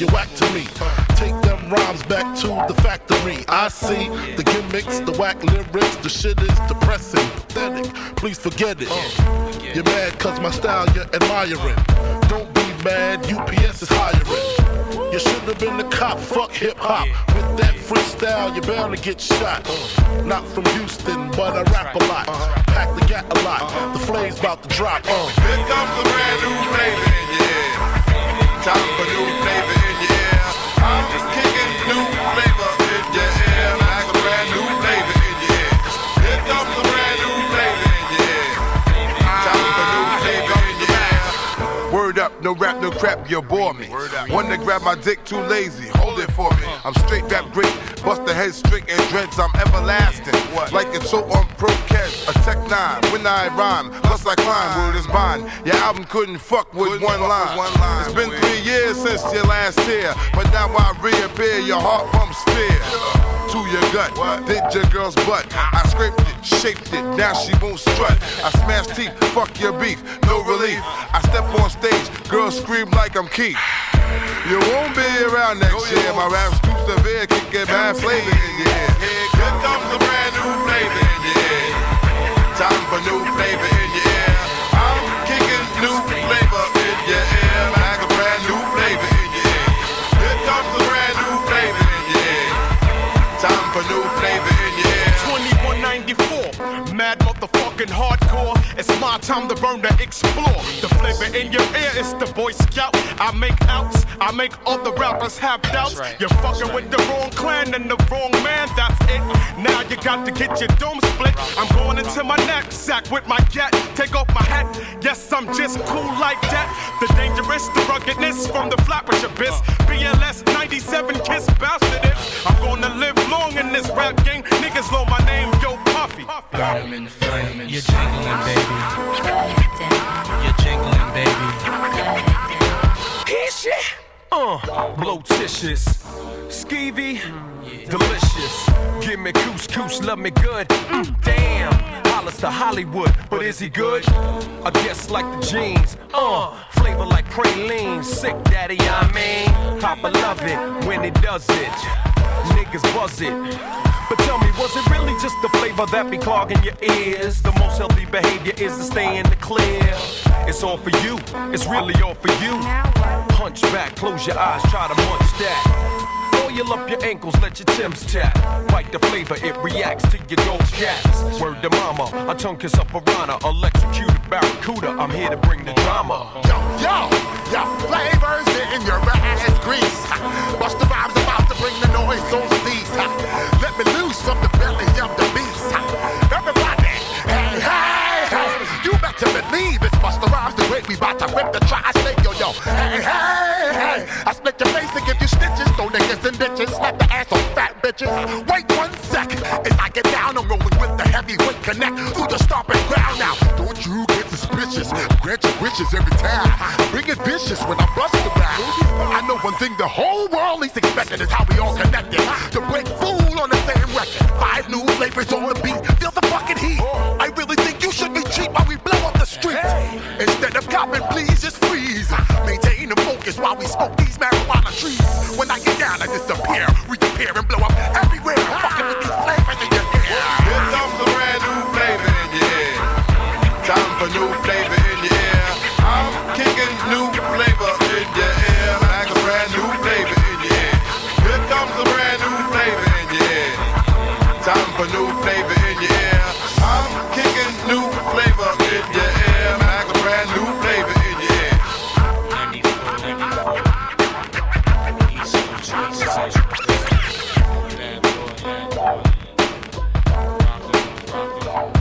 you whack to me. Take them rhymes back to the factory. I see the gimmicks, the whack lyrics, the shit is depressing, pathetic. Please forget it. You're mad cause my style you're admiring. Don't be mad, UPS is hiring. You should have been the cop, fuck hip-hop. With that freestyle, you're bound to get shot. Not from Houston, but I rap a lot. Pack the gat a lot, the flame's about to drop. Here comes a brand new flavor in your ear. Time for new flavor in your ear. I'm just kicking new flavor in your ear. Like a brand new flavor in your ear. Here comes a brand new flavor in your ear. Time for new flavor in your ear. Word up, no rap, no crap, you bore me. One to grab my dick, too lazy, hold it for me. I'm straight rap great, bust the head straight and dreads, I'm everlasting. Like it's so on pro catch, a tech 9, when I rhyme, plus I climb, word is bond. Your album couldn't fuck with one line. It's been 3 years since your last tear, but now I reappear, your heart pumps fear. To your gut, did your girl's butt. I scraped it, shaped it, now she won't strut. I smash teeth, fuck your beef, no relief. I step on stage, girls scream like I'm Keith. You won't be around next year, my rap's too severe, can get bad flavor in your ear. Here comes a brand new flavor in your ear. Time for new flavor in your ear. I'm kicking new flavor in your ear. Like a brand new flavor in your ear. Here comes a brand new flavor in your ear. Time for new flavor in your ear. 2194, mad motherfucking hardcore. It's my time to burn, to explore. The flavor in your ear is the Boy Scout. I make outs, I make other rappers have doubts. You're fucking with the wrong clan and the wrong man, that's it. Now you got to get your dome split. I'm going into my knapsack with my gat. Take off my hat, yes, I'm just cool like that. The dangerous, the ruggedness from the flappers abyss. BLS 97 kiss bastard. I'm gonna live long in this rap game. Niggas know my name, yo Puffy. Burn in the flame, you're jingling, baby. You're jingling, baby. Here shit. Blotitious, skeevy, delicious. Give me couscous, love me good. Damn, Hollis to Hollywood, but is he good? I guess like the jeans. Flavor like praline, sick daddy, I mean. Papa love it when he does it. Niggas buzz it. But tell me, was it really just the flavor that be clogging your ears? The most healthy behavior is to stay in the clear. It's all for you, it's really all for you. Punch back, close your eyes, try to munch that. Oil up your ankles, let your Timbs tap. Bite the flavor, it reacts to your gold caps. Word to mama, a tongue kiss up piranha. Electrocuted barracuda, I'm here to bring the drama. Yo, flavors in your ass grease. Watch the vibes about to bring the noise on cease. Let me loose from the belly of the beast. Everybody, hey, you better believe it's Busta Rhymes the way we bout to rip the tri-state, yo. Hey, I split your face and give you stitches, throw niggas in ditches, slap the ass on fat bitches. Wait 1 sec, as I get down, I'm rolling with the heavyweight connect through the stomping ground now. Don't you get suspicious, grant your wishes every time. Bring it vicious when I bust the back. I know one thing the whole world is expecting is how we all connected. To break fool on the same record. 5 new flavors on the beat, feel the fucking heat. I really think you should be cheap while we blow up the streets. Instead of copping, please just freeze. Maintain the focus while we smoke these marijuana trees. When I get down, I disappear, reappear and blow up everywhere. Fucking with these flavors in your ear. Here comes a brand new flavor in your ear. Time for new flavor in your ear. I'm kicking new flavor in your ear. Like a brand new flavor in your ear. Here comes a brand new flavor in your ear. Time for new flavor in your ear. I'm kicking new flavor in your ear. Like a brand new flavor in your ear. 94, East Coast, bad boy. Rock on.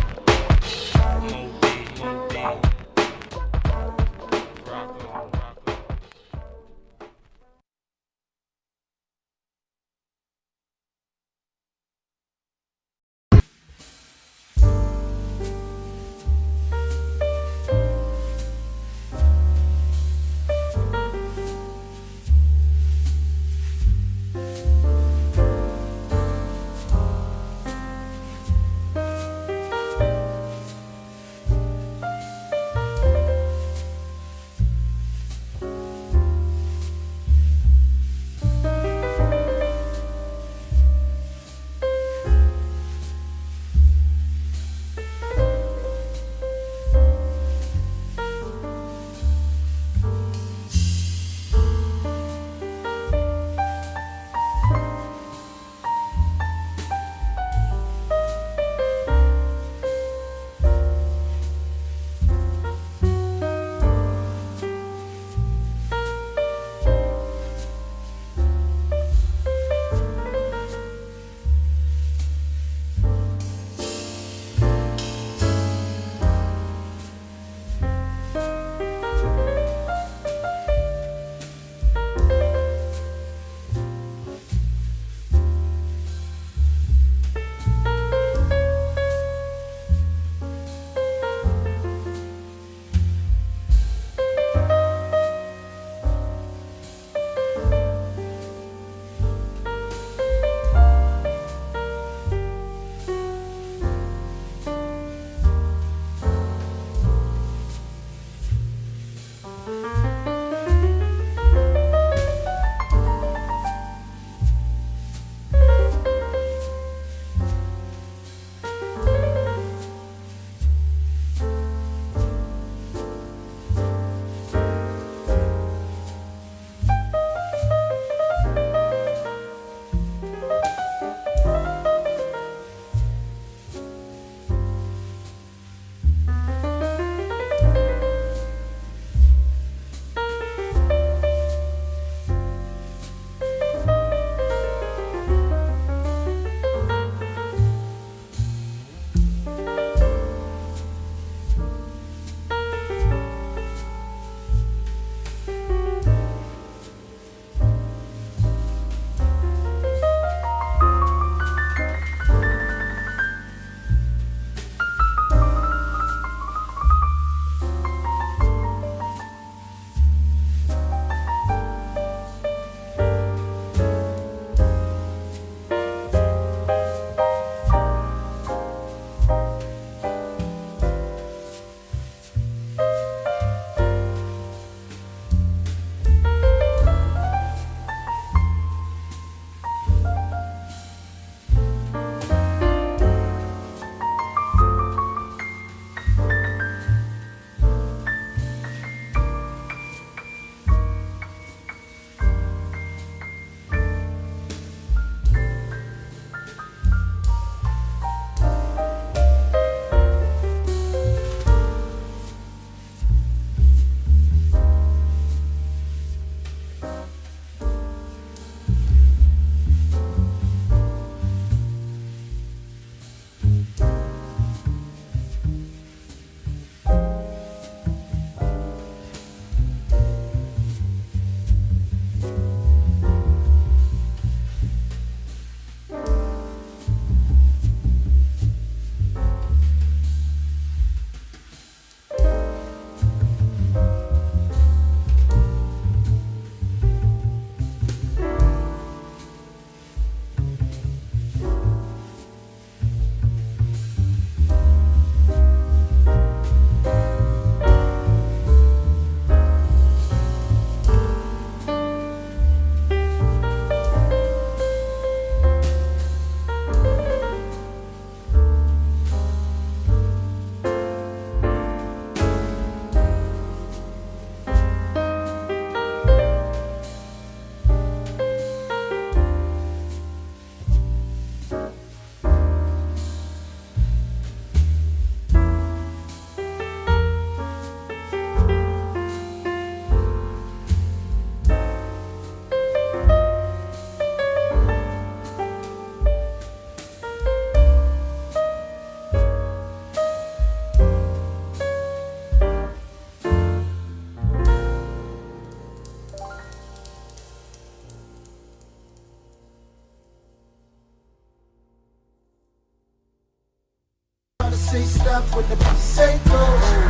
say stop, when the beat say go.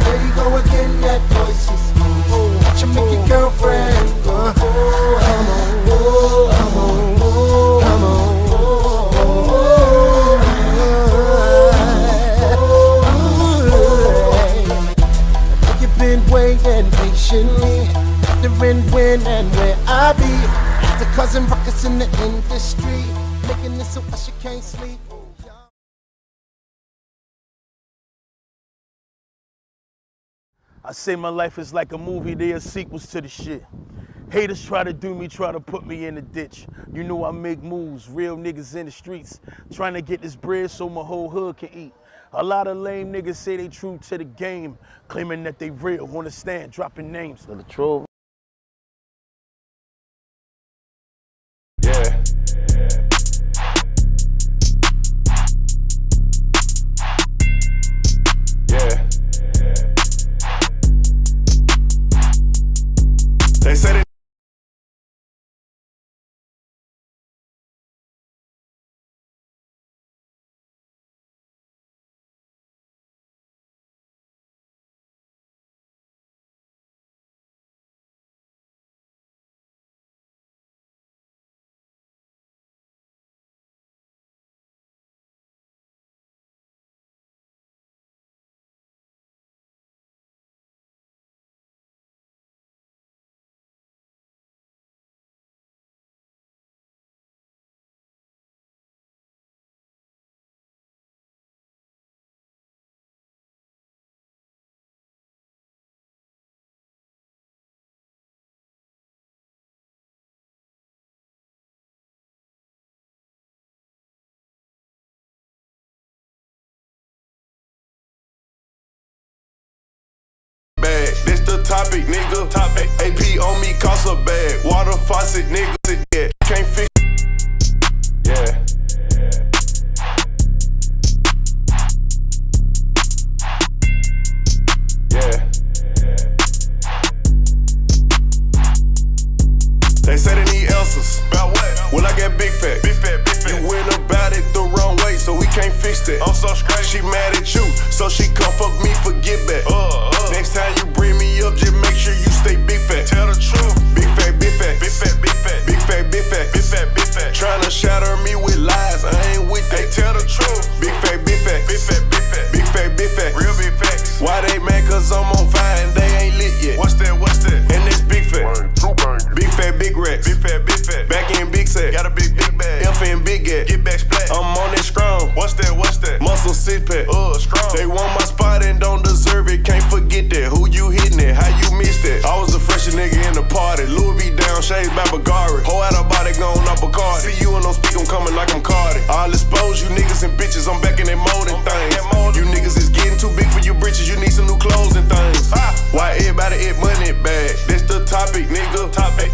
There you go again, that voice is smooth. Watch you make your girlfriend go. Come on, come on, come on. You've been waiting patiently, wondering when and where I be. After causing ruckus in the industry, making this so she can't sleep. I say my life is like a movie, there are sequels to the shit. Haters try to do me, try to put me in the ditch. You know I make moves, real niggas in the streets, trying to get this bread so my whole hood can eat. A lot of lame niggas say they true to the game, claiming that they real, wanna stand, dropping names of the troll. Yeah. Yeah. They said it. This the topic, nigga. Topic. AP on me cost a bag. Water faucet, nigga. Yeah, can't fix. Yeah. Yeah. They say they need answers. About what? Well, I got big fat. Big fat, big fat. You went about it the wrong way, so we can't fix that. I'm so straight. She mad at you, so she come fuck me for get back. Next time you bring me up, just make sure you stay big fat. Tell the truth. Big fat, big fat. Big fat, big fat. Big fat, big fat. Big fat, big fat. Tryna shatter me with lies, I ain't with that. Hey, tell the truth. Big fat, big fat. Big fat, big fat. Big fat, big fat. Real big facts. Why they mad? Cause I'm on fire and they ain't lit yet. What's that? What's that? And it's big fat. Big fat, big racks. Big fat, big fat. Back in big set. Got a big, big bag. F in big at. Get back splat. I'm on it strong. What's that? What's that? Muscle sit pack. Strong. They want my spot and don't deserve it. Can't forget that. Who you hitting it? How you missed it? I was the freshest nigga in the party. Louis V down, shades by Bagari. Whole out of body gone up a card. See you and don't speak, I'm coming like I'm Cardi. I'll expose you niggas and bitches. I'm back in that molding things. You niggas is getting too big for you britches. You need some new clothes and things. Why everybody it money bad? That's the topic, nigga.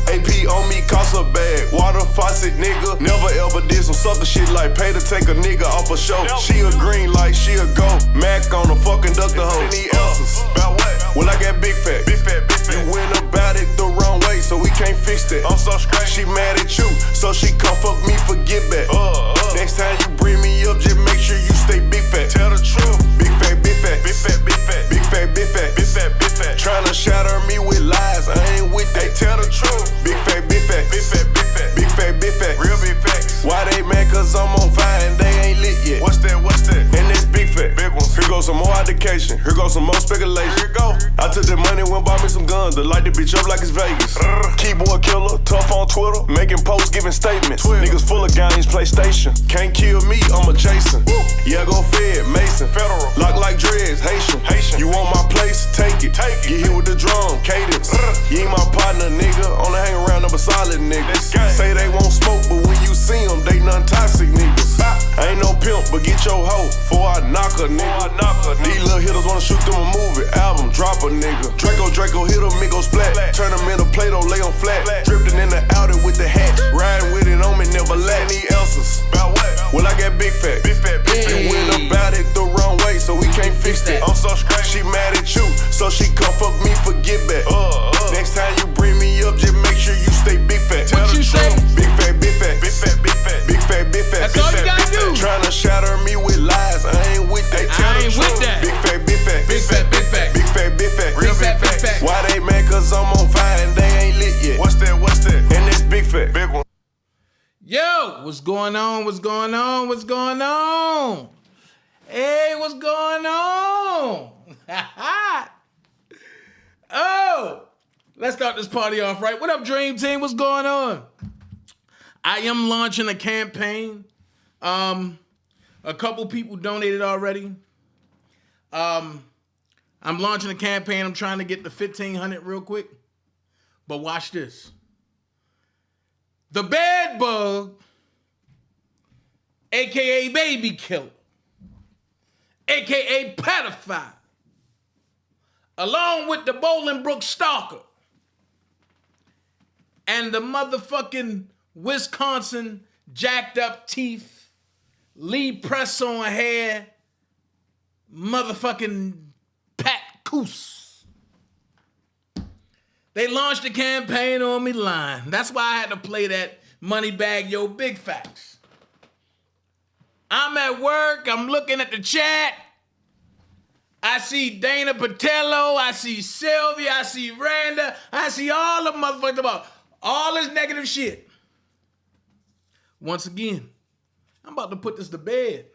AP on me cost a bag. Water faucet, nigga. Never ever did some sucker shit like pay to take a nigga off a show. She a green like she a go. Mac on a fucking duck the hoe. Need answers. About what? Well, I got big fat. Big fat, big fat. You went about it the wrong way, so we can't fix that. I'm so straight. She mad at you, so she come fuck me for get back. Next time you bring me up, just make sure you stay big fat. Tell the truth. Big fat, big fat. Big fat, big fat. Big fat, big fat. Big fat, big fat. Tryna shatter me with lies, I ain't with that. Hey, tell the truth. Big fat, big fat. Big fat, big fat. Big fat, big fat. Real big facts. Why they mad? Cause I'm on fire and they ain't lit yet. What's that? What's that? And it's big fat. Big ones. Here goes some more education. Here goes some more speculation. Here you go. I took the money, went bought me some guns to light the bitch up like it's Vegas. Keyboard killer, tough on Twitter, making posts, giving statements. Niggas full of games, PlayStation. Can't kill me, I'm a Jason. Yeah, go Fed, Mason. Federal. Lock like dreads, Haitian. You want my place? Take it. Get hit with the drum, cadence. You ain't my partner, nigga. Only hang around up a solid niggas. Say they won't smoke, but when you see them, they non-toxic niggas. I ain't no pimp, but get your hoe before I knock a nigga. These little hitters wanna shoot them a movie, album, drop a nigga. Draco hit him, it go splat. Turn him into Play-Doh, lay him flat. Drifting in the Audi with the hat. Riding with it on me, never let any else's. About what? Well, I got big fat. Big fat, big fat. You went about it the wrong way, so we can't fix that. I'm so straight. She mad at you, so she come fuck me for get back. Next time you bring me up, just make sure you stay big fat. What you say? Big fat, big fat. Big fat, big fat. Big fat, big fat. That's all you gotta do. Tryna shatter me with lies, I ain't with that. I ain't with that. going on? What's going on? What's going on? Hey, what's going on? Oh, let's start this party off right. What up, Dream Team? What's going on? I am launching a campaign. A couple people donated already. I'm launching a campaign. I'm trying to get to 1,500 real quick. But watch this. The bed bug, a.k.a. baby killer, a.k.a. pedophile, along with the Bolingbrook stalker and the motherfucking Wisconsin jacked up teeth, Lee press on hair, motherfucking Pat Coos. They launched a campaign on me lying. That's why I had to play that money bag, yo, big facts. I'm at work, I'm looking at the chat. I see Dana Patello, I see Sylvia, I see Randa, I see all the motherfuckers about all this negative shit. Once again, I'm about to put this to bed.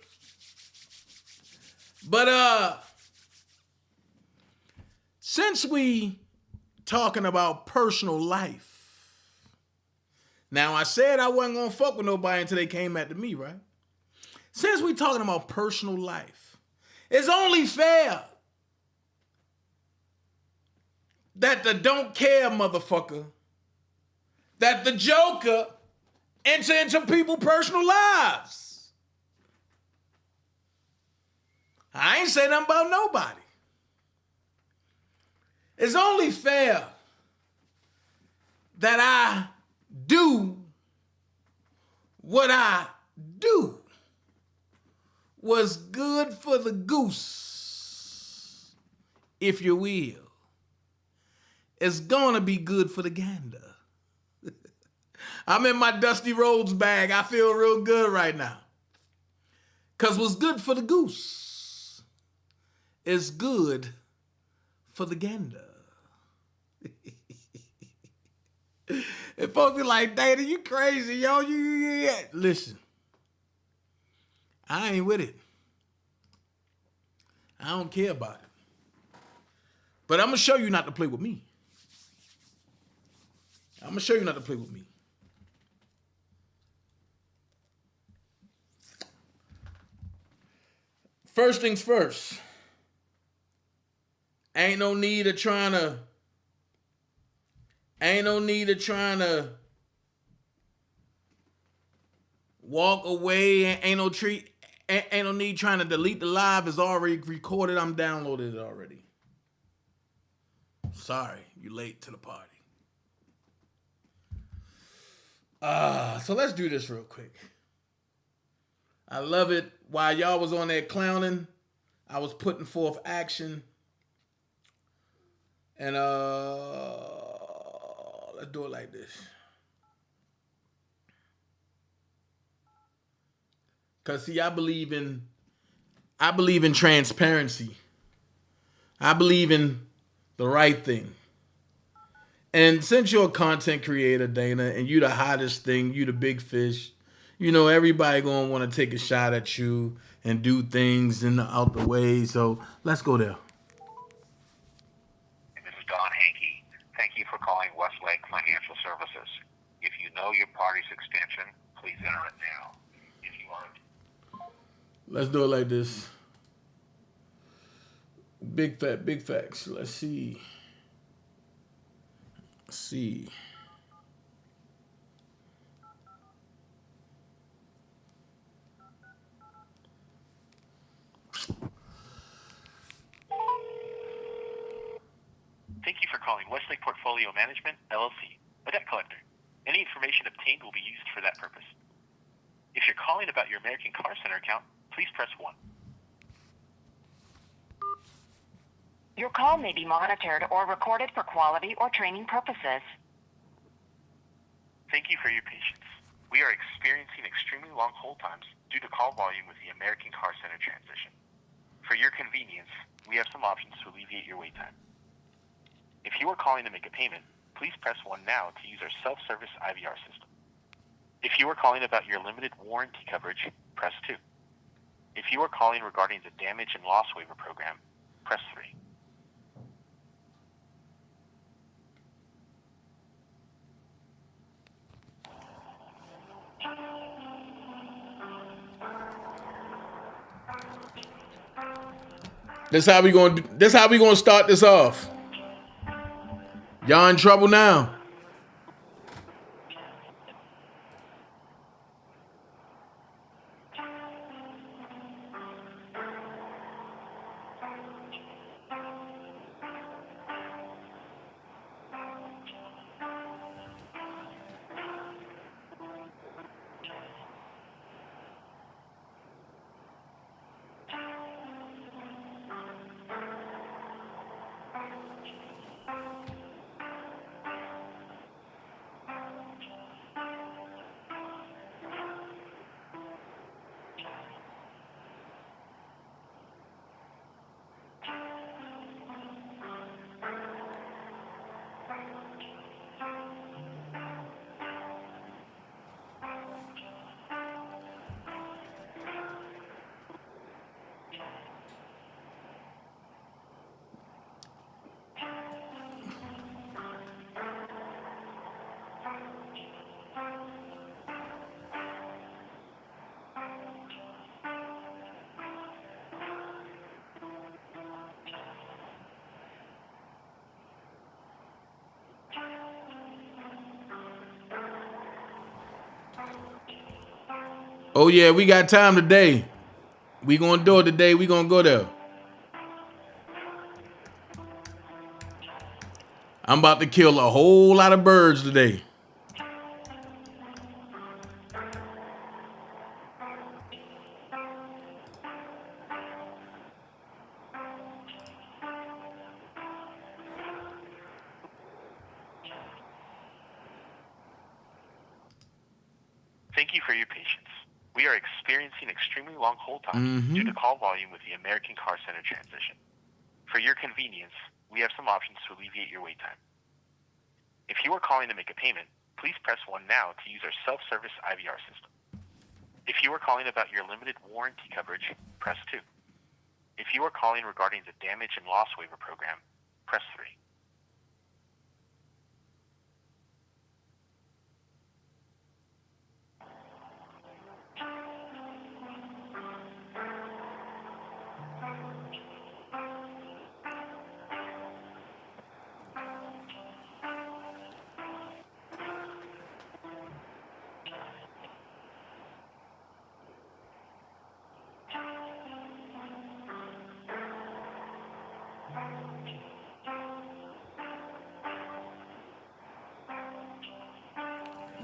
But since we talking about personal life, now I said I wasn't gonna fuck with nobody until they came after me, right? Since we talking about personal life, it's only fair that the don't care motherfucker, that the Joker enter into people's personal lives. I ain't say nothing about nobody. It's only fair that I do what I do was good for the goose, if you will. It's gonna be good for the gander. I'm in my Dusty Rhodes bag. I feel real good right now. Because what's good for the goose is good for the gander. And folks be like, Dana, you crazy, yo. Yeah. Listen, I ain't with it. I don't care about it. But I'm going to show you not to play with me. I'm going to show you not to play with me. First things first. Ain't no need of trying to walk away. Ain't no need trying to delete the live. It's already recorded. I'm downloaded it already. Sorry, you late to the party. So let's do this real quick. I love it. While y'all was on there clowning, I was putting forth action. And let's do it like this. Cause see, I believe in transparency. I believe in the right thing. And since you're a content creator, Dana, and you the hottest thing, you the big fish, you know everybody gonna want to take a shot at you and do things out the way. So let's go there. Thank you for calling Westlake Financial Services. If you know your party's extension, please enter it now. If you aren't. Let's do it like this. Big facts. Let's see. Thank you for calling Westlake Portfolio Management, LLC, a debt collector. Any information obtained will be used for that purpose. If you're calling about your American Car Center account, please press 1. Your call may be monitored or recorded for quality or training purposes. Thank you for your patience. We are experiencing extremely long hold times due to call volume with the American Car Center transition. For your convenience, we have some options to alleviate your wait time. If you are calling to make a payment, please press 1 now to use our self-service IVR system. If you are calling about your limited warranty coverage, press 2. If you are calling regarding the damage and loss waiver program, press 3. That's how we gonna start this off. Y'all in trouble now. Oh yeah, we got time today. We gonna do it today. We gonna go there. I'm about to kill a whole lot of birds today. Thank you for your patience. We are experiencing extremely long hold times due to call volume with the American Car Center transition. For your convenience, we have some options to alleviate your wait time. If you are calling to make a payment, please press 1 now to use our self-service IVR system. If you are calling about your limited warranty coverage, press 2. If you are calling regarding the damage and loss waiver program, press 3.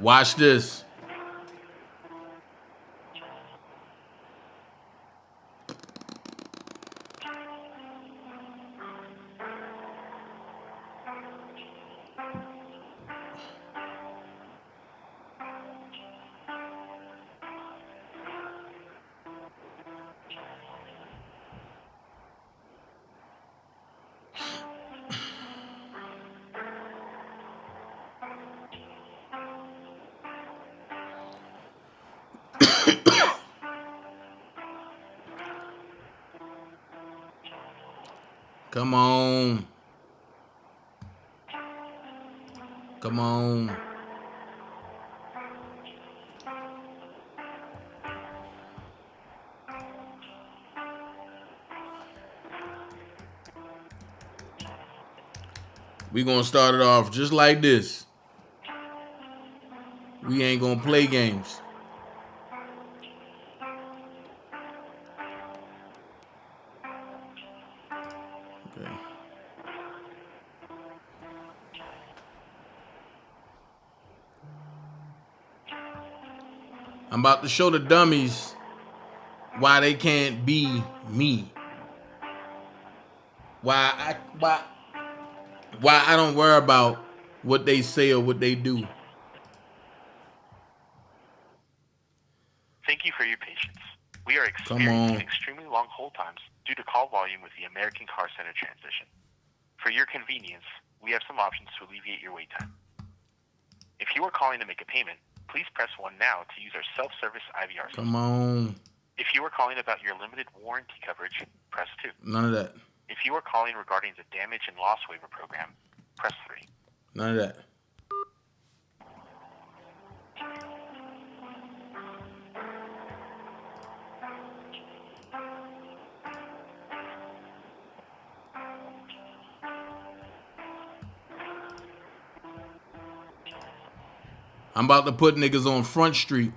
Watch this. Come on. Come on. We gonna start it off just like this. We ain't gonna play games. Okay. I'm about to show the dummies why they can't be me. Why I don't worry about what they say or what they do. Thank you for your patience. We are experiencing extremely long hold times due to call volume with the American Car Center transition. For your convenience, we have some options to alleviate your wait time. If you are calling to make a payment, please press 1 now to use our self-service IVR system. Come on. If you are calling about your limited warranty coverage, press 2. None of that. If you are calling regarding the damage and loss waiver program, press 3. None of that. I'm about to put niggas on Front Street.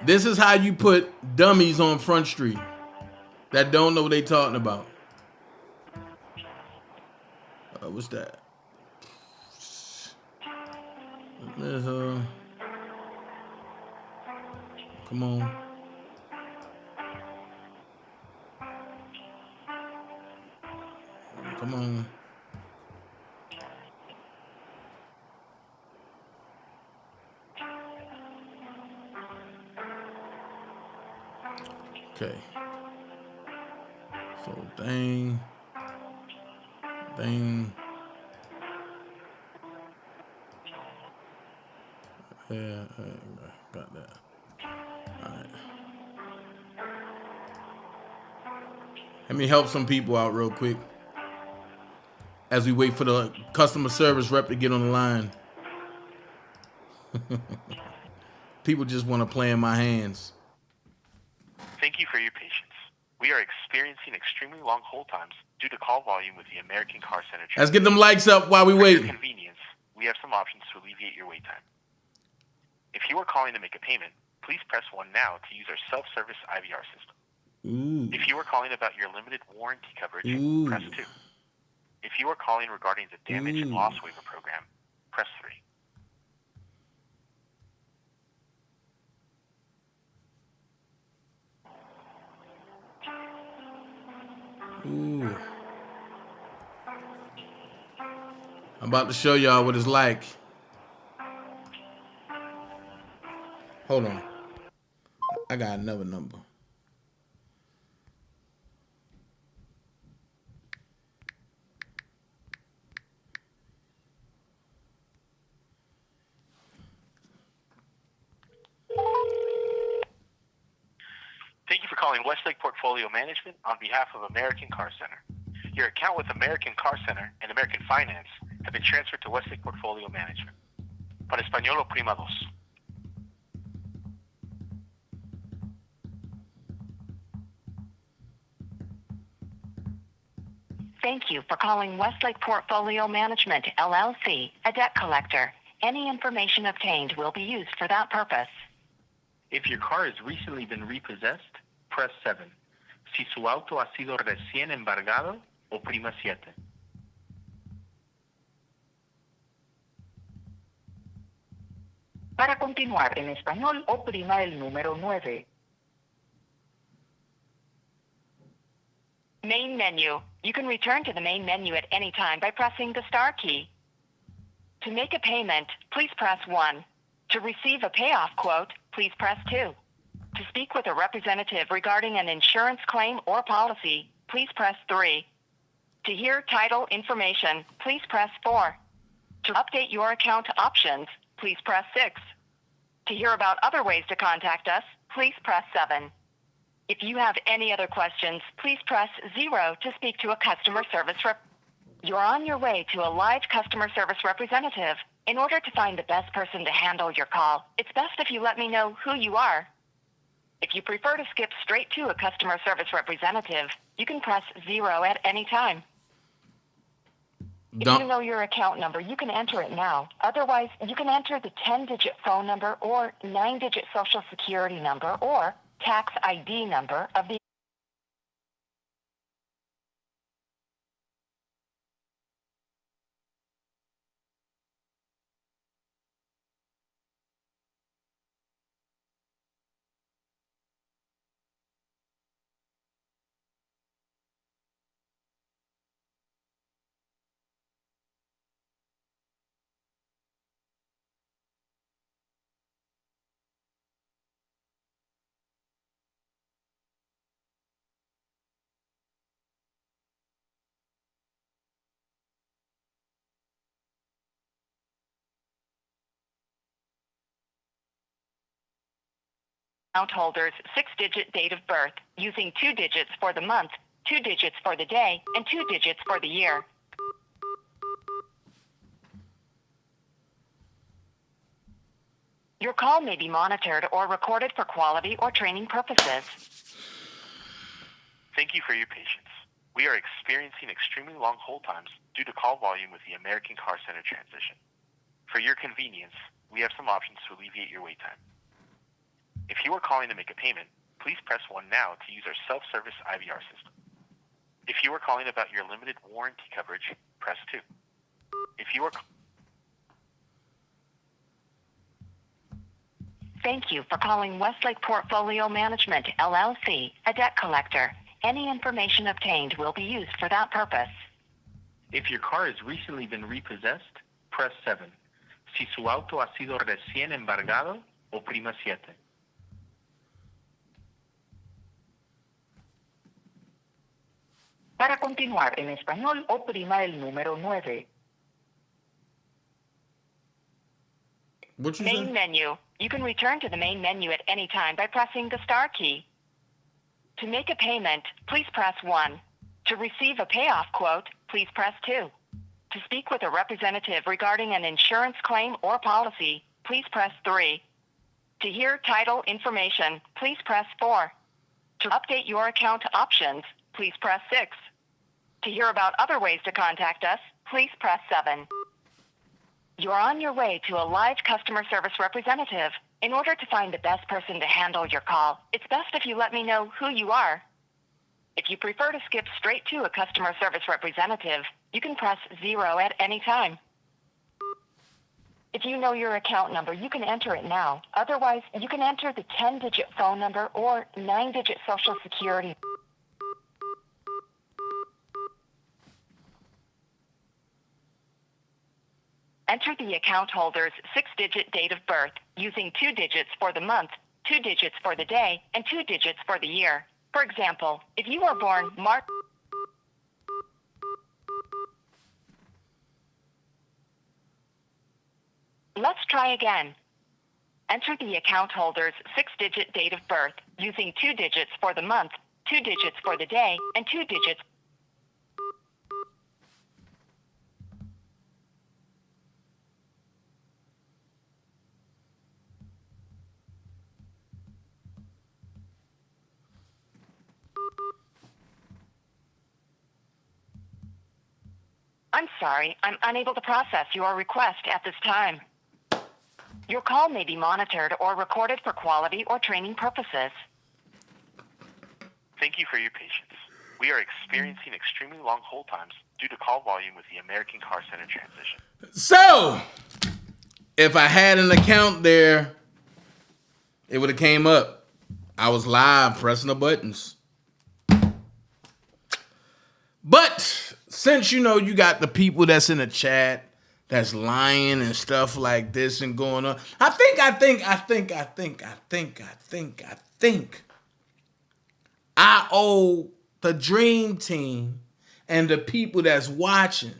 This is how you put dummies on Front Street that don't know what they talking about. What's that? Come on. Come on. Okay. So thing. Yeah, got that. All right. Let me help some people out real quick as we wait for the customer service rep to get on the line. People just want to play in my hands. Thank you for your patience. We are experiencing extremely long hold times due to call volume with the American Car Center. Let's get them lights up while we wait. For your convenience, we have some options to alleviate your wait time. If you are calling to make a payment, please press 1 now to use our self-service IVR system. Ooh. If you are calling about your limited warranty coverage, press 2. If you are calling regarding the damage and loss waiver program, press 3. Ooh. I'm about to show y'all what it's like. Hold on. I got another number. Thank you for calling Westlake Portfolio Management on behalf of American Car Center. Your account with American Car Center and American Finance have been transferred to Westlake Portfolio Management. Para español, oprima 2. Thank you for calling Westlake Portfolio Management, LLC, a debt collector. Any information obtained will be used for that purpose. If your car has recently been repossessed, press 7. Si su auto ha sido recién embargado, oprima 7. Para continuar en español, oprima el número 9. Main menu. You can return to the main menu at any time by pressing the star key. To make a payment, please press 1. To receive a payoff quote, please press 2. To speak with a representative regarding an insurance claim or policy, please press 3. To hear title information, please press 4. To update your account options, please press 6. To hear about other ways to contact us, please press 7. If you have any other questions, please press 0 to speak to a customer service rep. You're on your way to a live customer service representative. In order to find the best person to handle your call, it's best if you let me know who you are. If you prefer to skip straight to a customer service representative, you can press 0 at any time. If you know your account number, you can enter it now. Otherwise, you can enter the 10-digit phone number or 9-digit social security number or tax ID number of the account holder's 6-digit date of birth, using 2 digits for the month, 2 digits for the day, and 2 digits for the year. Your call may be monitored or recorded for quality or training purposes. Thank you for your patience. We are experiencing extremely long hold times due to call volume with the American Car Center transition. For your convenience, we have some options to alleviate your wait time. If you are calling to make a payment, please press 1 now to use our self-service IVR system. If you are calling about your limited warranty coverage, press 2. If you are Thank you for calling Westlake Portfolio Management, LLC, a debt collector. Any information obtained will be used for that purpose. If your car has recently been repossessed, press 7. Si su auto ha sido recién embargado, oprima 7. Para continuar en español, oprima el número 9. What you Main say? menu. You can return to the main menu at any time by pressing the star key. To make a payment, please press 1. To receive a payoff quote, please press 2. To speak with a representative regarding an insurance claim or policy, please press 3. To hear title information, please press 4. To update your account options, please press 6. To hear about other ways to contact us, please press 7. You're on your way to a live customer service representative. In order to find the best person to handle your call, it's best if you let me know who you are. If you prefer to skip straight to a customer service representative, you can press 0 at any time. If you know your account number, you can enter it now. Otherwise, you can enter the 10-digit phone number or 9-digit social security. Enter the account holder's 6-digit date of birth, using 2 digits for the month, 2 digits for the day, and 2 digits for the year. For example, if you were born March... Let's try again. Enter the account holder's 6-digit date of birth, using 2 digits for the month, 2 digits for the day, and 2 digits... I'm sorry, I'm unable to process your request at this time. Your call may be monitored or recorded for quality or training purposes. Thank you for your patience. We are experiencing extremely long hold times due to call volume with the American Car Center transition. So, if I had an account there, it would have came up. I was live pressing the buttons. But since you know you got the people that's in the chat that's lying and stuff like this and going on, I think I owe the dream team and the people that's watching,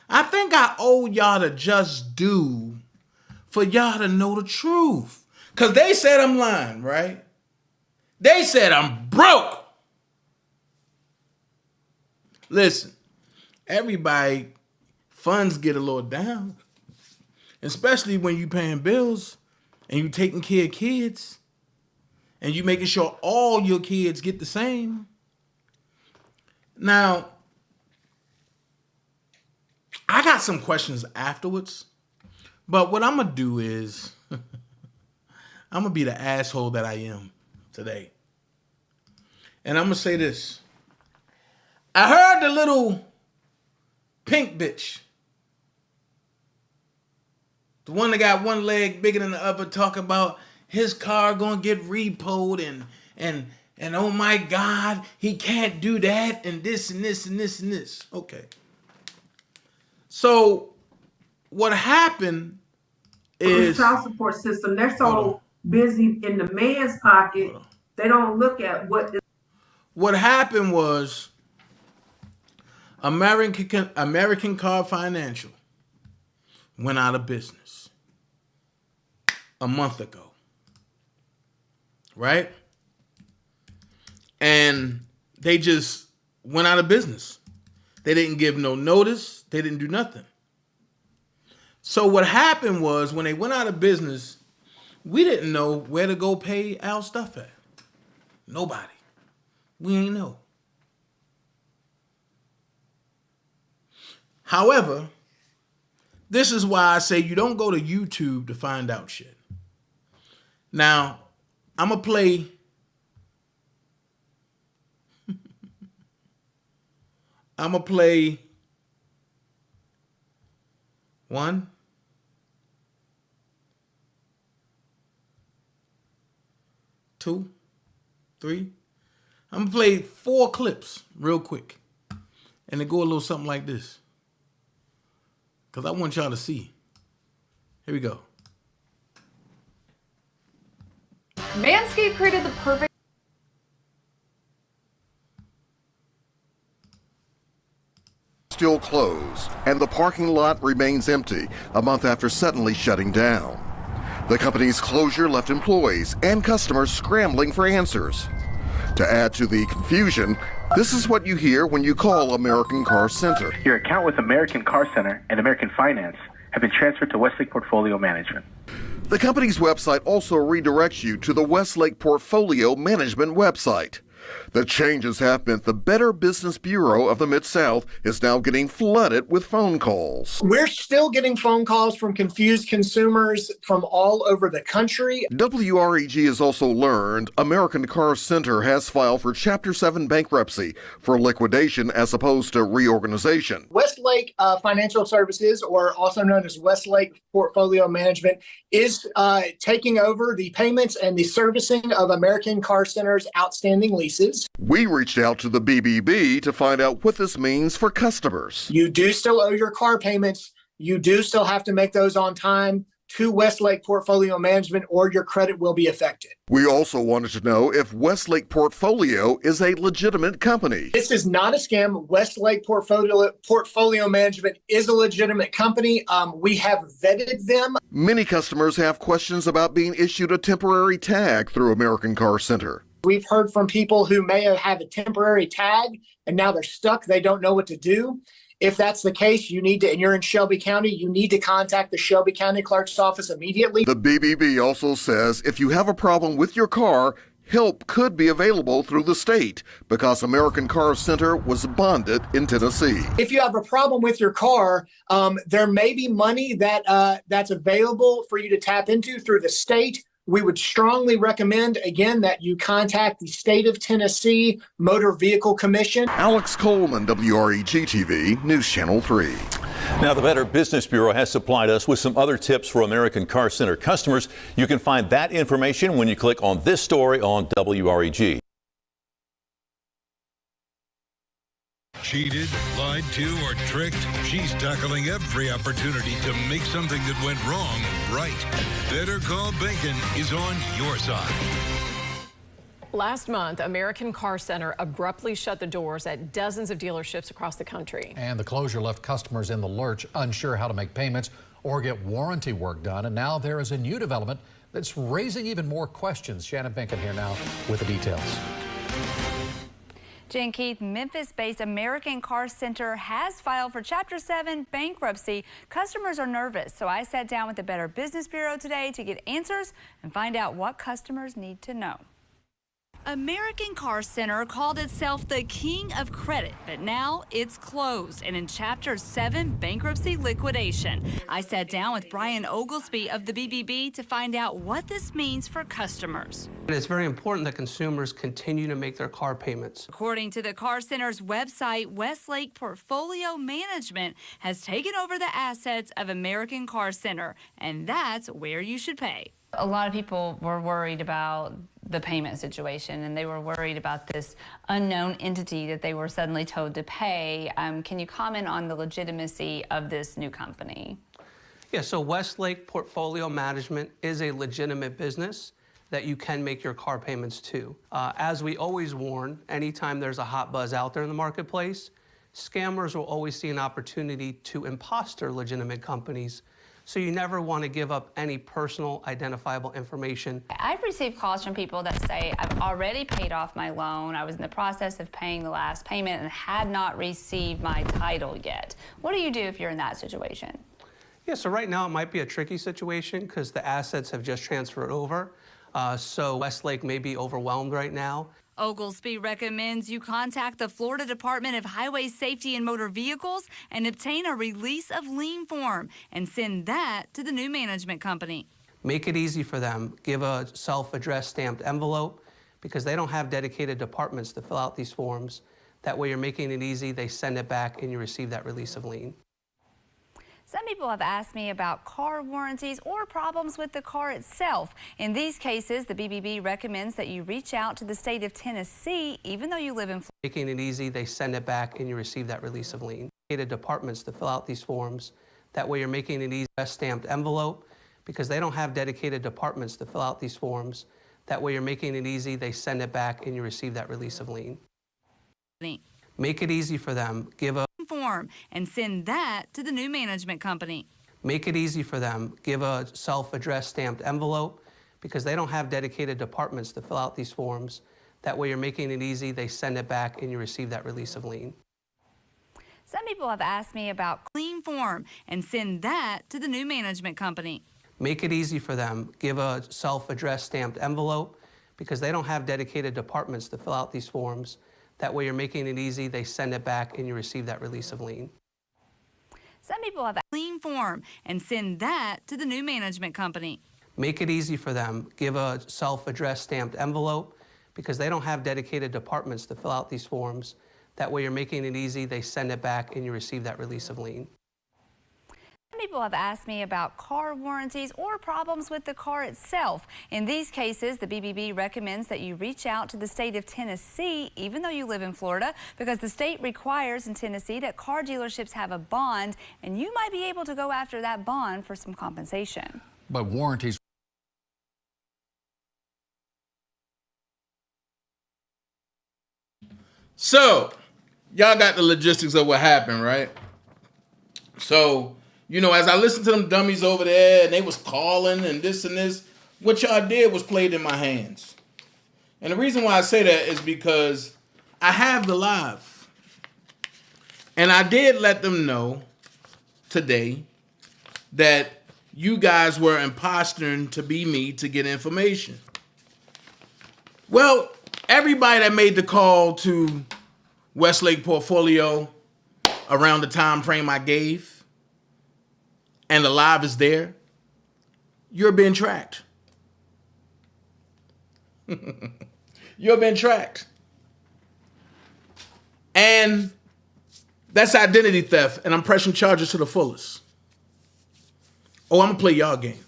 I think I owe y'all to just do for y'all to know the truth. Because they said I'm lying, right? They said I'm broke. Listen, everybody, funds get a little down, especially when you paying bills and you taking care of kids and you making sure all your kids get the same. Now, I got some questions afterwards, but what I'm going to do is I'm going to be the asshole that I am today. And I'm going to say this. I heard the little pink bitch, the one that got one leg bigger than the other, talk about his car going to get repoed and oh my God, he can't do that and this and this and this and this. Okay. So what happened is... the child support system, they're so busy in the man's pocket, they don't look at what... What happened was American Car Financial went out of business a month ago, right? And they just went out of business. They didn't give no notice. They didn't do nothing. So what happened was when they went out of business, we didn't know where to go pay our stuff at. Nobody. We ain't know. However, this is why I say you don't go to YouTube to find out shit. Now, I'm going to play... I'm going to play 1, 2, 3. I'm going to play 4 clips real quick. And they go a little something like this. Because I want y'all to see. Here we go. Manscaped created the perfect... Still closed, and the parking lot remains empty a month after suddenly shutting down. The company's closure left employees and customers scrambling for answers. To add to the confusion, this is what you hear when you call American Car Center. Your account with American Car Center and American Finance have been transferred to Westlake Portfolio Management. The company's website also redirects you to the Westlake Portfolio Management website. The changes have meant the Better Business Bureau of the Mid-South is now getting flooded with phone calls. We're still getting phone calls from confused consumers from all over the country. WREG has also learned American Car Center has filed for Chapter 7 bankruptcy for liquidation as opposed to reorganization. Westlake Financial Services, or also known as Westlake Portfolio Management, is taking over the payments and the servicing of American Car Center's outstanding leases. We reached out to the BBB to find out what this means for customers. You do still owe your car payments. You do still have to make those on time to Westlake Portfolio Management, or your credit will be affected. We also wanted to know if Westlake Portfolio is a legitimate company. This is not a scam. Westlake Portfolio Management is a legitimate company. We have vetted them. Many customers have questions about being issued a temporary tag through American Car Center. We've heard from people who may have had a temporary tag and now they're stuck. They don't know what to do. If that's the case, you need to, and you're in Shelby County, you need to contact the Shelby County Clerk's office immediately. The BBB also says if you have a problem with your car, help could be available through the state because American Car Center was bonded in Tennessee. If you have a problem with your car, there may be money that's available for you to tap into through the state. We would strongly recommend, again, that you contact the State of Tennessee Motor Vehicle Commission. Alex Coleman, WREG-TV, News Channel 3. Now, the Better Business Bureau has supplied us with some other tips for American Car Center customers. You can find that information when you click on this story on WREG. Cheated, lied to, or tricked? She's tackling every opportunity to make something that went wrong right. Better Call Bacon is on your side. Last month, American Car Center abruptly shut the doors at dozens of dealerships across the country. And the closure left customers in the lurch, unsure how to make payments or get warranty work done. And now there is a new development that's raising even more questions. Shannon Benkin here now with the details. Jen Keith, Memphis-based American Car Center has filed for Chapter 7 bankruptcy. Customers are nervous, so I sat down with the Better Business Bureau today to get answers and find out what customers need to know. American Car Center called itself the king of credit, but now it's closed and in Chapter 7 bankruptcy liquidation. I sat down with Brian Oglesby of the BBB to find out what this means for customers. It's very important that consumers continue to make their car payments. According to the Car Center's website, Westlake Portfolio Management has taken over the assets of American Car Center, and that's where you should pay. A lot of people were worried about the payment situation, and they were worried about this unknown entity that they were suddenly told to pay. Can you comment on the legitimacy of this new company? Yeah, so Westlake Portfolio Management is a legitimate business that you can make your car payments to. As we always warn, anytime there's a hot buzz out there in the marketplace, scammers will always see an opportunity to imposter legitimate companies. So you never want to give up any personal identifiable information. I've received calls from people that say, I've already paid off my loan. I was in the process of paying the last payment and had not received my title yet. What do you do if you're in that situation? Yeah, so right now it might be a tricky situation because the assets have just transferred over. So Westlake may be overwhelmed right now. Oglesby recommends you contact the Florida Department of Highway Safety and Motor Vehicles and obtain a release of lien form and send that to the new management company. Make it easy for them. Give a self-addressed stamped envelope because they don't have dedicated departments to fill out these forms. That way you're making it easy, they send it back and you receive that release of lien. Some people have asked me about car warranties or problems with the car itself. In these cases, the BBB recommends that you reach out to the state of Tennessee, even though you live in Florida. Making it easy, they send it back and you receive that release of lien. Dedicated departments to fill out these forms. That way you're making it easy, a stamped envelope because they don't have dedicated departments to fill out these forms. That way you're making it easy, they send it back and you receive that release of lien. Make it easy for them. Give a form and send that to the new management company. Make it easy for them. Give a self-addressed stamped envelope because they don't have dedicated departments to fill out these forms. That way you're making it easy, they send it back and you receive that release of lien. Some people have asked me about lien form and send that to the new management company. Make it easy for them. Give a self-addressed stamped envelope because they don't have dedicated departments to fill out these forms. That way you're making it easy, they send it back and you receive that release of lien. Some people have a lien form and send that to the new management company. Make it easy for them. Give a self-addressed stamped envelope because they don't have dedicated departments to fill out these forms. That way you're making it easy, they send it back and you receive that release of lien. Some people have asked me about car warranties or problems with the car itself. In these cases, the BBB recommends that you reach out to the state of Tennessee, even though you live in Florida, because the state requires in Tennessee that car dealerships have a bond, and you might be able to go after that bond for some compensation. But warranties. So, y'all got the logistics of what happened, right? So, you know, as I listened to them dummies over there and they was calling and this, what y'all did was played in my hands. And the reason why I say that is because I have the live. And I did let them know today that you guys were imposting to be me to get information. Well, everybody that made the call to Westlake Portfolio around the time frame I gave, and the live is there, you're being tracked. You're being tracked. And that's identity theft, and I'm pressing charges to the fullest. Oh, I'm gonna play y'all game.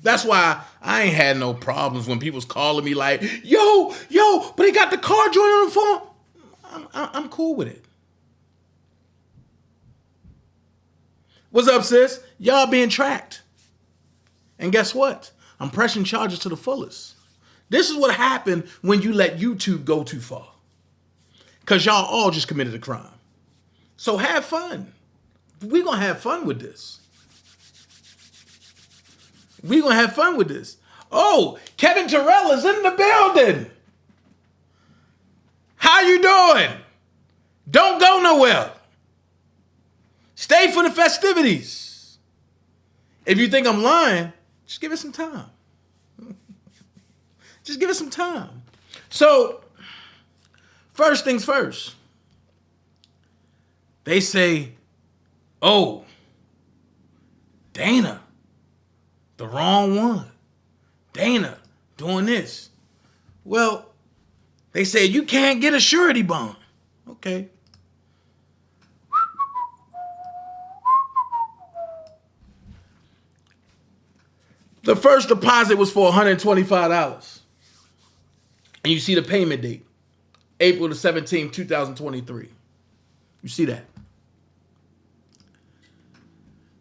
That's why I ain't had no problems when people's calling me like, yo, but they got the car joint on the phone. I'm cool with it. What's up, sis? Y'all being tracked. And guess what? I'm pressing charges to the fullest. This is what happened when you let YouTube go too far. Because y'all all just committed a crime. So have fun. We're going to have fun with this. We're going to have fun with this. Oh, Kevin Terrell is in the building. How you doing? Don't go nowhere. Stay for the festivities. If you think I'm lying, just give it some time. Just give it some time. So, first things first. They say, oh, Dana, the wrong one. Dana doing this. Well, they said you can't get a surety bond. Okay. The first deposit was for $125. And you see the payment date, April the 17th, 2023. You see that.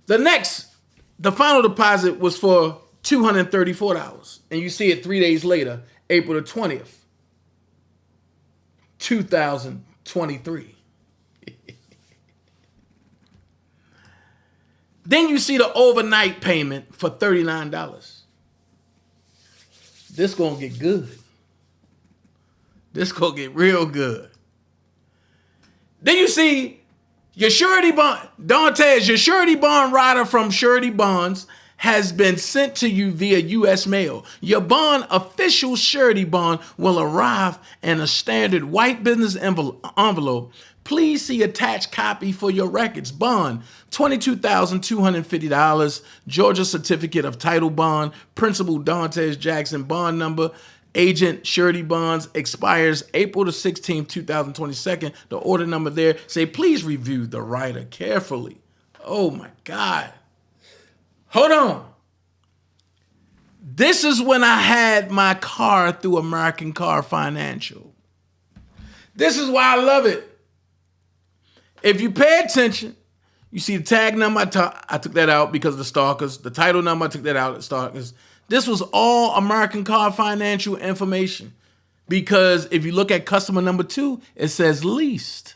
The final deposit was for $234. And you see it 3 days later, April the 20th, 2023. Then you see the overnight payment for $39. This gonna get good. This gonna get real good. Then you see your surety bond, Dantes, your surety bond rider from Surety Bonds has been sent to you via U.S. mail. Your bond official surety bond will arrive in a standard white business envelope. Please see attached copy for your records. Bond, $22,250. Georgia certificate of title bond. Principal Daintez Jackson. Bond number. Agent Surety Bonds expires April the 16th, 2022. The order number there say, please review the writer carefully. Oh my God. Hold on. This is when I had my car through American Car Financial. This is why I love it. If you pay attention, you see the tag number, I took that out because of the stalkers. The title number, I took that out of the stalkers. This was all American Car Financial information because if you look at customer number 2, it says leased.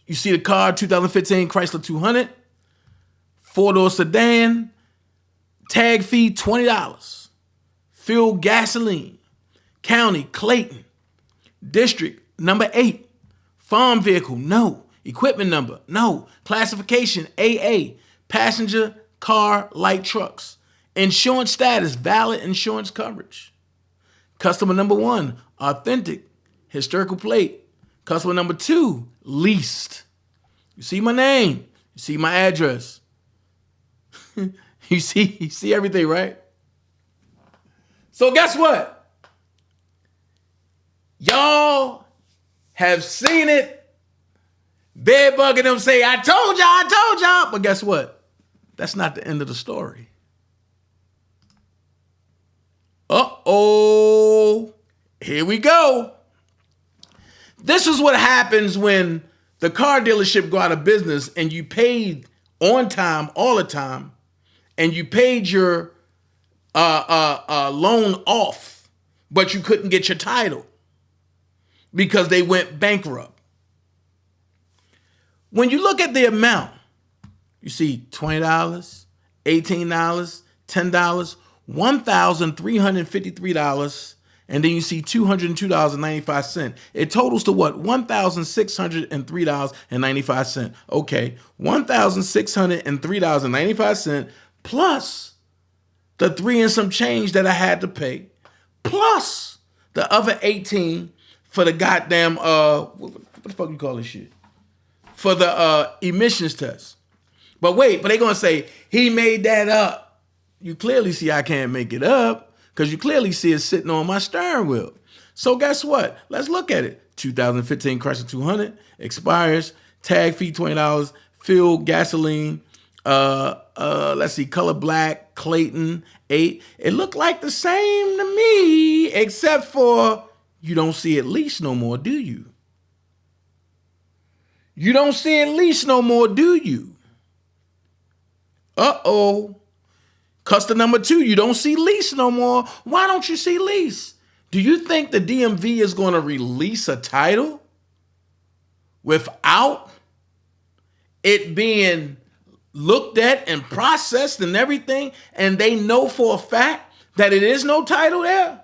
You see the car, 2015 Chrysler 200, 4-door sedan, tag fee $20, fuel gasoline, county Clayton, district number 8, farm vehicle, no, equipment number, no, classification AA, passenger car, light trucks. Insurance status, valid insurance coverage. Customer number 1, authentic, historical plate. Customer number 2, leased. You see my name. You see my address. you see everything, right? So guess what? Y'all have seen it. Bed bugging them say, I told y'all. But guess what? That's not the end of the story. Uh-oh. Here we go. This is what happens when the car dealership go out of business and you paid on time, all the time, and you paid your loan off, but you couldn't get your title because they went bankrupt. When you look at the amount, you see $20, $18, $10, $1,353, and then you see $202.95. It totals to what? $1,603.95. Okay, $1,603.95 plus the 3 and some change that I had to pay, plus the other 18 for the goddamn what the fuck you call this shit? For the emissions test. But wait, but they're going to say, he made that up. You clearly see I can't make it up because you clearly see it sitting on my steering wheel. So guess what? Let's look at it. 2015 Chrysler 200 expires, tag fee $20, fuel, gasoline, let's see, color black, Clayton, 8. It looked like the same to me, except for you don't see it leased no more, do you? You don't see it leased no more, do you? Uh-oh. Customer number 2, you don't see lease no more. Why don't you see lease? Do you think the DMV is going to release a title without it being looked at and processed and everything, and they know for a fact that it is no title there?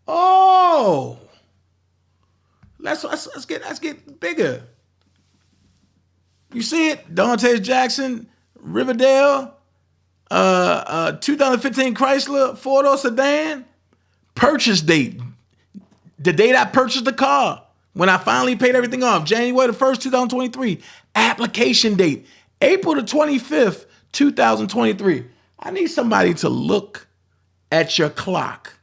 Oh. Let's get bigger. You see it? Daintez Jackson, Riverdale. 2015 Chrysler 4-door sedan, purchase date, the date I purchased the car, when I finally paid everything off, January the 1st, 2023. Application date, April the 25th, 2023. I need somebody to look at your clock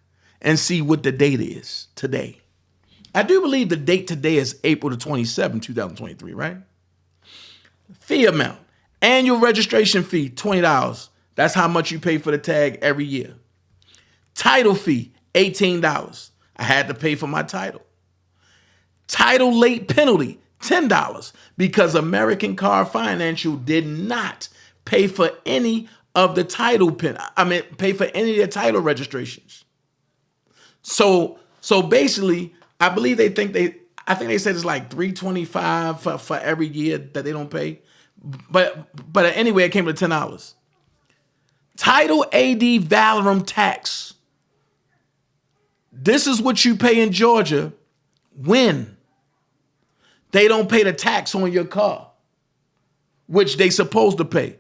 and see what the date is today. I do believe the date today is April the 27th, 2023, right? Fee amount, annual registration fee, $20. That's how much you pay for the tag every year. Title fee, $18. I had to pay for my title. Title late penalty, $10, because American Car Financial did not pay for any of the pay for any of their title registrations. So basically, I believe I think they said it's like $325 for every year that they don't pay. But anyway, it came to $10. Title AD Valorum tax. This is what you pay in Georgia when they don't pay the tax on your car, which they supposed to pay.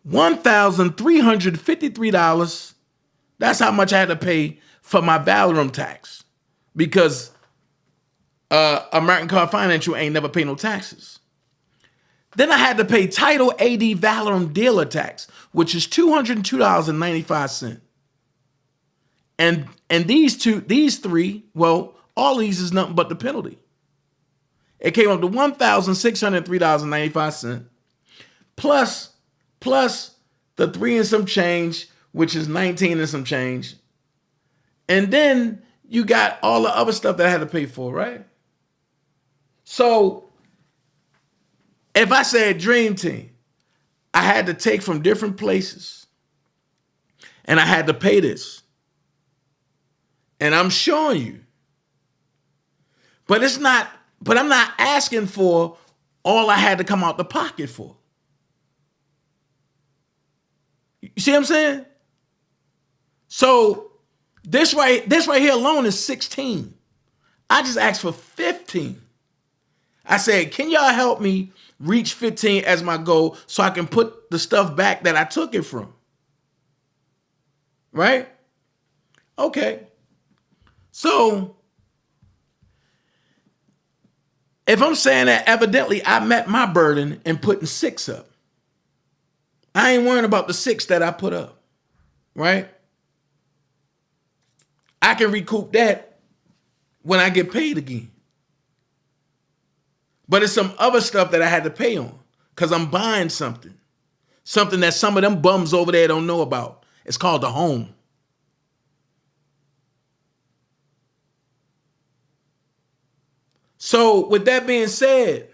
$1,353. That's how much I had to pay for my Valorum tax, because American Car Financial ain't never paid no taxes. Then I had to pay Title AD Valorum dealer tax, which is $202.95. And these three, well, all these is nothing but the penalty. It came up to $1,603.95 plus the 3 and some change, which is 19 and some change. And then you got all the other stuff that I had to pay for, right? So if I said Dream Team, I had to take from different places and I had to pay this. And I'm showing you. But I'm not asking for all I had to come out the pocket for. You see what I'm saying? So this right here alone is 16. I just asked for 15. I said, can y'all help me reach 15 as my goal so I can put the stuff back that I took it from? Right? Okay. So if I'm saying that evidently I met my burden in putting 6 up, I ain't worrying about the 6 that I put up, right? I can recoup that when I get paid again. But it's some other stuff that I had to pay on because I'm buying something that some of them bums over there don't know about. It's called the home. So with that being said,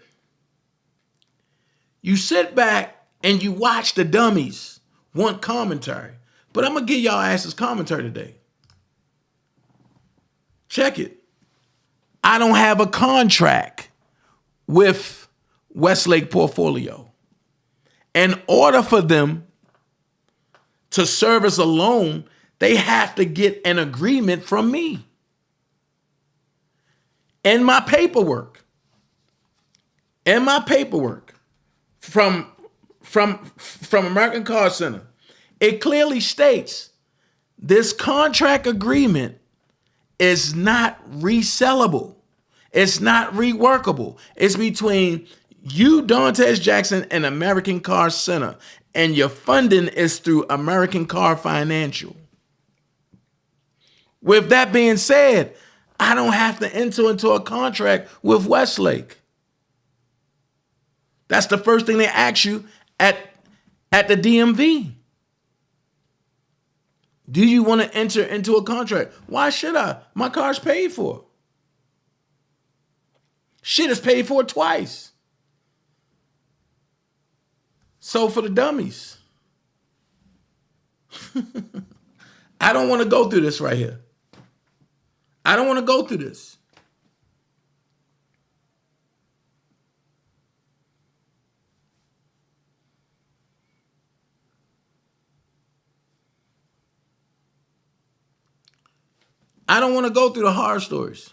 you sit back and you watch the dummies want commentary. But I'm going to give y'all asses commentary today. Check it. I don't have a contract with Westlake Portfolio. In order for them to service a loan, they have to get an agreement from me. In my paperwork from American Car Center, it clearly states this contract agreement is not resellable. It's not reworkable. It's between you, daintezjackson, and American Car Center, and your funding is through American Car Financial. With that being said, I don't have to enter into a contract with Westlake. That's the first thing they ask you at the DMV. Do you want to enter into a contract? Why should I? My car's paid for. Shit is paid for twice. So for the dummies. I don't want to go through this right here. I don't want to go through this. I don't want to go through the horror stories.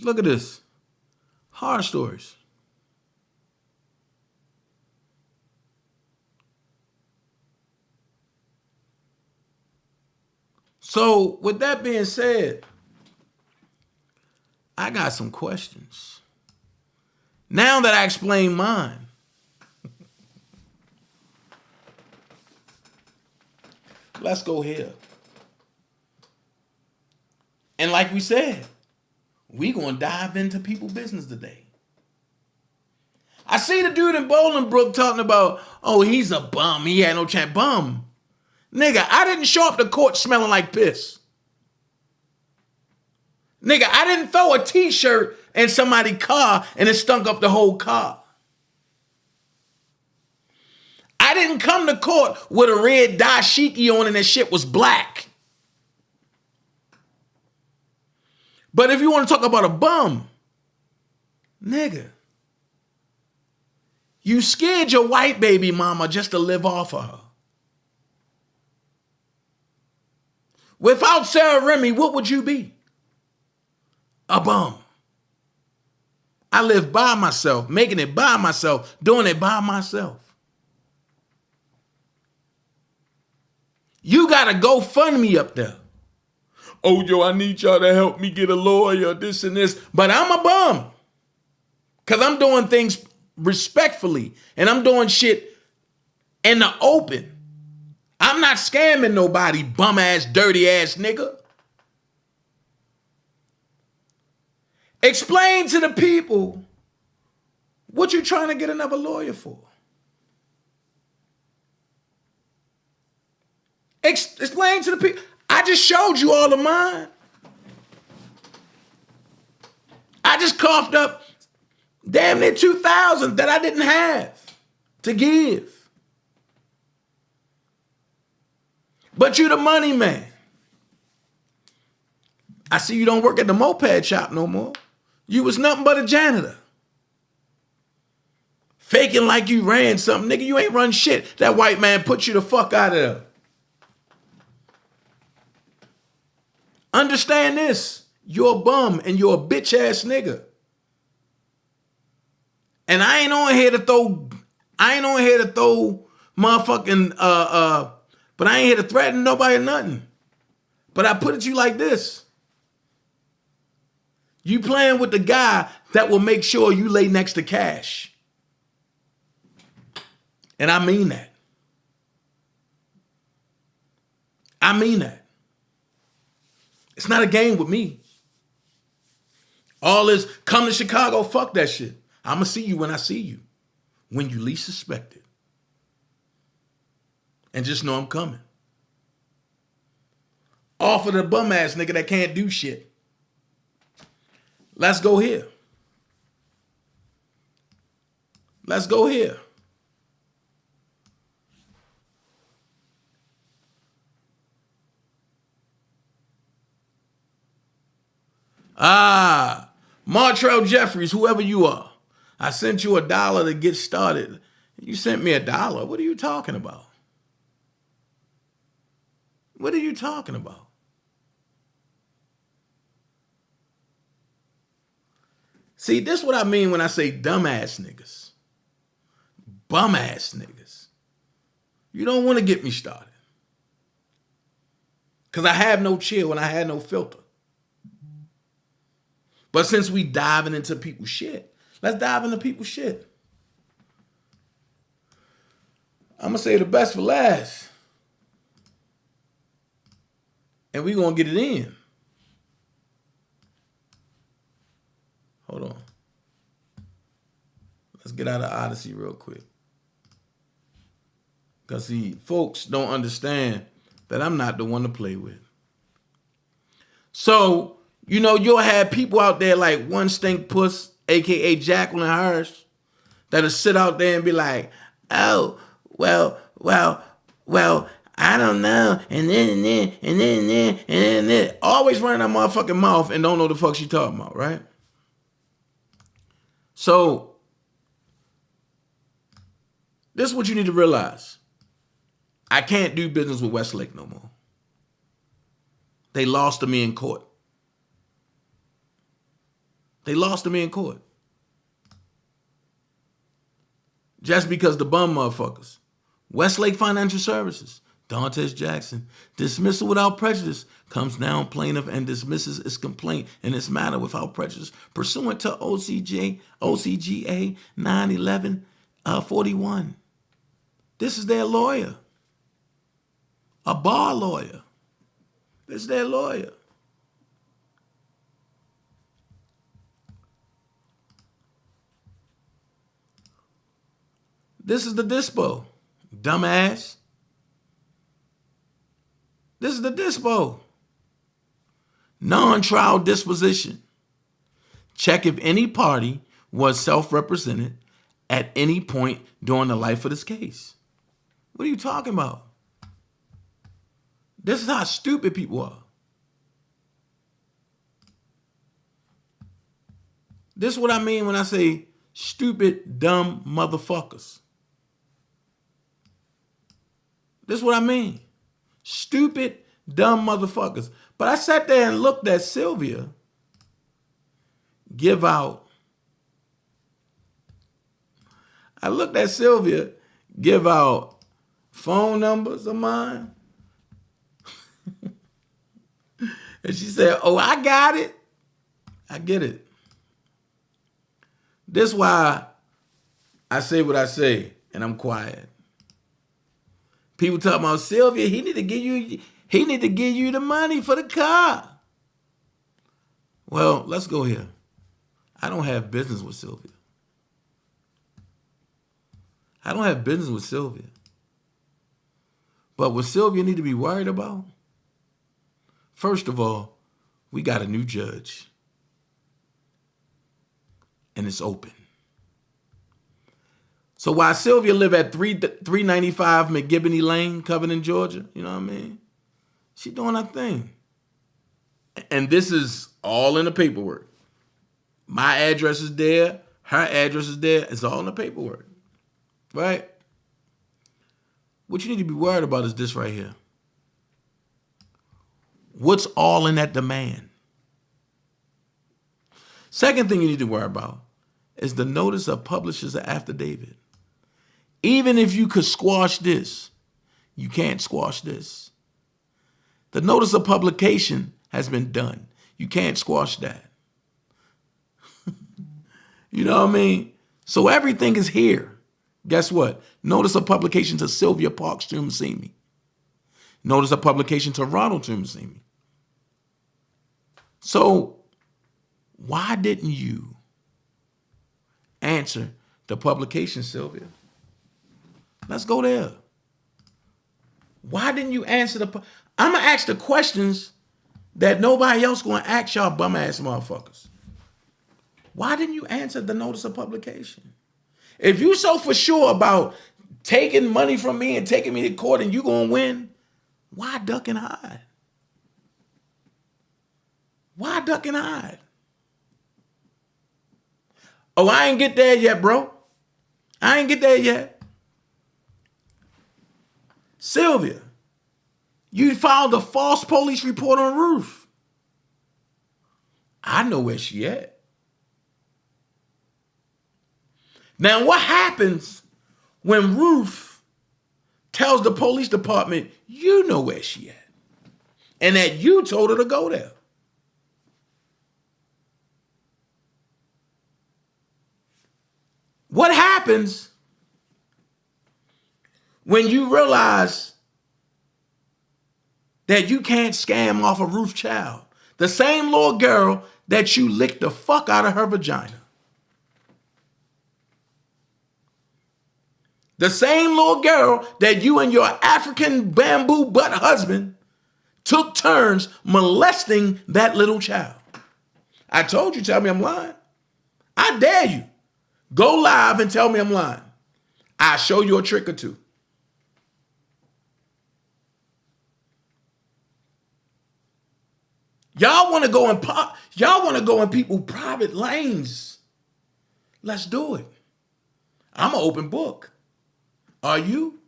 Look at this. Horror stories. So, with that being said, I got some questions. Now that I explained mine, let's go here. And like we said, we gonna dive into people's business today. I see the dude in Bolingbrook talking about, oh, he's a bum. He had no chance. Bum. Nigga, I didn't show up to court smelling like piss. Nigga, I didn't throw a t-shirt in somebody's car and it stunk up the whole car. I didn't come to court with a red dashiki on and that shit was black. But if you want to talk about a bum, nigga, you scared your white baby mama just to live off of her. Without Sarah Remy, what would you be? A bum. I live by myself, making it by myself, doing it by myself. You got to GoFundMe up there. Oh, yo, I need y'all to help me get a lawyer, this and this. But I'm a bum. Because I'm doing things respectfully. And I'm doing shit in the open. I'm not scamming nobody, bum-ass, dirty-ass nigga. Explain to the people what you trying to get another lawyer for. Explain to the people. I just showed you all of mine. I just coughed up damn near 2,000 that I didn't have to give. But you the money man. I see you don't work at the moped shop no more. You was nothing but a janitor. Faking like you ran something. Nigga, you ain't run shit. That white man put you the fuck out of there. Understand this. You're a bum and you're a bitch ass nigga. And I ain't on here to throw motherfucking but I ain't here to threaten nobody or nothing. But I put it to you like this. You playing with the guy that will make sure you lay next to cash. And I mean that. I mean that. It's not a game with me. All this, come to Chicago, fuck that shit. I'm going to see you when I see you. When you least suspect it. And just know I'm coming. Offer the bum ass nigga that can't do shit. Let's go here. Let's go here. Martrell Jeffries, whoever you are. I sent you $1 to get started. You sent me $1. What are you talking about? What are you talking about? See, this is what I mean when I say dumbass niggas. Bum ass niggas. You don't want to get me started. Because I have no chill and I had no filter. But since we diving into people's shit, let's dive into people's shit. I'm going to say the best for last. And we going to get it in. Hold on. Let's get out of Odyssey real quick. Because, see, folks don't understand that I'm not the one to play with. So, you know, you'll have people out there like one Stank Puss, a.k.a. Jacqueline Hirsch, that'll sit out there and be like, oh, well, I don't know, and then. Always running her motherfucking mouth and don't know the fuck she talking about, right? So, this is what you need to realize. I can't do business with Westlake no more. They lost to me in court. They lost to me in court. Just because the bum motherfuckers. Westlake Financial Services, daintezjackson. Dismissal without prejudice. Comes down plaintiff and dismisses its complaint in this matter without prejudice. Pursuant to OCGA 911-41. This is their lawyer. A bar lawyer. This is their lawyer. This is the dispo. Dumbass. This is the dispo. Non-trial disposition. Check if any party was self-represented at any point during the life of this case. What are you talking about? This is how stupid people are. This is what I mean when I say stupid, dumb motherfuckers. This is what I mean. Stupid, dumb motherfuckers. But I sat there and looked at Sylvia give out. I looked at Sylvia give out phone numbers of mine. And she said, oh, I got it. I get it. This is why I say what I say and I'm quiet. People talking about Sylvia, he need to give you the money for the car. Well, let's go here. I don't have business with Sylvia. I don't have business with Sylvia. But what Sylvia need to be worried about? First of all, we got a new judge. And it's open. So while Sylvia live at 395 McGibbony Lane, Covenant, Georgia, you know what I mean? She doing her thing. And this is all in the paperwork. My address is there. Her address is there. It's all in the paperwork. Right? What you need to be worried about is this right here. What's all in that demand? Second thing you need to worry about is the notice of publisher's affidavit. Even if you could squash this, you can't squash this. The notice of publication has been done. You can't squash that. You know what I mean? So everything is here. Guess what? Notice of publication to Sylvia Parks Tumasimi. Notice of publication to Ronald Tumasimi. So why didn't you answer the publication, Sylvia? Let's go there. Why didn't you answer I'm going to ask the questions that nobody else going to ask y'all bum-ass motherfuckers. Why didn't you answer the notice of publication? If you so for sure about taking money from me and taking me to court and you going to win, why duck and hide? Why duck and hide? Oh, I ain't get there yet, bro. I ain't get there yet. Sylvia, you filed a false police report on Ruth. I know where she at. Now, what happens when Ruth tells the police department, you know where she at, and that you told her to go there? What happens when you realize that you can't scam off a Ruth child? The same little girl that you licked the fuck out of her vagina. The same little girl that you and your African bamboo butt husband took turns molesting that little child. I told you, tell me I'm lying. I dare you. Go live and tell me I'm lying. I'll show you a trick or two. Y'all want to go in people's private lanes. Let's do it. I'm an open book. Are you?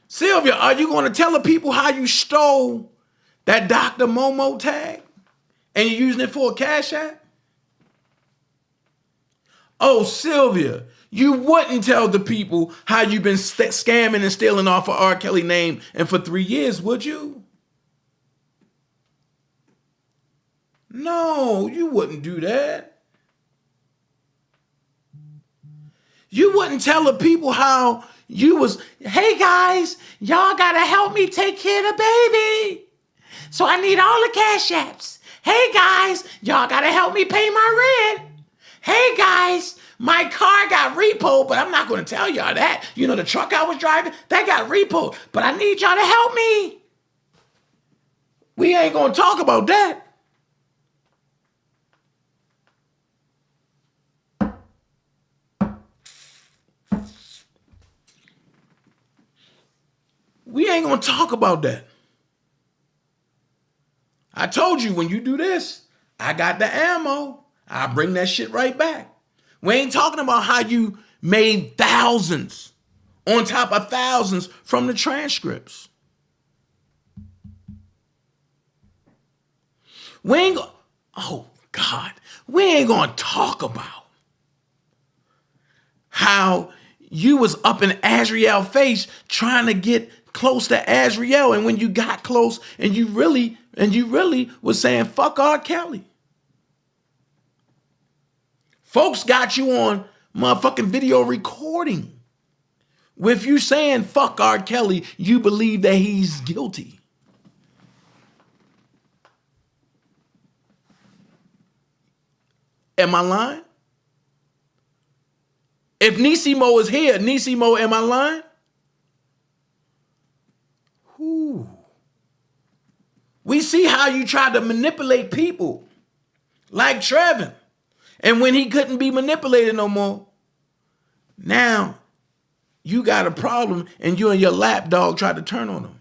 Sylvia, are you going to tell the people how you stole That Dr. Momo tag? And you're using it for a Cash App? Oh, Sylvia, you wouldn't tell the people how you've been scamming and stealing off of R. Kelly name and for 3 years, would you? No, you wouldn't do that. You wouldn't tell the people how you was, hey guys, y'all gotta help me take care of the baby. So I need all the Cash Apps. Hey guys, y'all gotta help me pay my rent. Hey guys, my car got repoed, but I'm not gonna tell y'all that. You know the truck I was driving, that got repoed, but I need y'all to help me. We ain't gonna talk about that. We ain't gonna talk about that. I told you when you do this, I got the ammo. I bring that shit right back. We ain't talking about how you made thousands on top of thousands from the transcripts. We ain't gonna, oh God, we ain't gonna talk about how you was up in Azriel's face trying to get close to Azriel, and when you got close and you really was saying fuck R. Kelly. Folks got you on motherfucking video recording with you saying fuck R. Kelly. You believe that he's guilty. Am I lying? If Nisimo is here, Nisimo, am I lying? Ooh. We see how you tried to manipulate people like Trevin. And when he couldn't be manipulated no more, now you got a problem and you and your lapdog tried to turn on him.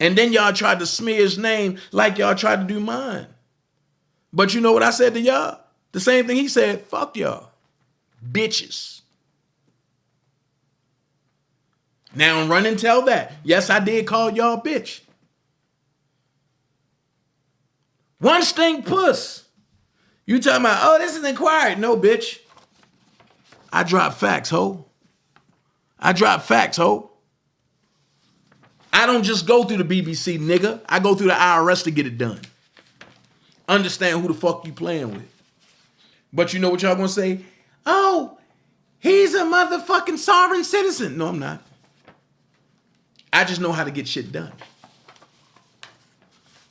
And then y'all tried to smear his name like y'all tried to do mine. But you know what I said to y'all? The same thing he said, fuck y'all, bitches. Now run and tell that. Yes, I did call y'all bitch. One Stank Puss. You talking about, oh, this is inquiry. No, bitch. I drop facts, ho. I drop facts, ho. I don't just go through the BBC, nigga. I go through the IRS to get it done. Understand who the fuck you playing with. But you know what y'all gonna say? Oh, he's a motherfucking sovereign citizen. No, I'm not. I just know how to get shit done.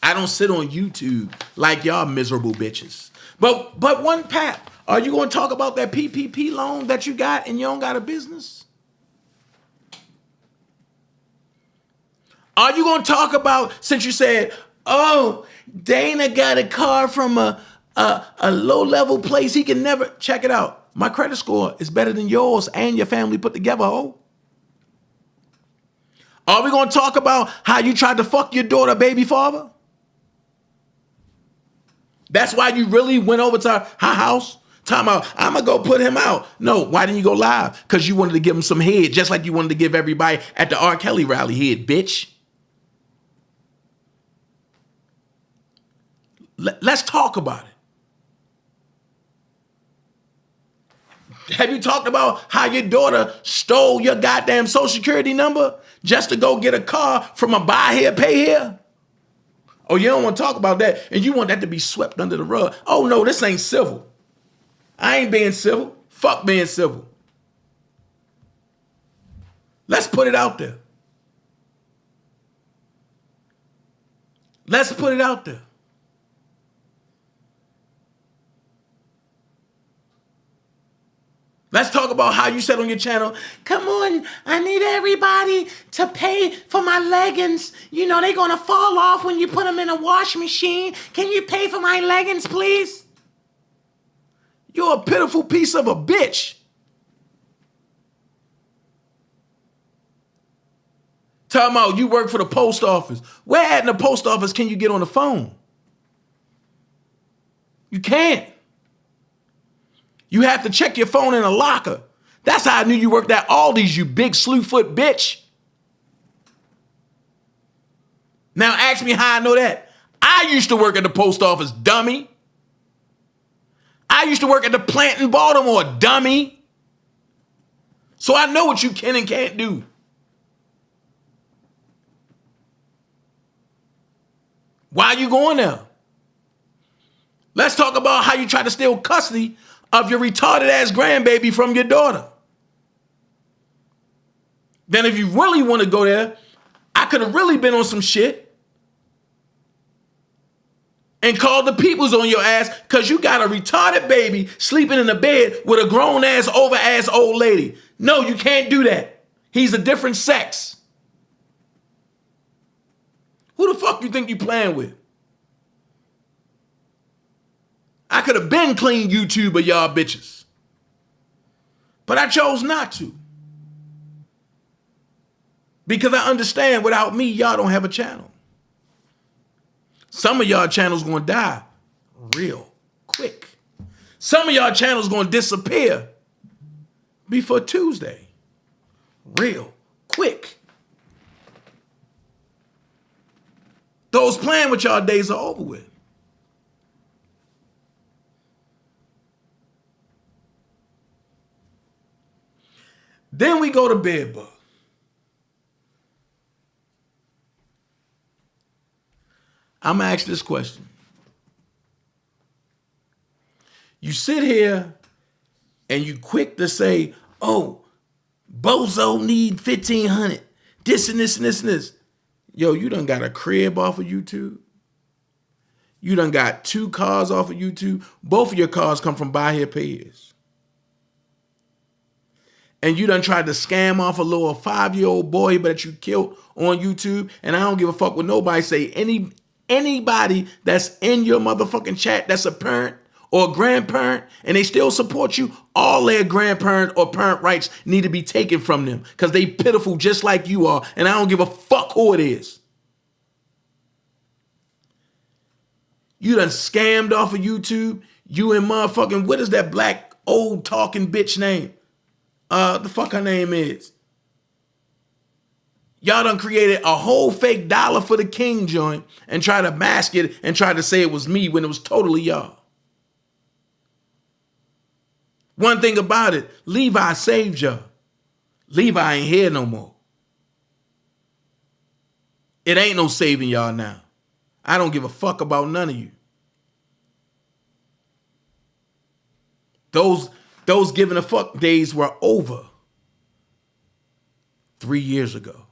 I don't sit on YouTube like y'all miserable bitches. But one pap, are you gonna talk about that PPP loan that you got and you don't got a business? Are you gonna talk about, since you said, oh, Dana got a car from a low-level place, he can never, check it out. My credit score is better than yours and your family put together, ho. Are we gonna talk about how you tried to fuck your daughter, baby father? That's why you really went over to her house, talking about, I'm gonna go put him out. No, why didn't you go live? Because you wanted to give him some head, just like you wanted to give everybody at the R. Kelly rally head, bitch. Let's talk about it. Have you talked about how your daughter stole your goddamn social security number just to go get a car from a buy here, pay here? Oh, you don't want to talk about that, and you want that to be swept under the rug. Oh, no, this ain't civil. I ain't being civil. Fuck being civil. Let's put it out there. Let's put it out there. Let's talk about how you said on your channel, come on, I need everybody to pay for my leggings. You know, they're going to fall off when you put them in a wash machine. Can you pay for my leggings, please? You're a pitiful piece of a bitch. Talking about you work for the post office. Where at in the post office can you get on the phone? You can't. You have to check your phone in a locker. That's how I knew you worked at Aldi's, you big slewfoot bitch. Now ask me how I know that. I used to work at the post office, dummy. I used to work at the plant in Baltimore, dummy. So I know what you can and can't do. Why are you going there? Let's talk about how you try to steal custody of your retarded ass grandbaby from your daughter. Then if you really want to go there, I could have really been on some shit and called the peoples on your ass because you got a retarded baby sleeping in a bed with a grown ass over ass old lady. No, you can't do that. He's a different sex. Who the fuck you think you playing with? I could have been clean YouTuber, y'all bitches. But I chose not to. Because I understand without me, y'all don't have a channel. Some of y'all channels gonna die real quick. Some of y'all channels gonna disappear before Tuesday. Real quick. Those playing with y'all days are over with. Then we go to bedbug. I'm gonna ask this question. You sit here and you quick to say, oh, Bozo need 1,500. This and this and this and this. Yo, you done got a crib off of YouTube. You done got 2 cars off of YouTube. Both of your cars come from buy here, pay here. And you done tried to scam off a little 5-year-old boy that you killed on YouTube. And I don't give a fuck what nobody say. Anybody that's in your motherfucking chat that's a parent or a grandparent and they still support you, all their grandparent or parent rights need to be taken from them because they pitiful just like you are. And I don't give a fuck who it is. You done scammed off of YouTube. You and motherfucking, what is that black old talking bitch name? The fuck her name is. Y'all done created a whole fake dollar for the king joint and try to mask it and try to say it was me when it was totally y'all. One thing about it, Levi saved y'all. Levi ain't here no more. It ain't no saving y'all now. I don't give a fuck about none of you. Those giving a fuck days were over 3 years ago.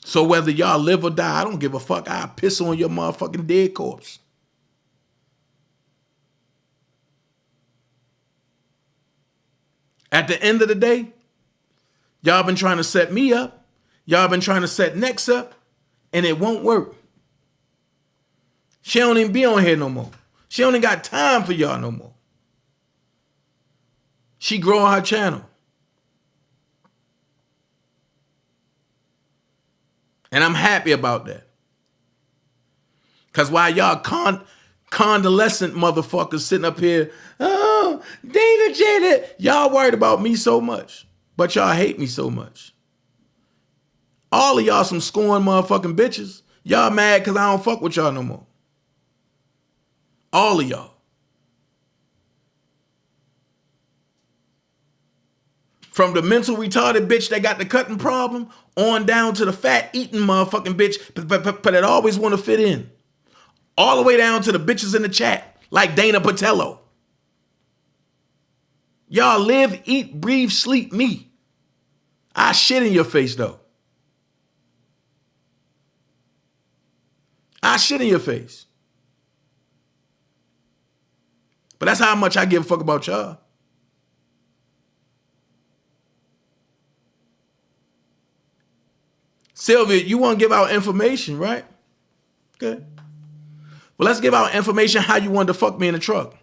So whether y'all live or die, I don't give a fuck. I piss on your motherfucking dead corpse. At the end of the day, y'all been trying to set me up. Y'all been trying to set Next up, and it won't work. She don't even be on here no more. She don't even got time for y'all no more. She growing her channel. And I'm happy about that. Because while y'all convalescent motherfuckers sitting up here, oh, daintezjackson, y'all worried about me so much. But y'all hate me so much. All of y'all some scorn motherfucking bitches. Y'all mad because I don't fuck with y'all no more. All of y'all. From the mental retarded bitch that got the cutting problem on down to the fat eating motherfucking bitch, but it always want to fit in. All the way down to the bitches in the chat, like Dana Patello. Y'all live, eat, breathe, sleep me. I shit in your face though. I shit in your face. But that's how much I give a fuck about y'all. Sylvia, you want to give out information, right? Good. Well, let's give out information how you wanted to fuck me in the truck.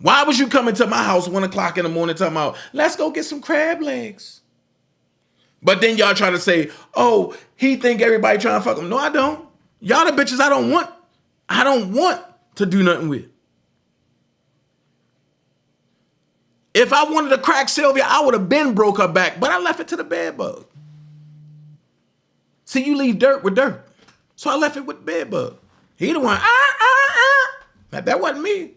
Why was you coming to my house 1 o'clock in the morning talking about, let's go get some crab legs? But then y'all try to say, oh, he think everybody trying to fuck him. No, I don't. Y'all the bitches I don't want to do nothing with. If I wanted to crack Sylvia, I would have been broke her back, but I left it to the bed bug. See, you leave dirt with dirt. So I left it with the bed bug. He the one, That wasn't me.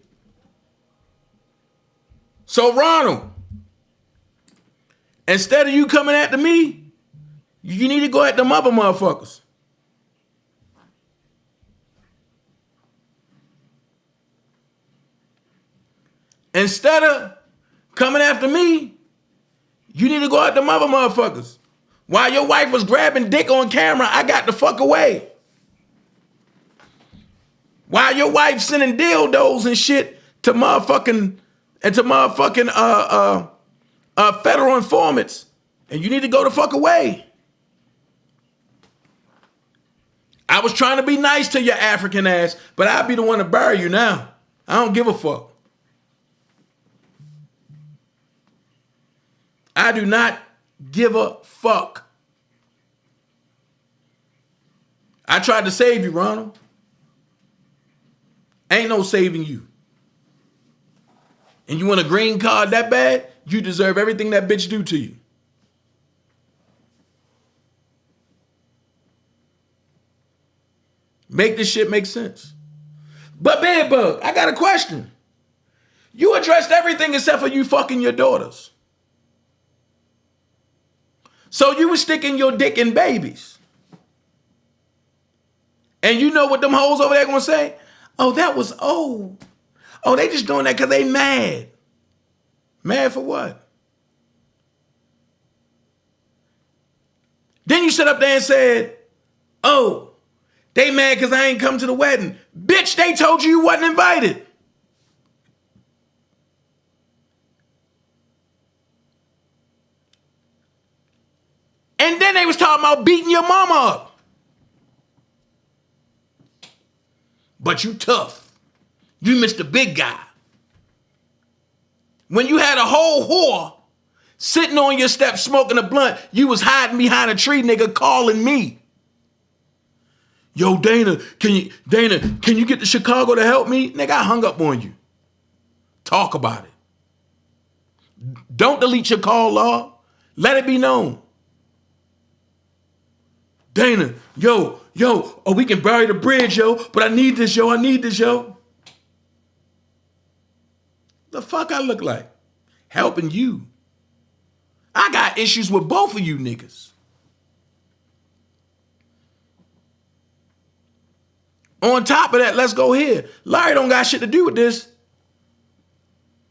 So Ronald, instead of you coming after me, you need to go at them other motherfuckers. Instead of coming after me, you need to go at them other motherfuckers. While your wife was grabbing dick on camera, I got the fuck away. While your wife sending dildos and shit to motherfucking federal informants, and you need to go the fuck away. I was trying to be nice to your African ass, but I'll be the one to bury you now. I don't give a fuck. I do not give a fuck. I tried to save you, Ronald. Ain't no saving you. And you want a green card that bad? You deserve everything that bitch do to you. Make this shit make sense. But Bedbug, I got a question. You addressed everything except for you fucking your daughters. So you were sticking your dick in babies. And you know what them hoes over there gonna say? Oh, that was old. Oh, they just doing that because they mad. Mad for what? Then you sit up there and said, oh, they mad because I ain't come to the wedding. Bitch, they told you wasn't invited. And then they was talking about beating your mama up. But you tough. You Mr. Big Guy. When you had a whole whore sitting on your step smoking a blunt, you was hiding behind a tree, nigga, calling me. Yo, Dana, can you get to Chicago to help me? Nigga, I hung up on you. Talk about it. Don't delete your call log. Let it be known. Dana, yo, oh, we can bury the bridge, yo, but I need this, yo. The fuck I look like? Helping you. I got issues with both of you niggas. On top of that, let's go here. Larry don't got shit to do with this.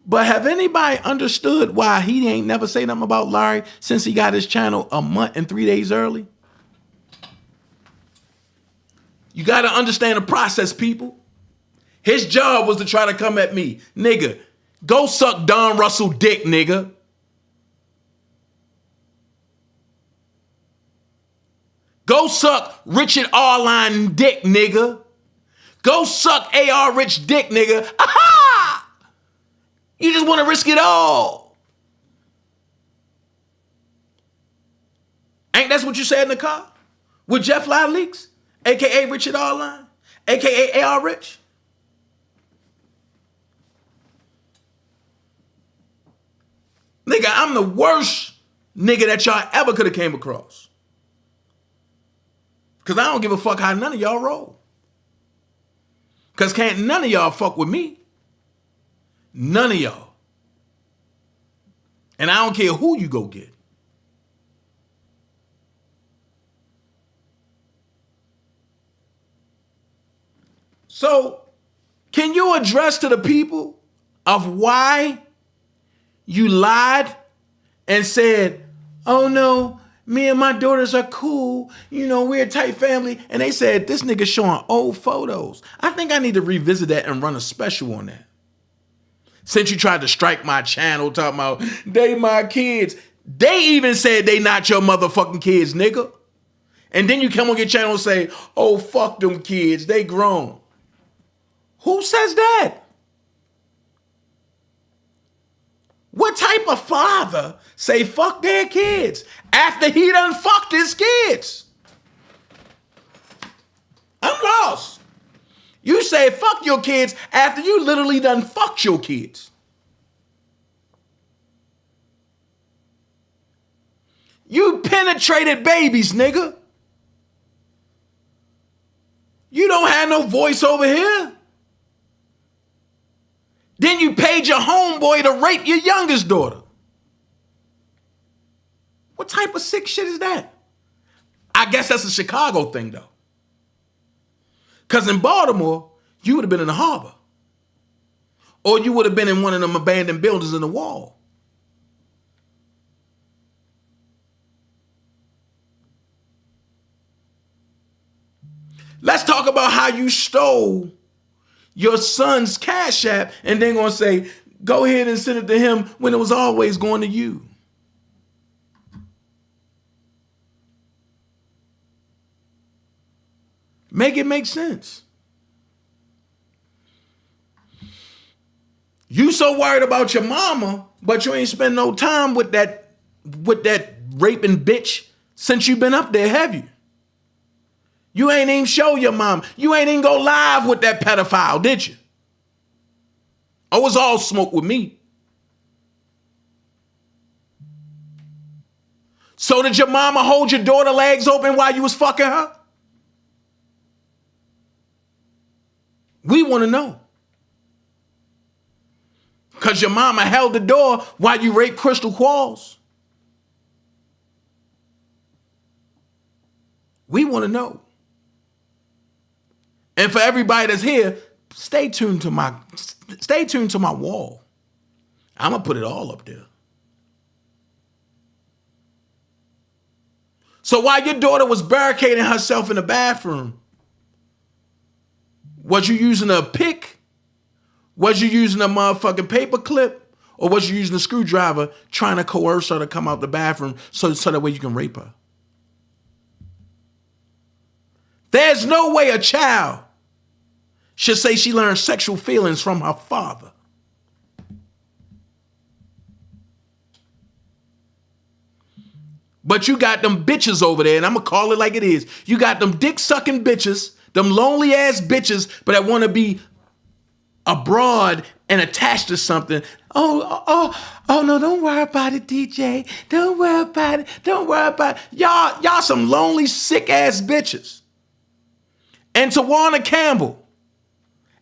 But have anybody understood why he ain't never say nothing about Larry since he got his channel a month and 3 days early? You got to understand the process, people. His job was to try to come at me. Nigga, go suck Don Russell dick, nigga. Go suck Richard Arline dick, nigga. Go suck A.R. Rich dick, nigga. Aha! You just want to risk it all. Ain't that's what you said in the car? With Jeff Lie Leaks? A.K.A. Richard Arline? A.K.A. A.R. Rich? Nigga, I'm the worst nigga that y'all ever could have came across. Because I don't give a fuck how none of y'all roll. Because can't none of y'all fuck with me. None of y'all. And I don't care who you go get. So, can you address to the people of why you lied and said, oh no, me and my daughters are cool, you know, we're a tight family, and they said, this nigga showing old photos. I think I need to revisit that and run a special on that. Since you tried to strike my channel talking about, they my kids. They even said they not your motherfucking kids, nigga. And then you come on your channel and say, oh, fuck them kids, they grown. Who says that? What type of father say fuck their kids after he done fucked his kids? I'm lost. You say fuck your kids after you literally done fucked your kids. You penetrated babies, nigga. You don't have no voice over here. Then you paid your homeboy to rape your youngest daughter. What type of sick shit is that? I guess that's a Chicago thing, though. Because in Baltimore, you would have been in the harbor. Or you would have been in one of them abandoned buildings in the wall. Let's talk about how you stole your son's Cash App and then gonna say, go ahead and send it to him when it was always going to you. Make it make sense. You so worried about your mama, but you ain't spend no time with that raping bitch since you been up there, have you? You ain't even show your mom. You ain't even go live with that pedophile, did you? Oh, it was all smoke with me. So did your mama hold your daughter legs open while you was fucking her? We want to know. Because your mama held the door while you raped Crystal Qualls. We want to know. And for everybody that's here, stay tuned to my wall. I'm gonna put it all up there. So while your daughter was barricading herself in the bathroom, was you using a pick? Was you using a motherfucking paper clip? Or was you using a screwdriver trying to coerce her to come out the bathroom so that way you can rape her? There's no way a child should say she learned sexual feelings from her father. But you got them bitches over there, and I'm going to call it like it is. You got them dick-sucking bitches, them lonely-ass bitches, but that want to be abroad and attached to something. Oh, no, don't worry about it, DJ. Don't worry about it. Don't worry about it. Y'all some lonely, sick-ass bitches. And Tawana Campbell,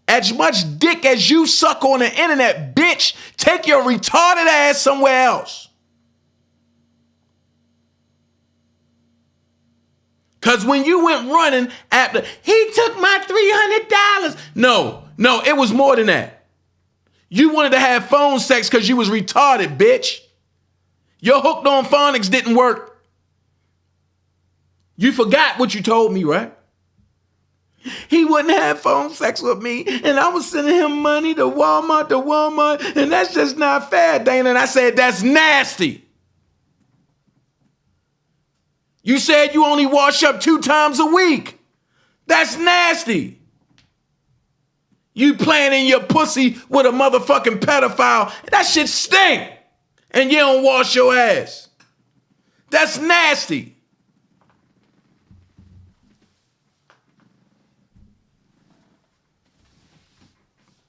as much dick as you suck on the internet, bitch, take your retarded ass somewhere else. Because when you went running after, he took my $300. No, it was more than that. You wanted to have phone sex because you was retarded, bitch. Your hooked on phonics didn't work. You forgot what you told me, right? He wouldn't have phone sex with me, and I was sending him money to Walmart, and that's just not fair, Dana. And I said, that's nasty. You said you only wash up 2 times a week. That's nasty. You playing in your pussy with a motherfucking pedophile. That shit stink. And you don't wash your ass. That's nasty.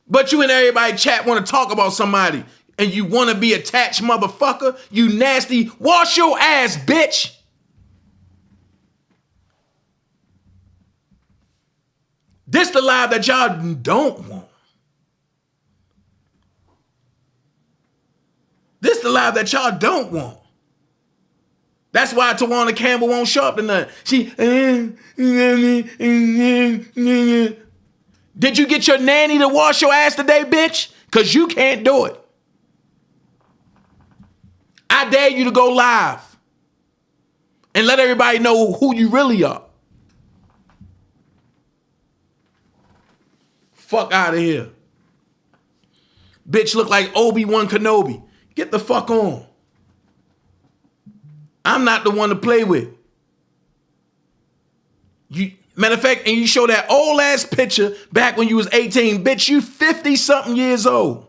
But you and everybody chat want to talk about somebody and you want to be attached, motherfucker. You nasty. Wash your ass, bitch. This the life that y'all don't want. This the life that y'all don't want. That's why Tawana Campbell won't show up tonight. Did you get your nanny to wash your ass today, bitch? Because you can't do it. I dare you to go live and let everybody know who you really are. Fuck out of here. Bitch look like Obi-Wan Kenobi. Get the fuck on. I'm not the one to play with. Matter of fact, and you show that old ass picture back when you was 18. Bitch, you 50 something years old.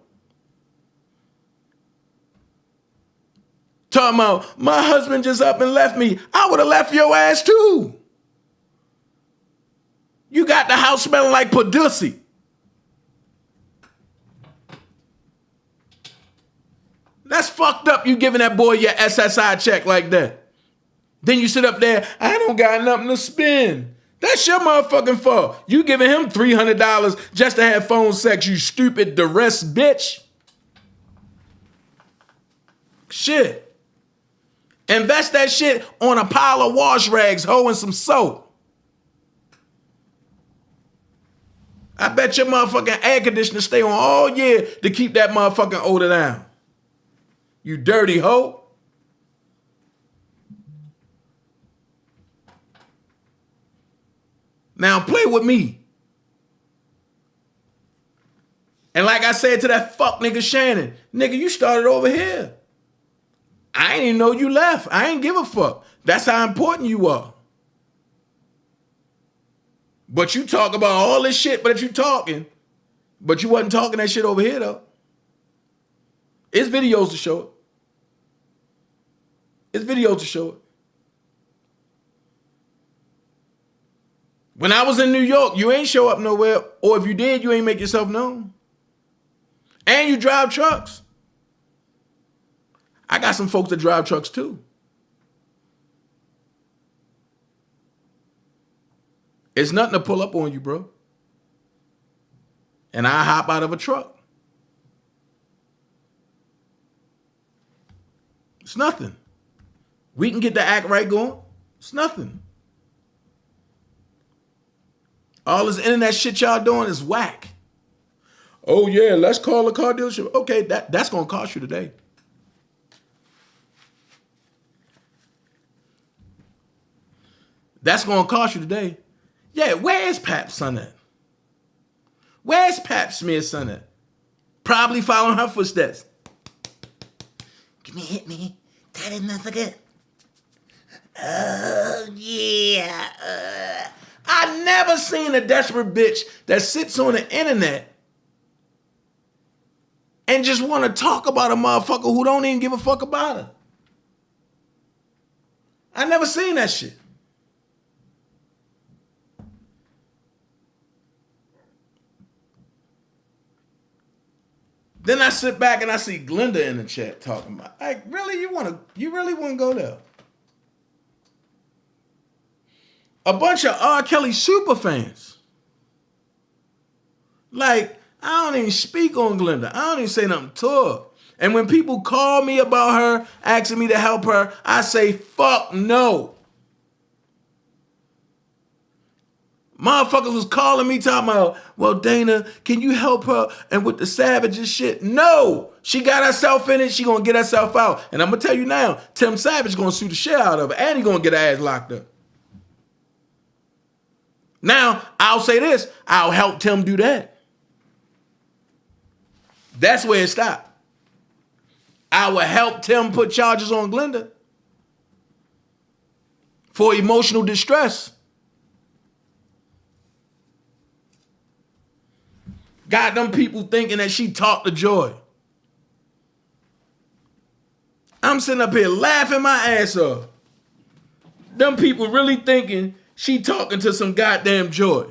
Talking about, my husband just up and left me. I would have left your ass too. You got the house smelling like Pedooooo. That's fucked up, you giving that boy your SSI check like that. Then you sit up there, I don't got nothing to spend. That's your motherfucking fault. You giving him $300 just to have phone sex, you stupid duress bitch. Shit. Invest that shit on a pile of wash rags, hoe, and some soap. I bet your motherfucking air conditioner stay on all year to keep that motherfucking odor down. You dirty hoe. Now play with me. And like I said to that fuck nigga Shannon, nigga, you started over here. I ain't even know you left. I ain't give a fuck. That's how important you are. But you talk about all this shit, but you talking. But you wasn't talking that shit over here, though. It's videos to show it. It's videos to show it. When I was in New York, you ain't show up nowhere. Or if you did, you ain't make yourself known. And you drive trucks. I got some folks that drive trucks too. It's nothing to pull up on you, bro. And I hop out of a truck. It's nothing. We can get the act right going. It's nothing. All this internet shit y'all doing is whack. Oh yeah, let's call a car dealership. Okay, that's gonna cost you today. That's gonna cost you today. Yeah, where's Pap's son at? Where's Pap Smear's son at? Probably following her footsteps. Give me a hit, man. That is motherfucker. Oh, yeah. I never seen a desperate bitch that sits on the internet and just want to talk about a motherfucker who don't even give a fuck about her. I never seen that shit. Then I sit back and I see Glenda in the chat talking about, like, really, you really want to go there? A bunch of R. Kelly super fans. Like, I don't even speak on Glenda. I don't even say nothing to her. And when people call me about her, asking me to help her, I say, fuck no. Motherfuckers was calling me talking about, well, Dana, can you help her? And with the Savages shit, no. She got herself in it. She gonna get herself out. And I'm gonna tell you now, Tim Savage gonna sue the shit out of her, and he gonna get her ass locked up. Now, I'll say this, I'll help Tim do that. That's where it stopped. I will help Tim put charges on Glenda for emotional distress. Got them people thinking that she talked to Joy. I'm sitting up here laughing my ass off. Them people really thinking she talking to some goddamn Joy.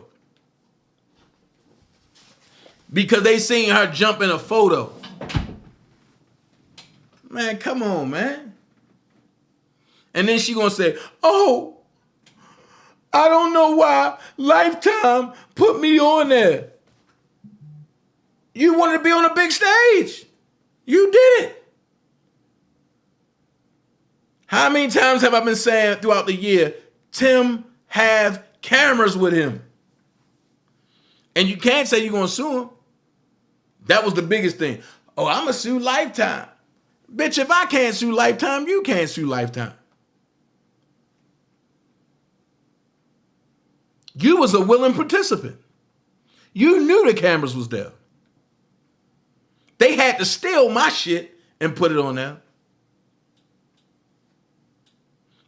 Because they seen her jump in a photo. Man, come on, man. And then she gonna say, oh, I don't know why Lifetime put me on there. You wanted to be on a big stage. You did it. How many times have I been saying throughout the year, Tim have cameras with him? And you can't say you're going to sue him. That was the biggest thing. Oh, I'm going to sue Lifetime. Bitch, if I can't sue Lifetime, you can't sue Lifetime. You was a willing participant. You knew the cameras was there. They had to steal my shit and put it on there.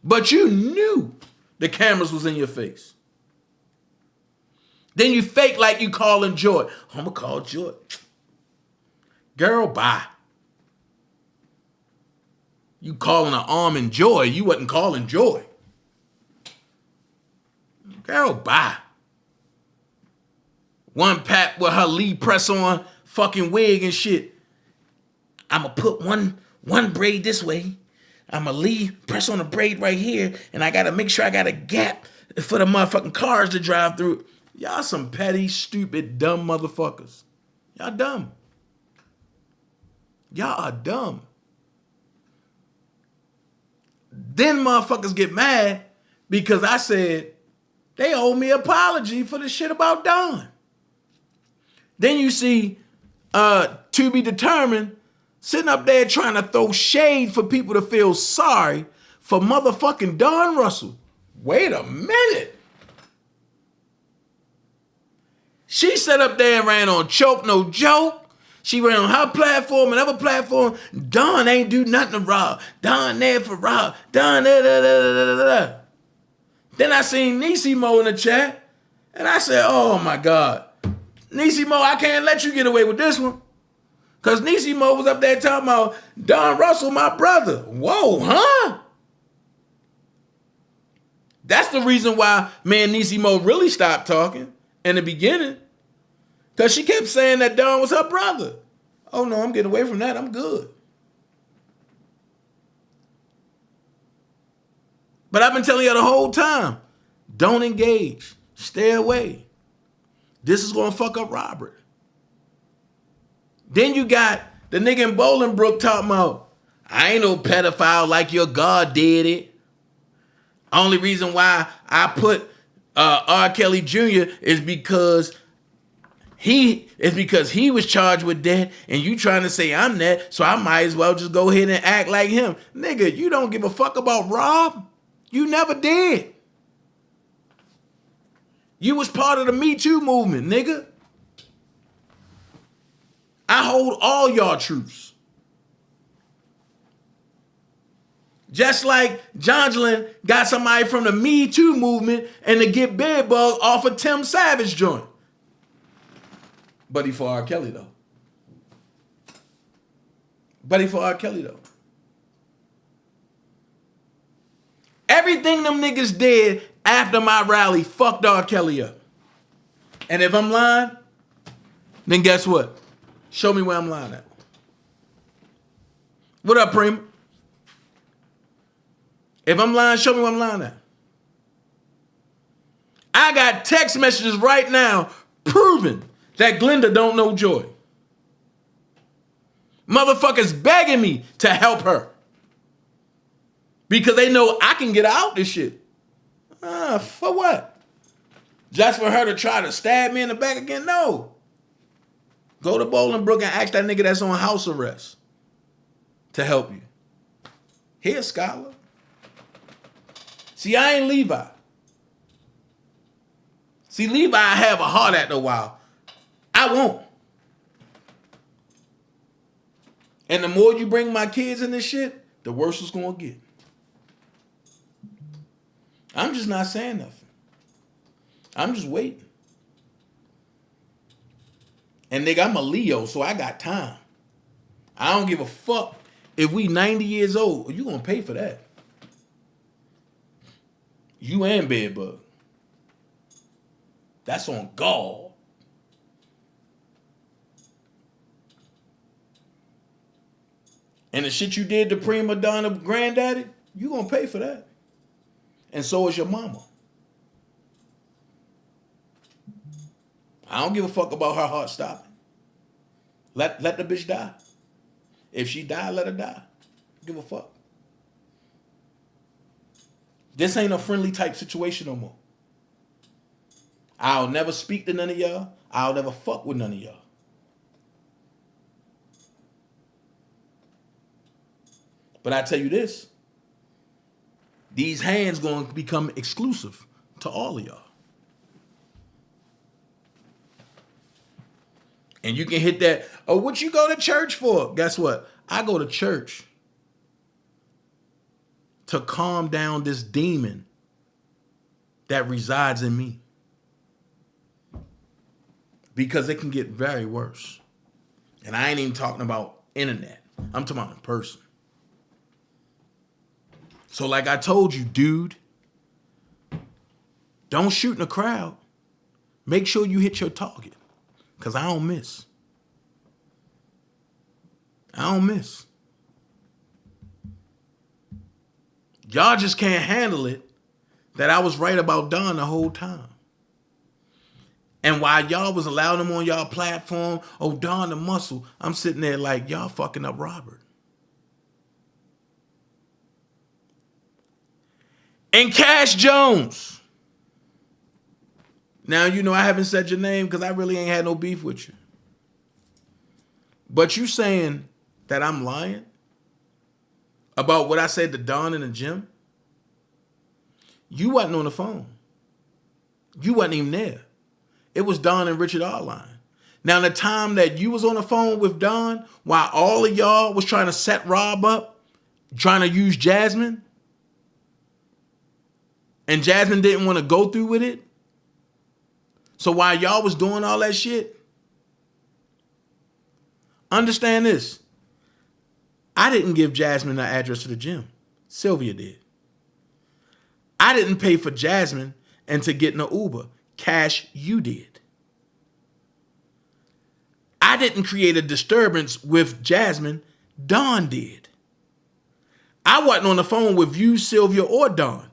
But you knew the cameras was in your face. Then you fake like you calling Joy. I'm going to call Joy. Girl, bye. You calling her Almond Joy. You wasn't calling Joy. Girl, bye. One Pat with her lead press on fucking wig and shit. I'ma put one braid this way, I'ma leave, press on the brake right here, and I gotta make sure I got a gap for the motherfucking cars to drive through. Y'all some petty, stupid, dumb motherfuckers. Y'all dumb. Y'all are dumb. Then motherfuckers get mad because I said they owe me an apology for the shit about Don. Then you see To Be Determined sitting up there trying to throw shade for people to feel sorry for motherfucking Don Russell. Wait a minute. She sat up there and ran on Choke No Joke. She ran on her platform and other platform. Don ain't do nothing to Rob. Don there for Rob. Don da da da da da da. Then I seen Nisimo in the chat, and I said, "Oh my God, Nisimo, I can't let you get away with this one." Because Nisimo was up there talking about Don Russell, my brother. Whoa, huh? That's the reason why me and Nisimo really stopped talking in the beginning. Because she kept saying that Don was her brother. Oh no, I'm getting away from that. I'm good. But I've been telling you the whole time, don't engage. Stay away. This is going to fuck up Robert. Then you got the nigga in Bolingbrook talking about, I ain't no pedophile like your God did it. Only reason why I put R. Kelly Jr. is because he was charged with that, and you trying to say I'm that, so I might as well just go ahead and act like him. Nigga, you don't give a fuck about Rob. You never did. You was part of the Me Too movement, nigga. I hold all y'all truths. Just like Jongelin got somebody from the Me Too movement and to get bedbug off of Tim Savage joint. Buddy for R. Kelly, though. Buddy for R. Kelly, though. Everything them niggas did after my rally fucked R. Kelly up. And if I'm lying, then guess what? Show me where I'm lying at. What up, Prima? If I'm lying, show me where I'm lying at. I got text messages right now proving that Glenda don't know Joy. Motherfuckers begging me to help her. Because they know I can get out this shit. For what? Just for her to try to stab me in the back again? No. Go to Bolingbrook and ask that nigga that's on house arrest to help you. Here, Scholar. See, I ain't Levi. See, Levi, I have a heart after a while. I won't. And the more you bring my kids in this shit, the worse it's gonna get. I'm just not saying nothing. I'm just waiting. And nigga, I'm a Leo, so I got time. I don't give a fuck if we 90 years old. You gonna pay for that. You and Bedbug. That's on God. And the shit you did to Prima Donna Granddaddy, you gonna pay for that. And so is your mama. I don't give a fuck about her heart stopping. Let the bitch die. If she die, let her die. Give a fuck. This ain't a friendly type situation no more. I'll never speak to none of y'all. I'll never fuck with none of y'all. But I tell you this, these hands gonna become exclusive to all of y'all. And you can hit that, oh, what you go to church for? Guess what? I go to church to calm down this demon that resides in me. Because it can get very worse. And I ain't even talking about internet. I'm talking about in person. So like I told you, dude, don't shoot in the crowd. Make sure you hit your target. Because I don't miss. I don't miss. Y'all just can't handle it that I was right about Don the whole time. And while y'all was allowing him on y'all platform, oh, Don the muscle, I'm sitting there like, y'all fucking up Robert. And Cash Jones. Now, you know, I haven't said your name because I really ain't had no beef with you. But you saying that I'm lying about what I said to Don in the gym? You wasn't on the phone. You wasn't even there. It was Don and Richard Arline. Now, the time that you was on the phone with Don, while all of y'all was trying to set Rob up, trying to use Jasmine, and Jasmine didn't want to go through with it. So while y'all was doing all that shit, understand this. I didn't give Jasmine the address to the gym. Sylvia did. I didn't pay for Jasmine and to get in an Uber. Cash, you did. I didn't create a disturbance with Jasmine. Don did. I wasn't on the phone with you, Sylvia, or Don.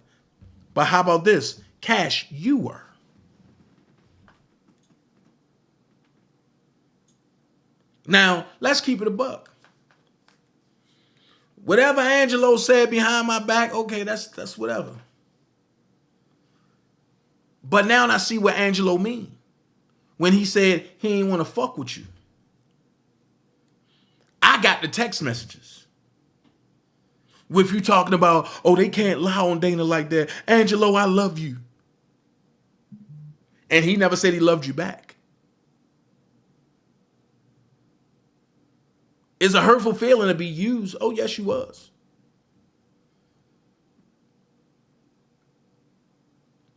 But how about this? Cash, you were. Now, let's keep it a buck. Whatever Angelo said behind my back, okay, that's whatever. But now I see what Angelo mean when he said he ain't want to fuck with you. I got the text messages with you talking about, oh, they can't lie on Dana like that. Angelo, I love you. And he never said he loved you back. It's a hurtful feeling to be used. Oh, yes, you was.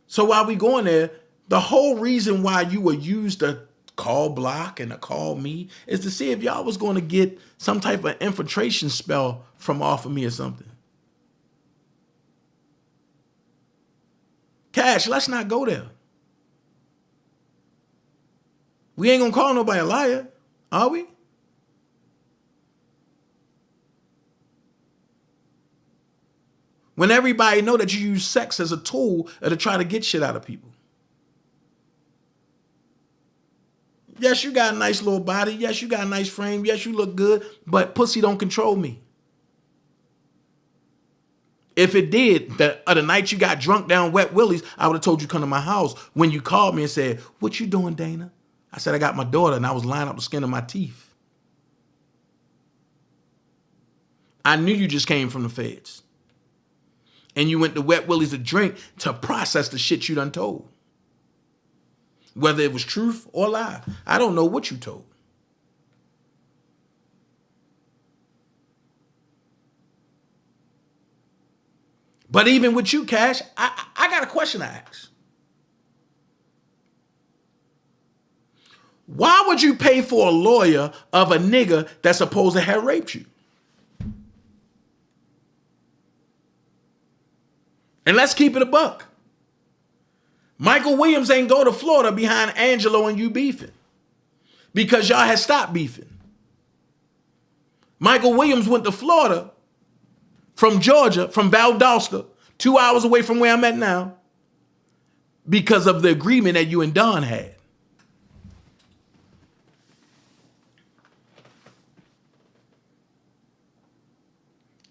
So while we going there, the whole reason why you were used to call Block and to call me is to see if y'all was going to get some type of infiltration spell from off of me or something. Cash, let's not go there. We ain't going to call nobody a liar, are we? When everybody know that you use sex as a tool to try to get shit out of people. Yes, you got a nice little body. Yes, you got a nice frame. Yes, you look good. But pussy don't control me. If it did, the night you got drunk down Wet Willie's, I would have told you come to my house. When you called me and said, what you doing, Dana? I said, I got my daughter and I was lining up the skin of my teeth. I knew you just came from the feds. And you went to Wet Willie's to drink to process the shit you done told. Whether it was truth or lie. I don't know what you told. But even with you, Cash, I got a question to ask. Why would you pay for a lawyer of a nigga that's supposed to have raped you? And let's keep it a buck. Michael Williams ain't go to Florida behind Angelo and you beefing because y'all had stopped beefing. Michael Williams went to Florida from Georgia, from Valdosta, 2 hours away from where I'm at now, because of the agreement that you and Don had.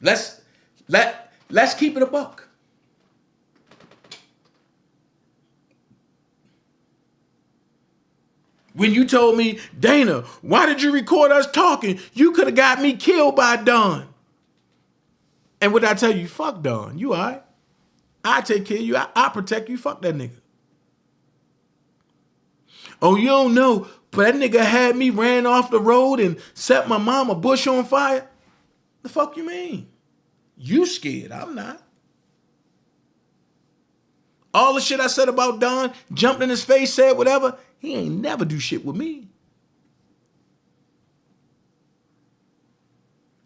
Let's keep it a buck. When you told me, Dana, why did you record us talking? You could have got me killed by Don. And what I tell you, fuck Don. You all right? I take care of you. I protect you. Fuck that nigga. Oh, you don't know, but that nigga had me ran off the road and set my mama bush on fire. The fuck you mean? You scared. I'm not. All the shit I said about Don, jumped in his face, said whatever, he ain't never do shit with me.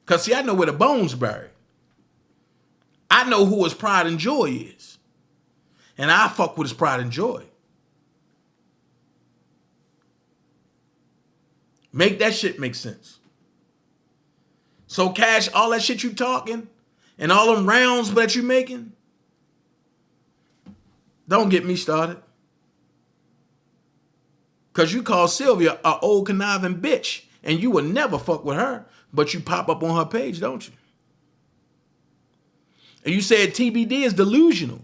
Because, see, I know where the bones buried. I know who his pride and joy is. And I fuck with his pride and joy. Make that shit make sense. So, Cash, all that shit you talking, And all them rounds that you making, don't get me started. Because you call Sylvia a old conniving bitch, and you would never fuck with her, but you pop up on her page, don't you? And you said TBD is delusional,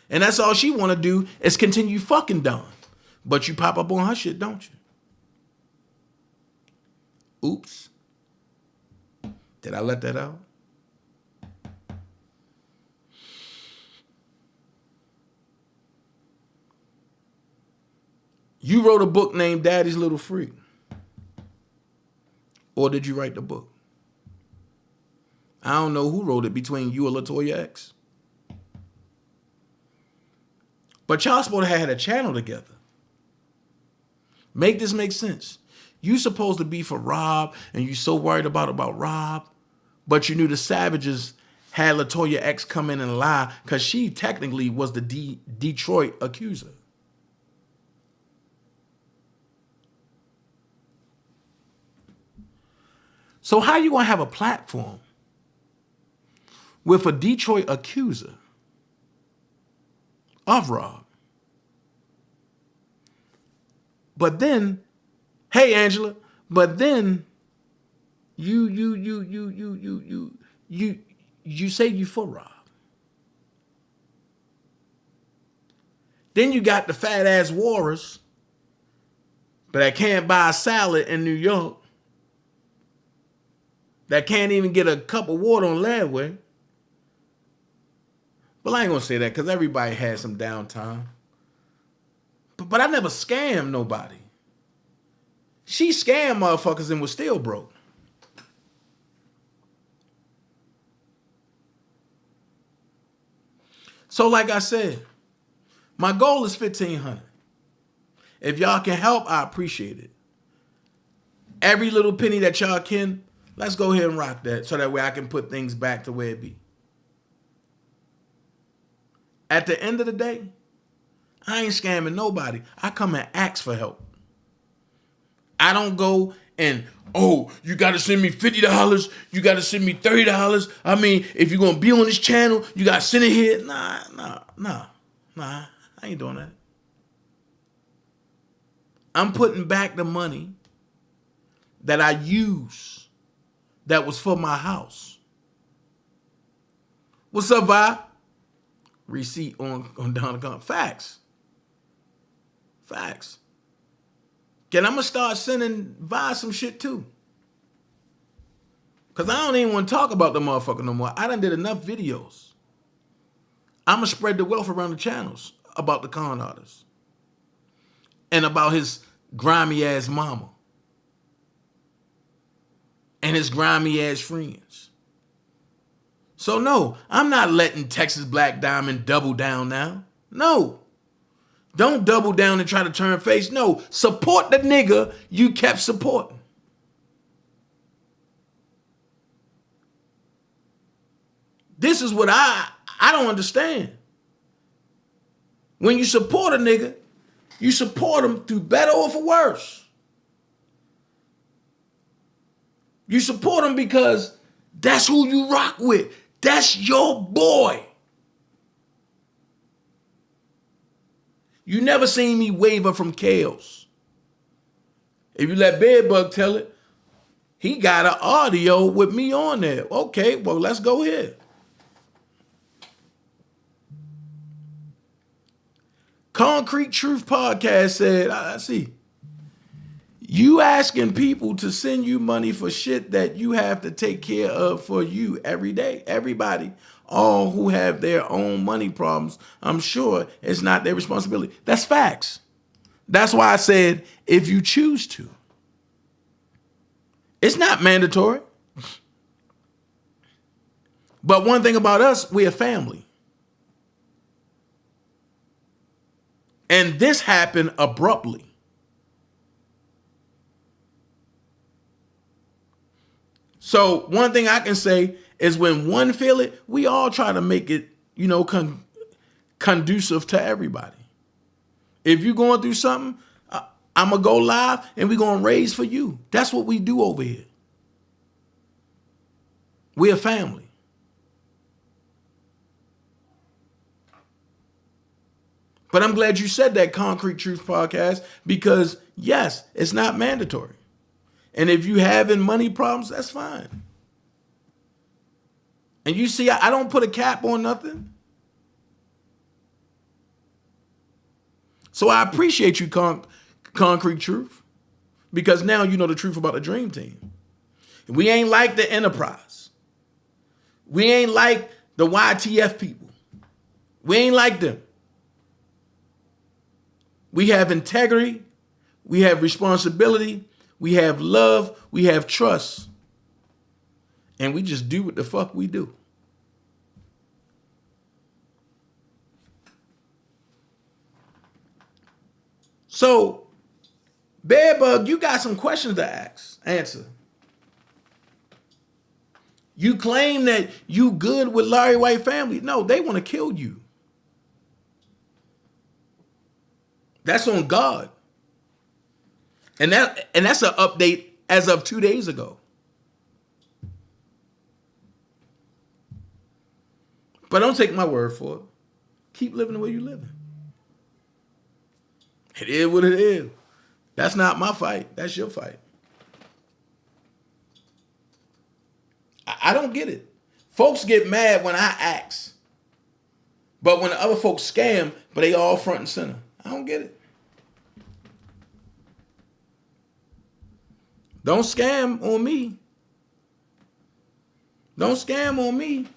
and that's all she want to do is continue fucking Don. But you pop up on her shit, don't you? Oops. Did I let that out? You wrote a book named Daddy's Little Freak. Or did you write the book? I don't know who wrote it between you and LaToya X. But y'all supposed to have had a channel together. Make this make sense. You supposed to be for Rob, and you so worried about Rob, but you knew the Savages had LaToya X come in and lie because she technically was the Detroit accuser. So how you gonna have a platform with a Detroit accuser of Rob? But then, hey Angela, but then you say you for Rob. Then you got the fat ass Warriors, but I can't buy a salad in New York, that can't even get a cup of water on Ladway. Well, I ain't gonna say that because everybody had some downtime. But I never scammed nobody. She scammed motherfuckers and was still broke. So like I said, my goal is $1,500. If y'all can help, I appreciate it. Every little penny that y'all can, let's go ahead and rock that so that way I can put things back to where it be. At the end of the day, I ain't scamming nobody. I come and ask for help. I don't go and, oh, you got to send me $50. You got to send me $30. I mean, if you're going to be on this channel, you got to send it here. Nah. I ain't doing that. I'm putting back the money that I use that was for my house. What's up, Vi? Receipt on down account. Facts. Can I'm gonna start sending Vi some shit too. Cause I don't even want to talk about the motherfucker no more. I done did enough videos. I'ma spread the wealth around the channels about the con artist. And about his grimy ass mama. And his grimy ass friends. So no, I'm not letting Texas Black Diamond double down now. No. Don't double down and try to turn face. No, support the nigga you kept supporting. This is what I don't understand. When you support a nigga, you support him through better or for worse. You support him because that's who you rock with. That's your boy. You never seen me waver from Kales. If you let Bedbug tell it, he got an audio with me on there. Okay, well, let's go here. Concrete Truth Podcast said, I see. You asking people to send you money for shit that you have to take care of for you every day. Everybody, all who have their own money problems, I'm sure it's not their responsibility. That's facts. That's why I said, if you choose to. It's not mandatory. But one thing about us, we're a family. And this happened abruptly. So one thing I can say is when one feel it, we all try to make it, conducive to everybody. If you're going through something, I'm going to go live and we're going to raise for you. That's what we do over here. We're a family. But I'm glad you said that, Concrete Truth Podcast, because yes, it's not mandatory. And if you having money problems, that's fine. And you see, I don't put a cap on nothing. So I appreciate you, Concrete Truth, because now you know the truth about the Dream Team. We ain't like the Enterprise. We ain't like the YTF people. We ain't like them. We have integrity. We have responsibility. We have love. We have trust. And we just do what the fuck we do. So, Bedbug, you got some questions to answer. You claim that you good with Larry White family. No, they want to kill you. That's on God. And that's an update as of 2 days ago. But don't take my word for it. Keep living the way you're living. It is what it is. That's not my fight. That's your fight. I don't get it. Folks get mad when I ask. But when the other folks scam, but they all front and center. I don't get it. Don't scam on me. Don't scam on me.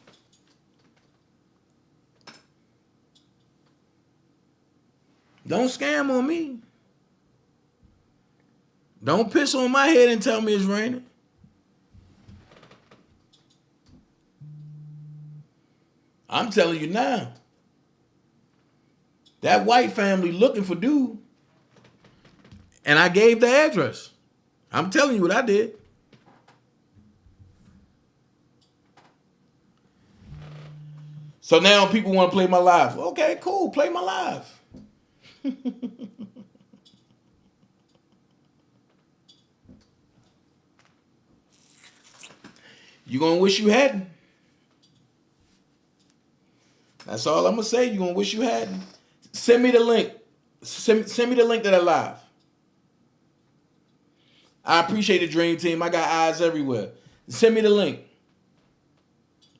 Don't scam on me. Don't piss on my head and tell me it's raining. I'm telling you now. That White family looking for dude. And I gave the address. I'm telling you what I did. So now people want to play my live. Okay, cool. Play my live. You're going to wish you hadn't. That's all I'm going to say. You're going to wish you hadn't. Send me the link. Send me the link to that live. I appreciate the Dream Team. I got eyes everywhere. Send me the link.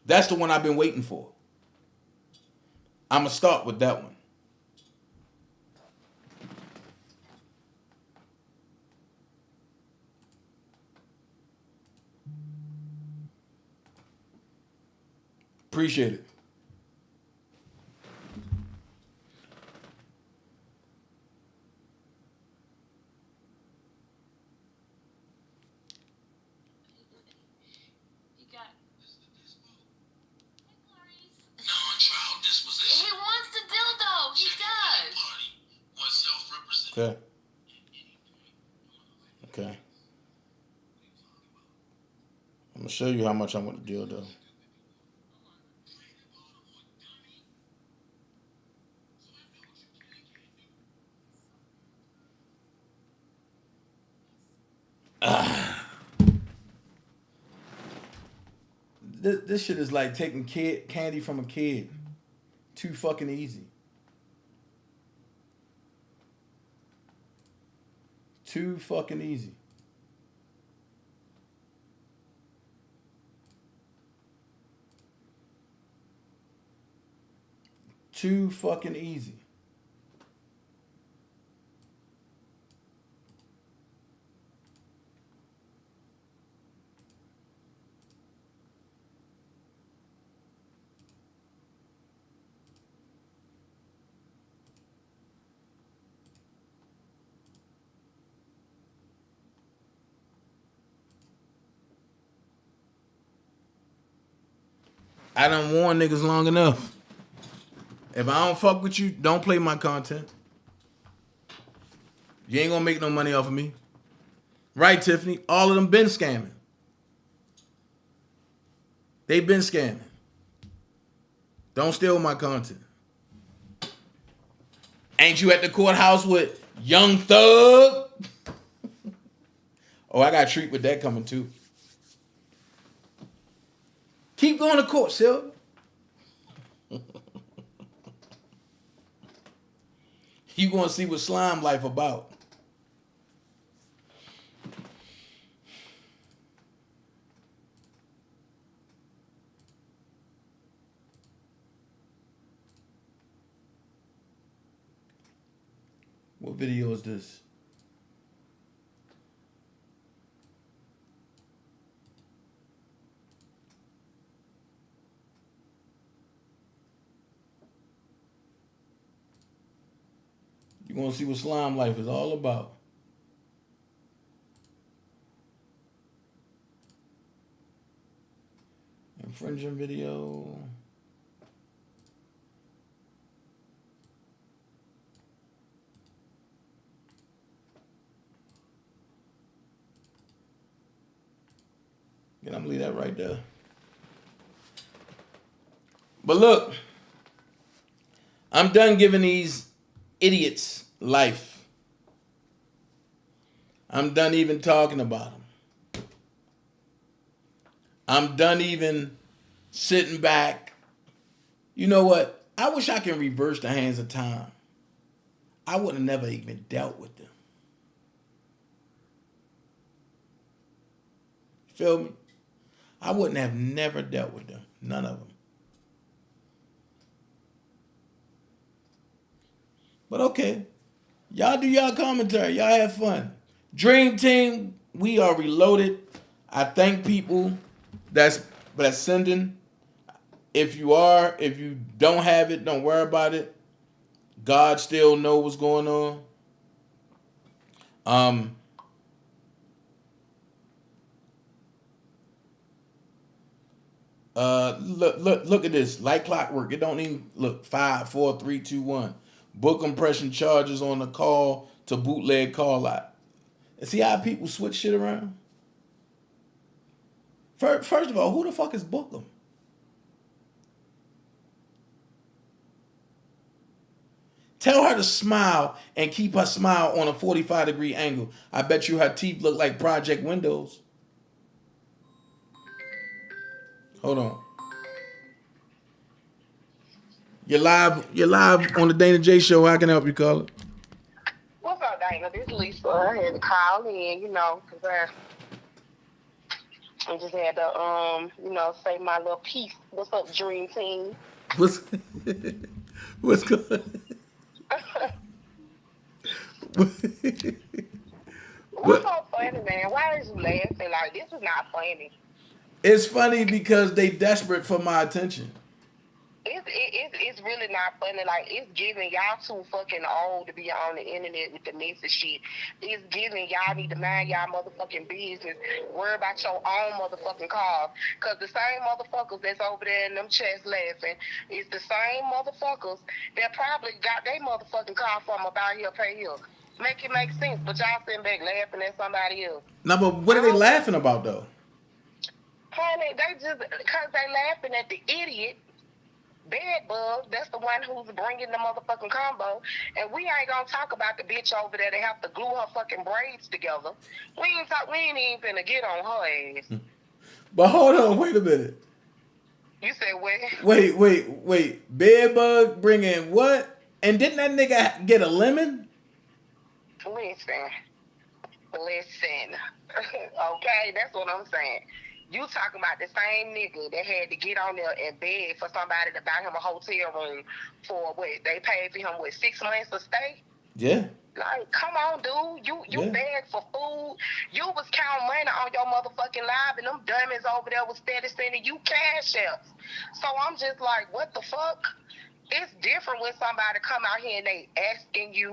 That's the one I've been waiting for. I'm going to start with that one. Appreciate it. Okay. Okay. I'm going to show you how much I want the dildo. This shit is like taking candy from a kid. Too fucking easy. Too fucking easy. Too fucking easy. I done warned niggas long enough. If I don't fuck with you, don't play my content. You ain't gonna make no money off of me. Right, Tiffany? All of them been scamming. They been scamming. Don't steal my content. Ain't you at the courthouse with Young Thug? Oh, I got a treat with that coming too. Keep going to court, Silver. You gonna see what slime life about. What video is this? You gonna see what slime life is all about. Infringing video. Yeah, I'm gonna leave that right there. But look, I'm done giving these idiots life. I'm done even talking about them. I'm done even sitting back. You know what? I wish I could reverse the hands of time. I would have never even dealt with them. Feel me? I wouldn't have never dealt with them. None of them. But okay. Y'all do y'all commentary. Y'all have fun. Dream Team, we are reloaded. I thank people that's sending. If you don't have it, don't worry about it. God still knows what's going on. Look at this. Like clockwork. It don't even look. 5, 4, 3, 2, 1. Book compression charges on the call to bootleg call out. And see how people switch shit around? First of all, who the fuck is Bookham? Tell her to smile and keep her smile on a 45-degree angle. I bet you her teeth look like project windows. Hold on. You're live on the Dana J Show. How can I help you, caller? What's up, Dana? This is Lisa. I had to call in, because I just had to, say my little piece. What's up, Dream Team? What's going on? What's so funny, man? Why is you laughing? Like, this is not funny. It's funny because they desperate for my attention. It's really not funny. Like, it's giving y'all too fucking old to be on the internet with the messy shit. It's giving y'all need to mind y'all motherfucking business. Worry about your own motherfucking cause. Because the same motherfuckers that's over there in them chats laughing is the same motherfuckers that probably got their motherfucking car from about here, pay here. Make it make sense, but y'all sitting back laughing at somebody else. No, but what are they laughing about, though? Honey, they just, because they laughing at the idiot. Bedbug, that's the one who's bringing the motherfucking combo. And we ain't gonna talk about the bitch over there that have to glue her fucking braids together. We ain't even finna get on her ass. But hold on, wait a minute. You said what? Wait. Bedbug bringing what? And didn't that nigga get a lemon? Listen. Okay, that's what I'm saying. You talking about the same nigga that had to get on there and beg for somebody to buy him a hotel room for what? They paid for him, 6 months of stay? Yeah. Like, come on, dude. You begged for food. You was counting money on your motherfucking live, and them dummies over there was steady sending you cash apps. So I'm just like, what the fuck? It's different when somebody come out here and they asking you,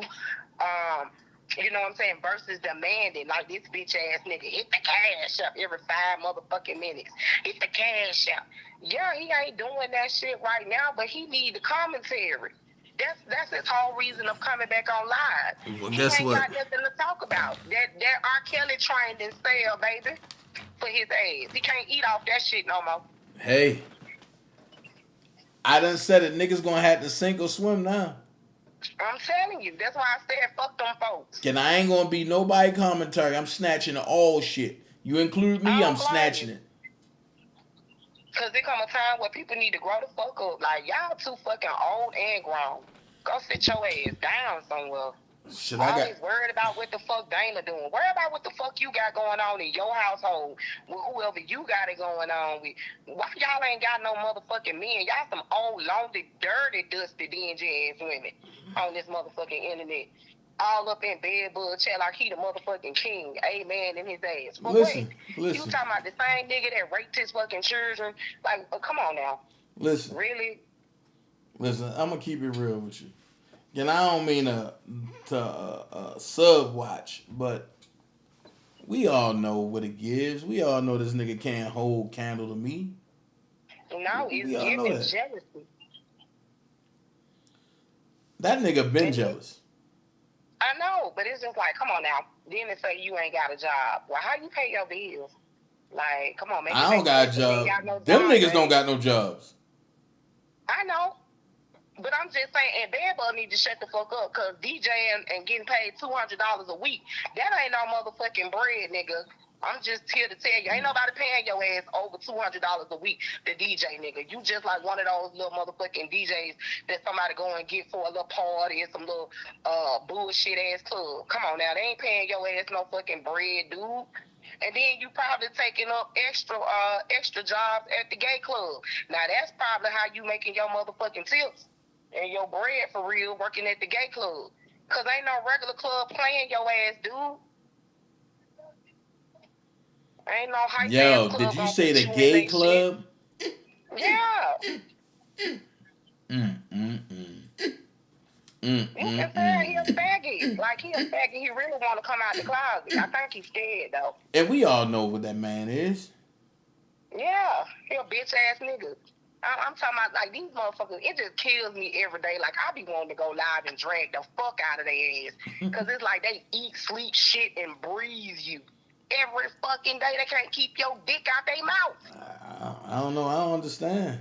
you know what I'm saying, versus demanding, like this bitch ass nigga, hit the cash up every 5 motherfucking minutes. Hit the cash up. Yeah, he ain't doing that shit right now, but he need the commentary. That's his whole reason of coming back on live. Well, he guess ain't what? got nothing to talk about. That R. Kelly trained and sell, baby, for his ass. He can't eat off that shit no more. Hey, I done said it. Niggas gonna have to sink or swim now. I'm telling you. That's why I said fuck them folks. And I ain't gonna be nobody commentary. I'm snatching all shit. You include me, I'm snatching it. Cause there come a time where people need to grow the fuck up. Like, y'all too fucking old and grown. Go sit your ass down somewhere. Shit, I got. Always worried about what the fuck Dana doing. Worry about what the fuck you got going on in your household with whoever you got it going on with. Why y'all ain't got no motherfucking men? Y'all some old, lonely, dirty, dusty, dingy ass women on this motherfucking internet. All up in bed, bull chat like he the motherfucking king. Amen in his ass. For Listen. You talking about the same nigga that raped his fucking children? Like, come on now. Listen. Really? Listen, I'm gonna keep it real with you. And I don't mean to sub watch, but we all know what it gives. We all know this nigga can't hold candle to me. No, it's giving jealousy. That nigga been jealous. I know, but it's just like, come on now. Then they say you ain't got a job. Well, how you pay your bills? Like, come on, man. I don't got a job. Them niggas don't got no jobs. I know. But I'm just saying, and Bad Bud need to shut the fuck up, because DJing and getting paid $200 a week, that ain't no motherfucking bread, nigga. I'm just here to tell you, ain't nobody paying your ass over $200 a week to DJ, nigga. You just like one of those little motherfucking DJs that somebody go and get for a little party and some little bullshit ass club. Come on now, they ain't paying your ass no fucking bread, dude. And then you probably taking up extra jobs at the gay club. Now that's probably how you making your motherfucking tips and your bread for real, working at the gay club. Cause ain't no regular club playing your ass, dude. Ain't no hype. Yo, did you say the gay club? Yeah. You can tell he a faggot. Like, he a faggot. He really want to come out the closet. I think he's scared, though. And we all know what that man is. Yeah. He a bitch-ass nigga. I'm talking about, like, these motherfuckers, it just kills me every day. Like, I be wanting to go live and drag the fuck out of their ass. Because it's like they eat, sleep, shit, and breathe you. Every fucking day. They can't keep your dick out their mouth. I don't know. I don't understand.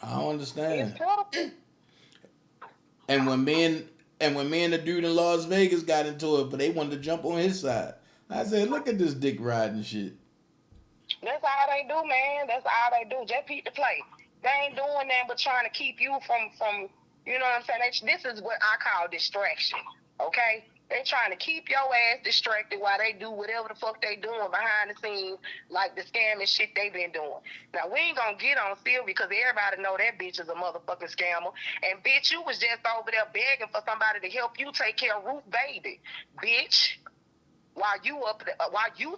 It's pitiful. And when me and the dude in Las Vegas got into it, but they wanted to jump on his side. I said, look at this dick riding shit. That's all they do, man. That's all they do. Just keep the play. They ain't doing nothing but trying to keep you from you know what I'm saying? This is what I call distraction, okay? They trying to keep your ass distracted while they do whatever the fuck they doing behind the scenes, like the scamming shit they been doing. Now, we ain't gonna get on Sylvia because everybody know that bitch is a motherfucking scammer. And, bitch, you was just over there begging for somebody to help you take care of Ruth baby. Bitch, while you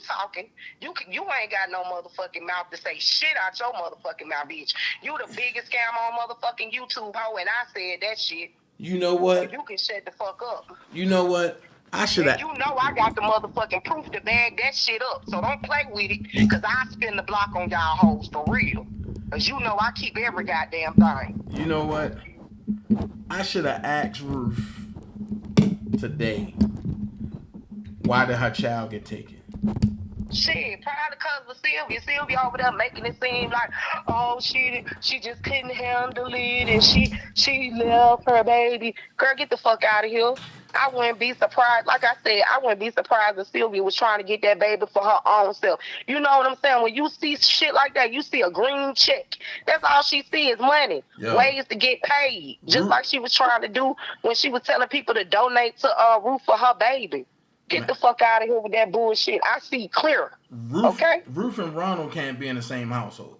talking, you ain't got no motherfucking mouth to say shit out your motherfucking mouth, bitch. You the biggest scammer on motherfucking YouTube, hoe, and I said that shit. You know what? So you can shut the fuck up. You know what? I should have. You know I got the motherfucking proof to bag that shit up. So don't play with it, because I spin the block on y'all hoes for real. Because you know I keep every goddamn thing. You know what? I should have asked Ruth today, why did her child get taken? Shit, probably because of Sylvia. Sylvia over there making it seem like, oh, she just couldn't handle it and she left her baby. Girl, get the fuck out of here. I wouldn't be surprised. Like I said, I wouldn't be surprised if Sylvia was trying to get that baby for her own self. You know what I'm saying? When you see shit like that, you see a green check. That's all she sees is money. Yo. Ways to get paid. Just like she was trying to do when she was telling people to donate to Ruth for her baby. Get the fuck out of here with that bullshit. I see clear. Okay? Ruth and Ronald can't be in the same household.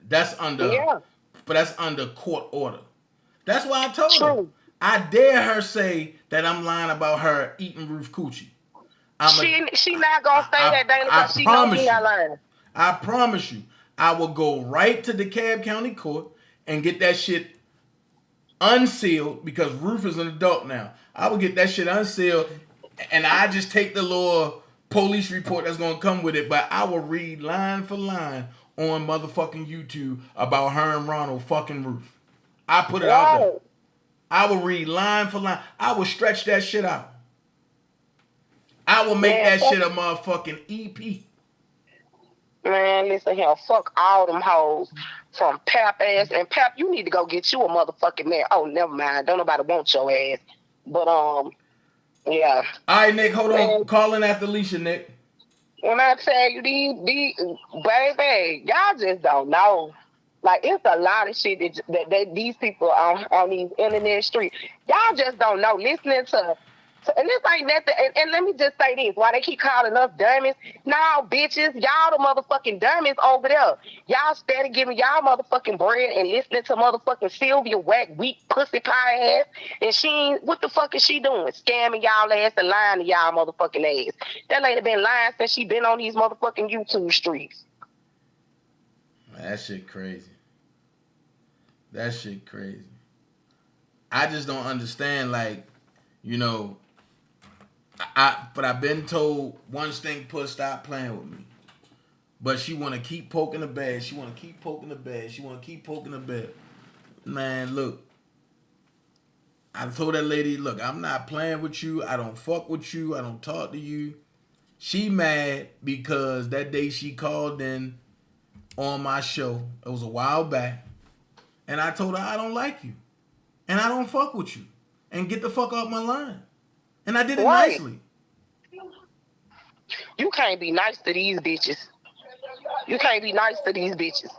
That's under but that's under court order. That's why I told her. I dare her say that I'm lying about her eating Ruth coochie. She not gonna say that, Dana, because she knows she not lying. I promise you, I will go right to DeKalb County Court and get that shit unsealed, because Ruth is an adult now. I will get that shit unsealed, and I just take the little police report that's gonna come with it, but I will read line for line on motherfucking YouTube about her and Ronald fucking Ruth. I put it out there. I will read line for line. I will stretch that shit out. I will make that shit a motherfucking EP. Man, listen here. Fuck all them hoes from Pap ass. And Pap, you need to go get you a motherfucking man. Oh, never mind. Don't nobody want your ass. But, yeah. All right, Nick, hold on. Call in after Alicia, Nick. When I tell you these baby, y'all just don't know. Like, it's a lot of shit that these people on these internet streets, y'all just don't know. Listening to and this ain't nothing. And let me just say this: why they keep calling us dummies? No, bitches, y'all the motherfucking dummies over there. Y'all steady giving y'all motherfucking bread and listening to motherfucking Sylvia whack, weak pussy pie ass. And she ain't, what the fuck is she doing? Scamming y'all ass and lying to y'all motherfucking ass. That lady been lying since she been on these motherfucking YouTube streets. That shit crazy. That shit crazy. I just don't understand, like, you know, but I've been told one Stank Puss stop playing with me. But she want to keep poking the bear. She want to keep poking the bear. She want to keep poking the bear. Man, look. I told that lady, look, I'm not playing with you. I don't fuck with you. I don't talk to you. She mad because that day she called in on my show. It was a while back. And I told her I don't like you. And I don't fuck with you. And get the fuck off my line. And I did it nicely. You can't be nice to these bitches. You can't be nice to these bitches.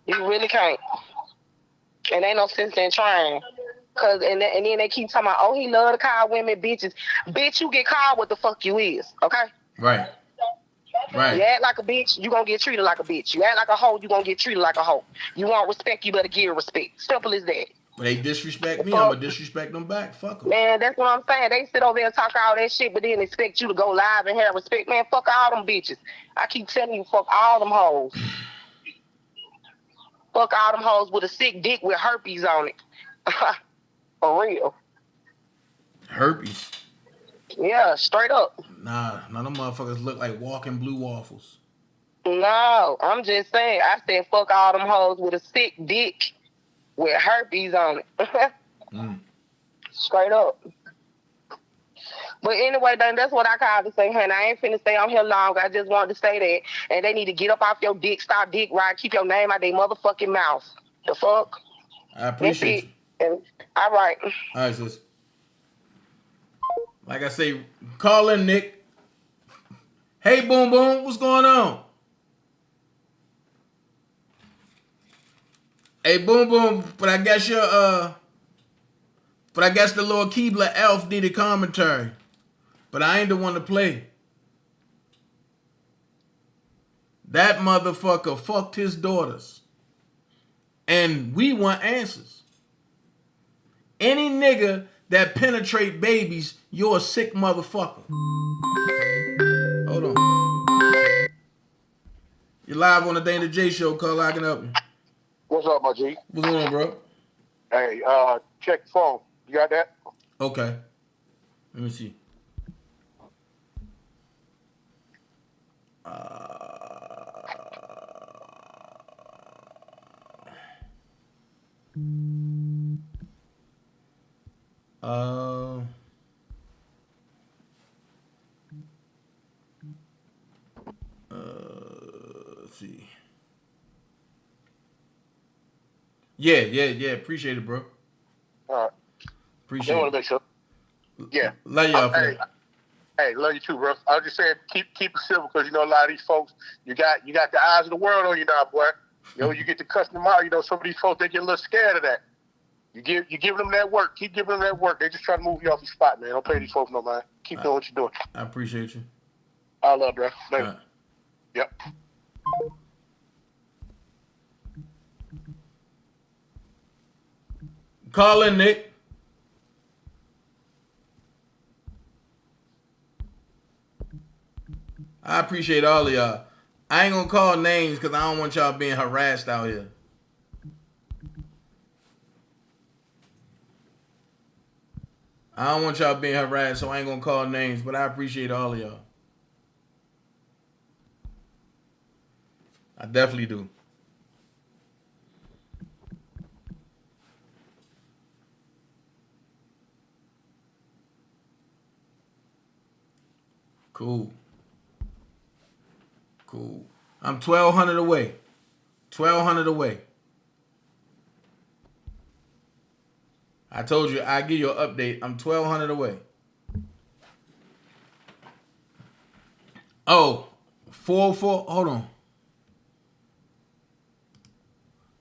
You really can't. And ain't no sense in trying. And then they keep talking about, oh, he love to call women bitches. Bitch, you get called what the fuck you is, okay? Right. Right. You act like a bitch, you gonna get treated like a bitch. You act like a hoe, you gonna get treated like a hoe. You want respect, you better give respect. Simple as that. But they disrespect me, I'm gonna disrespect them back. Fuck them. Man, that's what I'm saying. They sit over there and talk all that shit, but then expect you to go live and have respect. Man, fuck all them bitches. I keep telling you, fuck all them hoes. Fuck all them hoes with a sick dick with herpes on it. For real. Herpes? Yeah, straight up. Nah, none of them motherfuckers look like walking blue waffles. No, I'm just saying. I said fuck all them hoes with a sick dick with herpes on it. Straight up. But anyway, that's what I called to say, honey. I ain't finna stay on here long. I just wanted to say that. And they need to get up off your dick, stop dick ride, keep your name out their motherfucking mouth. The fuck? I appreciate you. And, all right. All right, sis. Like I say, call in, Nick. Hey, Boom Boom, what's going on? Hey, Boom Boom, but I guess the Lord Keebler elf needed commentary. But I ain't the one to play. That motherfucker fucked his daughters. And we want answers. Any nigga that penetrate babies, you're a sick motherfucker. Hold on. You're live on the daintezjackson show. Call, I can help you. What's up, my G? What's going on, bro? Hey, check the phone. You got that? Okay. Let me see. Let's see. Yeah. Appreciate it, bro. All right. Appreciate I it. want to make sure. Yeah. Love y'all. Hey, love you too, bro. I was just saying, keep it simple because you know a lot of these folks, you got the eyes of the world on you now, boy. You know, you get to cuss them out. You know, some of these folks they get a little scared of that. You give them that work. Keep giving them that work. They just try to move you off your spot, man. Don't pay these folks no mind. Keep doing what you're doing. I appreciate you. I love, bro. Later. Right. Yep. Call in, Nick. I appreciate all of y'all. I ain't gonna call names because I don't want y'all being harassed out here. I don't want y'all being harassed, so I ain't gonna call names, but I appreciate all of y'all. I definitely do. Cool. I'm 1,200 away. 1,200 away. I told you I'd give you an update. I'm 1,200 away. Oh, 404. Hold on.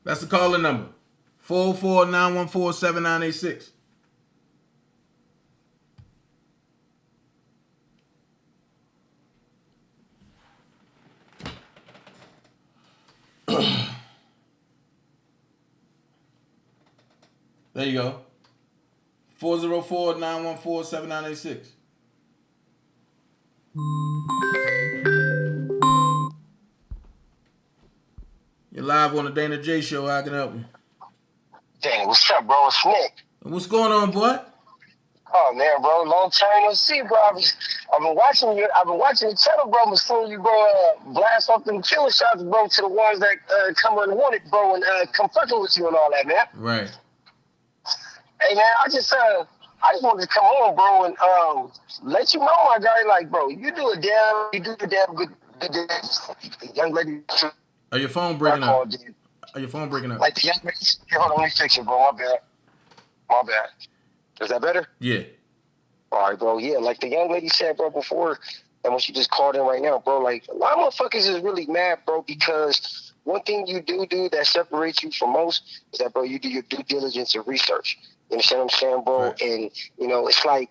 That's the calling number. 404-914-7986. There you go. 404-914-7986. You're live on the Dana J Show. How can I help you? Dang, what's up, bro? It's Nick. What's going on, boy? Oh man, bro, long time no see, bro. I've been watching you. I've been watching the channel, bro. I'm seeing you, bro. Blast off them killer shots, bro, to the ones that come unwanted, bro, and come fucking with you and all that, man. Right. Hey, man, I just wanted to come on, bro, and let you know, my guy, like, bro, you do a damn good young lady. Are your phone breaking up? Are your phone breaking up? Like the young lady. Here, hold on, let me fix it, bro. My bad. My bad. Is that better? Yeah. All right, bro. Yeah, like the young lady said, bro, before, and when she just called in right now, bro, like, a lot of motherfuckers is really mad, bro, because one thing you do that separates you from most is that, bro, you do your due diligence and research. You understand what I'm saying, bro? Right. And, you know, it's like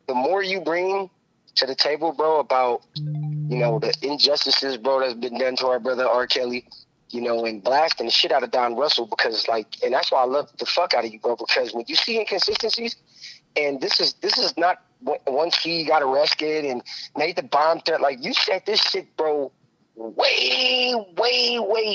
the more you bring to the table, bro, about, you know, the injustices, bro, that's been done to our brother R. Kelly, you know, and blasting the shit out of Don Russell, because, like, and that's why I love the fuck out of you, bro, because when you see inconsistencies, and this is not once he got arrested and made the bomb threat, like, you said this shit, bro, way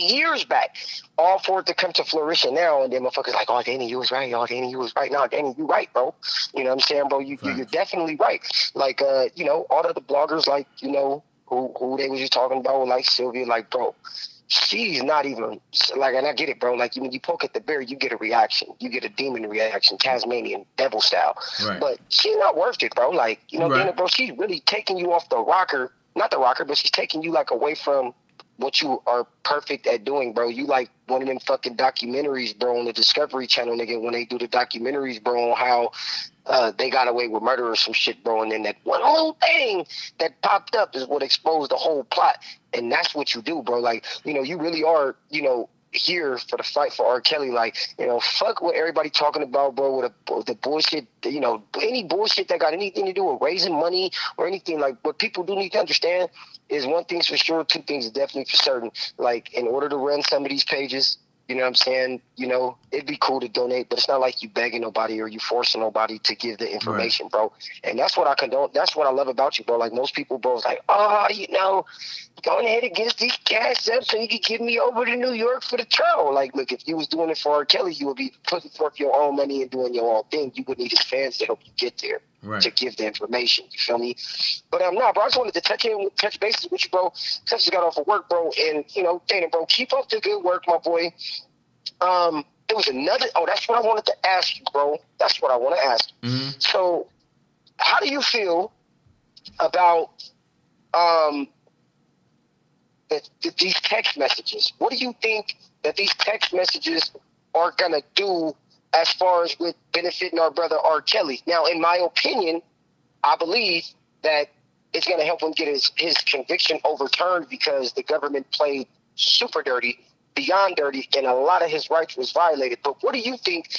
years back, all for it to come to fruition now, and then motherfuckers like, oh, Danny, you was right. Oh, Danny, you was right. No, Danny, you right, bro. You know what I'm saying, bro? You're definitely right. Like, you know, all of the bloggers, like, you know, who they was just talking about, like Sylvia, like, bro, she's not even, like, and I get it, bro. Like, when you poke at the bear, you get a reaction. You get a demon reaction, Tasmanian devil style. Right. But she's not worth it, bro. Like, you know, Dana, bro, she's really taking you off the rocker. Not the rocker, but she's taking you, like, away from what you are perfect at doing, bro. You like one of them fucking documentaries, bro, on the Discovery Channel, nigga, when they do the documentaries, bro, on how they got away with murder or some shit, bro, and then that one little thing that popped up is what exposed the whole plot. And that's what you do, bro. Like, you know, you really are, you know, here for the fight for R. Kelly. Like, you know, fuck what everybody talking about, bro, with the bullshit, you know, any bullshit that got anything to do with raising money or anything. Like, what people do need to understand is one thing's for sure, two things is definitely for certain. Like, in order to run some of these pages, you know what I'm saying? You know, it'd be cool to donate, but it's not like you begging nobody or you forcing nobody to give the information, bro. And that's what I condone. That's what I love about you, bro. Like, most people, bro, is like, oh, you know, going ahead against these cash up so you could give me over to New York for the trial. Like, look, if you was doing it for R. Kelly, you would be putting forth your own money and doing your own thing. You would need his fans to help you get there, to give the information. You feel me? But nah, bro, I just wanted to touch bases with you, bro. I just got off of work, bro, and, you know, Dana, bro, keep up the good work, my boy. There was another, that's what I wanted to ask you, bro. That's what I want to ask you. Mm-hmm. So, how do you feel about these text messages? What do you think that these text messages are going to do as far as with benefiting our brother R. Kelly? Now, in my opinion, I believe that it's going to help him get his conviction overturned because the government played super dirty, beyond dirty, and a lot of his rights was violated. But what do you think,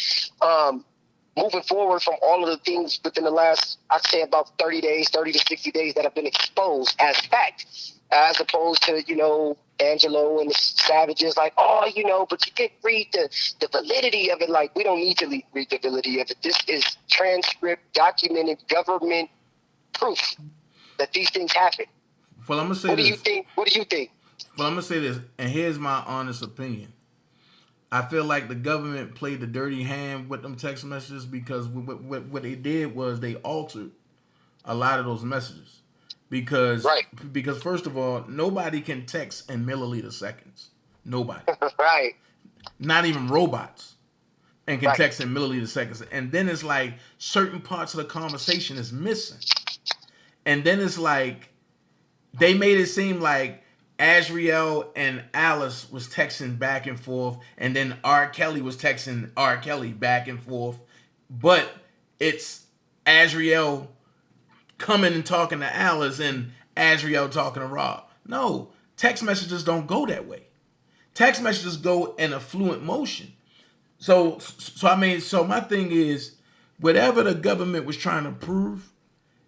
moving forward from all of the things within the last, I'd say about 30 to 60 days that have been exposed as fact, as opposed to, you know, Angelo and the Savages, like, oh, you know, but you didn't read the validity of it. Like, we don't need to read the validity of it. This is transcript, documented, government proof that these things happen. Well, I'm going to say What do you think? Well, I'm going to say this, and here's my honest opinion. I feel like the government played the dirty hand with them text messages because what they did was they altered a lot of those messages. Because first of all, nobody can text in milliliter seconds. Nobody. Right. Not even robots. And can text in milliliter seconds. And then it's like certain parts of the conversation is missing. And then it's like they made it seem like Azriel and Alice was texting back and forth, and then R. Kelly was texting R. Kelly back and forth. But it's Azriel coming and talking to Alice and Azriel talking to Rob. No, text messages don't go that way. Text messages go in a fluent motion. So my thing is, whatever the government was trying to prove,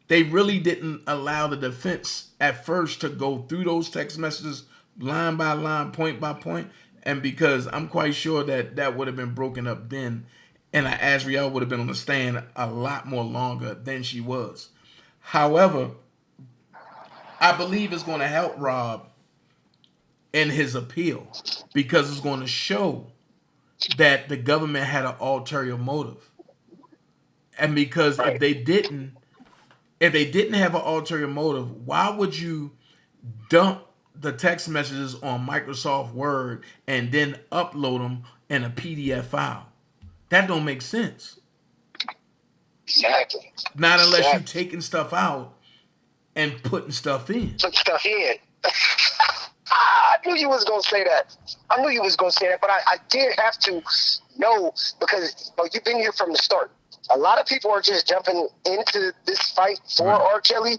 they really didn't allow the defense at first to go through those text messages line by line, point by point. And because I'm quite sure that would have been broken up then, and Azriel would have been on the stand a lot more longer than she was. However, I believe it's going to help Rob in his appeal because it's going to show that the government had an ulterior motive. And because if they didn't have an ulterior motive, why would you dump the text messages on Microsoft Word and then upload them in a PDF file? That don't make sense. Exactly. Not unless you're taking stuff out and putting stuff in. Put stuff in. I knew you was going to say that. But I did have to know because you've been here from the start. A lot of people are just jumping into this fight for R. Kelly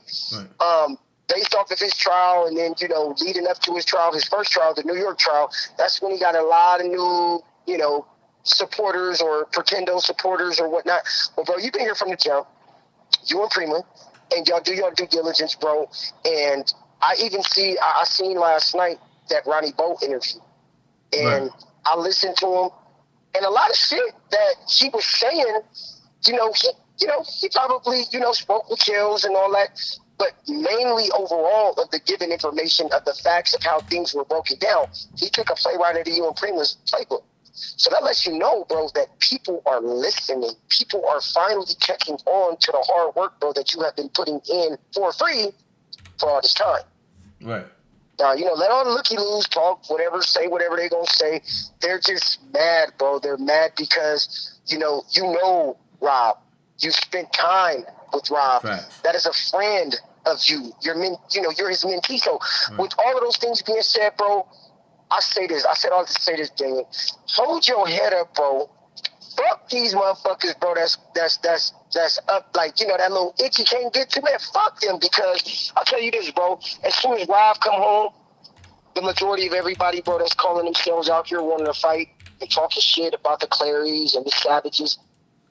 based off of his trial and then, leading up to his trial, his first trial, the New York trial. That's when he got a lot of new, supporters or pretendo supporters or whatnot. Well, bro, you've been here from the jump. You and Prima, and y'all do your due diligence, bro. And I even I seen last night that Ronnie Boat interview, and I listened to him, and a lot of shit that he was saying, he probably, spoke with Kills and all that, but mainly overall of the given information of the facts of how things were broken down, he took a playwright of you and Prima's playbook. So that lets you know, bro, that people are listening. People are finally checking on to the hard work, bro, that you have been putting in for free for all this time. Right. Now, let all the looky-loos talk, say whatever they're going to say. They're just mad, bro. They're mad because, you know Rob. You spent time with Rob. Facts. That is a friend of you. You're his mentee. So with all of those things being said, bro, I say this. I said all to say this, Damien. Hold your head up, bro. Fuck these motherfuckers, bro. That's up, that little itch you can't get to, man. Fuck them, because I'll tell you this, bro. As soon as Rob come home, the majority of everybody, bro, that's calling themselves out here wanting to fight and talking shit about the Clarys and the Savages,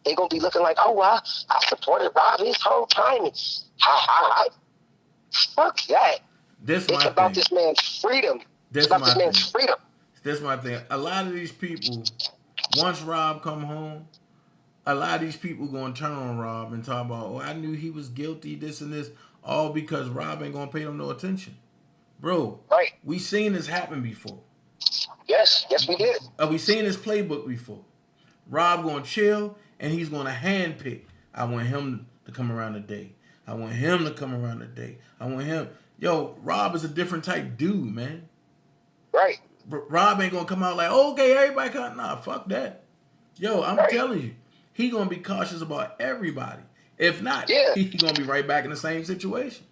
they gonna be looking like, oh, I supported Rob his whole time. Fuck that. It's about this man's freedom. It's about this man's freedom. This is my thing. A lot of these people, once Rob come home, a lot of these people going to turn on Rob and talk about, I knew he was guilty, this and this, all because Rob ain't going to pay them no attention. Bro, we seen this happen before. Yes, we did. We seen this playbook before. Rob going to chill, and he's going to handpick. I want him to come around today. I want him to come around today. I want him. Yo, Rob is a different type dude, man. Right. Rob ain't gonna come out like, okay, everybody come. Nah, fuck that. Yo, I'm telling you, he gonna be cautious about everybody. If not, he gonna be right back in the same situation.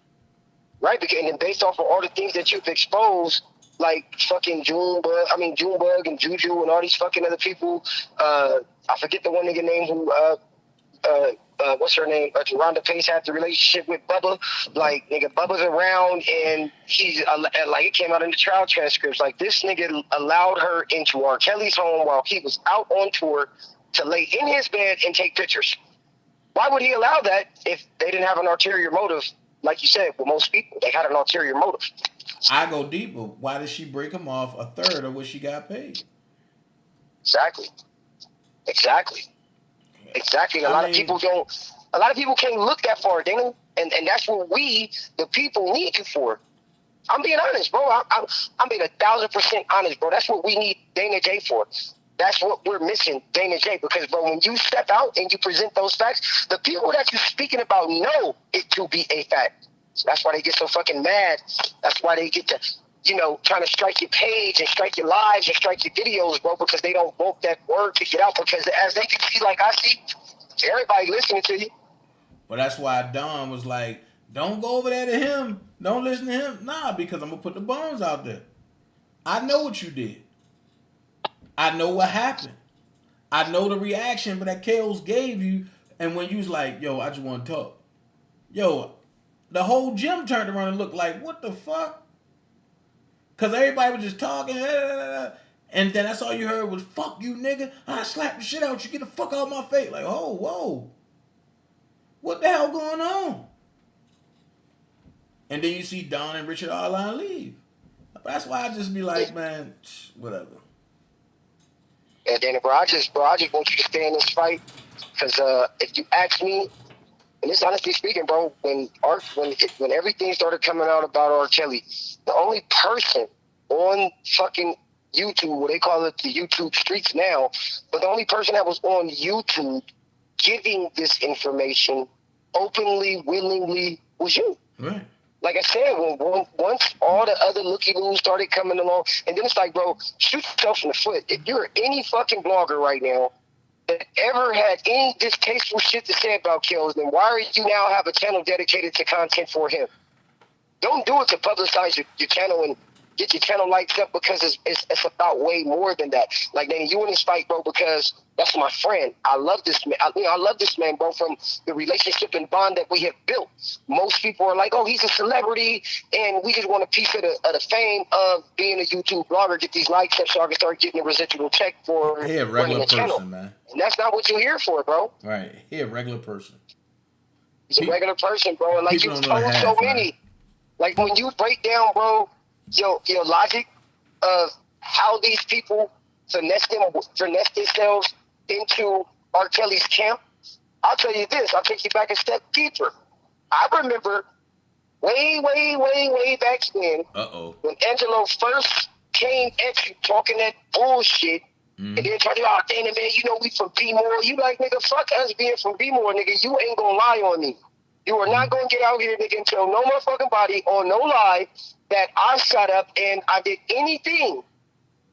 Right, and then based off of all the things that you've exposed, like fucking Junebug and Juju and all these fucking other people. I forget the one nigga name who what's her name? Rhonda Pace had the relationship with Bubba. Like, nigga, Bubba's around, and he's like, it came out in the trial transcripts. Like, this nigga allowed her into R. Kelly's home while he was out on tour to lay in his bed and take pictures. Why would he allow that if they didn't have an ulterior motive? Like you said, with most people, they had an ulterior motive. I go deeper. Why did she break him off a third of what she got paid? Exactly. A lot of people can't look that far, Dana. And that's what we, the people, need you for. I'm being honest, bro. I'm being 1,000% honest, bro. That's what we need Dana J for. That's what we're missing, Dana J. Because, bro, when you step out and you present those facts, the people that you're speaking about know it to be a fact. So that's why they get so fucking mad. That's why they get to, trying to strike your page and strike your lives and strike your videos, bro, because they don't want that word to get out. Because as they can see, like I see, everybody listening to you. But that's why Don was like, don't go over there to him. Don't listen to him. Nah, because I'm going to put the bones out there. I know what you did. I know what happened. I know the reaction that Kales gave you. And when you was like, yo, I just want to talk. Yo, the whole gym turned around and looked like, what the fuck? Because everybody was just talking. And then that's all you heard was, fuck you, nigga. I slapped the shit out you. Get the fuck out of my face. Like, oh, whoa. What the hell going on? And then you see Don and Richard Arline leave. That's why I just be like, man, whatever. And then, bro, I just want you to stay in this fight. Because if you ask me, and this honestly speaking, bro, when everything started coming out about R. Kelly, the only person on fucking YouTube, what they call it, the YouTube streets now, but the only person that was on YouTube giving this information openly, willingly, was you. Right. Like I said, once all the other looky-loos started coming along, and then it's like, bro, shoot yourself in the foot. If you're any fucking blogger right now that ever had any distasteful shit to say about Kills, then why are you now have a channel dedicated to content for him? Don't do it to publicize your channel and get your channel likes up, because it's about way more than that. Like, Danny, you in this fight, bro, because that's my friend. I love this man. I love this man, bro, from the relationship and bond that we have built. Most people are like, oh, he's a celebrity, and we just want a piece of the fame of being a YouTube blogger, get these likes up so I can start getting a residual check for He a running regular the channel. person, man. And that's not what you're here for, bro. Right. He a regular person. He's a regular person, bro. And like, people you've don't know told half, so man. many. Like, when you break down, bro, your logic of how these people finesse themselves into R. Kelly's camp, I'll tell you this. I'll take you back a step deeper. I remember way back then, when Angelo first came at you talking that bullshit, and then talking about, damn it, man, you know we from B-More. You like, nigga, fuck us being from B-More, nigga. You ain't gonna lie on me. You are not gonna get out here, nigga, and tell no motherfucking body on no lie that I shut up and I did anything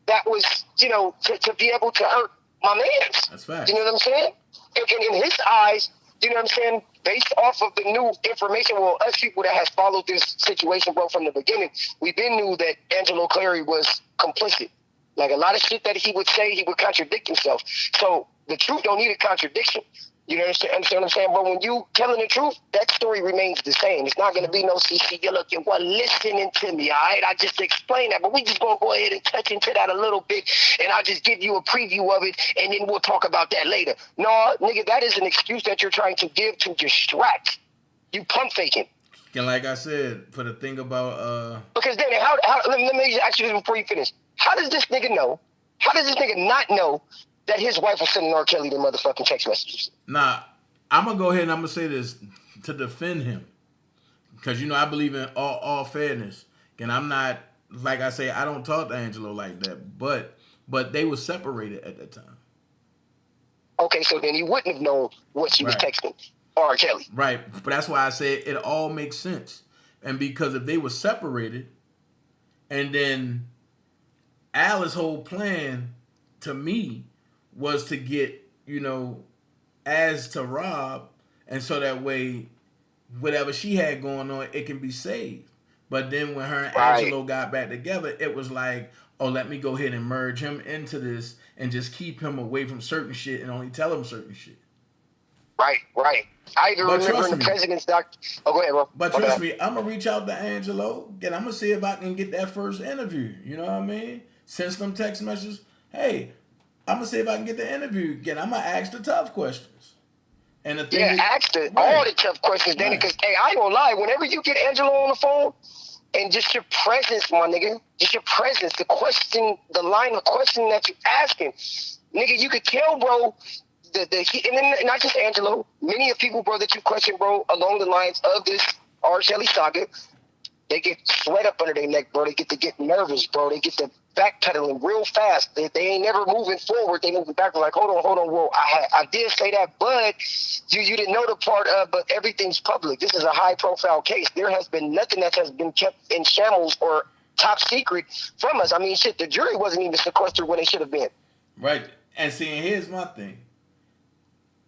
that was, to be able to hurt my man. That's fact. You know what I'm saying? And in his eyes, you know what I'm saying, based off of the new information, well, us people that has followed this situation, bro, from the beginning, we been knew that Angelo Clary was complicit. Like, a lot of shit that he would say, he would contradict himself. So the truth don't need a contradiction. You know understand what I'm saying? But when you telling the truth, that story remains the same. It's not going to be no CC. You look, you weren't listening to me, all right? I just explained that, but we just going to go ahead and touch into that a little bit, and I'll just give you a preview of it, and then we'll talk about that later. No, nigga, that is an excuse that you're trying to give to distract. You pump faking. And like I said, for the thing about... Because then, let me just ask you this before you finish. How does this nigga know? How does this nigga not know that his wife was sending R. Kelly the motherfucking text messages? Nah, I'm going to go ahead and I'm going to say this to defend him. Because, I believe in all fairness. And I'm not, like I say, I don't talk to Angelo like that. But they were separated at that time. Okay, so then you wouldn't have known what she was texting R. Kelly. Right. But that's why I say it all makes sense. And because if they were separated, and then Alice's whole plan to me was to get, as to Rob, and so that way, whatever she had going on, it can be saved. But then when her and Angelo got back together, it was like, oh, let me go ahead and merge him into this and just keep him away from certain shit and only tell him certain shit. Right. I even remember in the president's doc. Oh, go ahead, bro. But trust me, I'm going to reach out to Angelo, and I'm going to see if I can get that first interview. You know what I mean? Send some text messages. Hey, I'm going to see if I can get the interview again. I'm going to ask the tough questions. And the thing ask all the tough questions, Danny, because, hey, I ain't going to lie. Whenever you get Angelo on the phone, and just your presence, my nigga, just your presence, the line of questioning that you asking, nigga, you could tell, bro, and then not just Angelo, many of people, bro, that you question, bro, along the lines of this R. Kelly saga, they get sweat up under their neck, bro. They get to get nervous, bro. They get to backpedaling real fast. They ain't never moving forward. They moving backward. Like, hold on. Whoa, I did say that, but you didn't know the part of, but everything's public. This is a high-profile case. There has been nothing that has been kept in shambles or top secret from us. I mean, shit, the jury wasn't even sequestered when they should have been. Right. And see, here's my thing.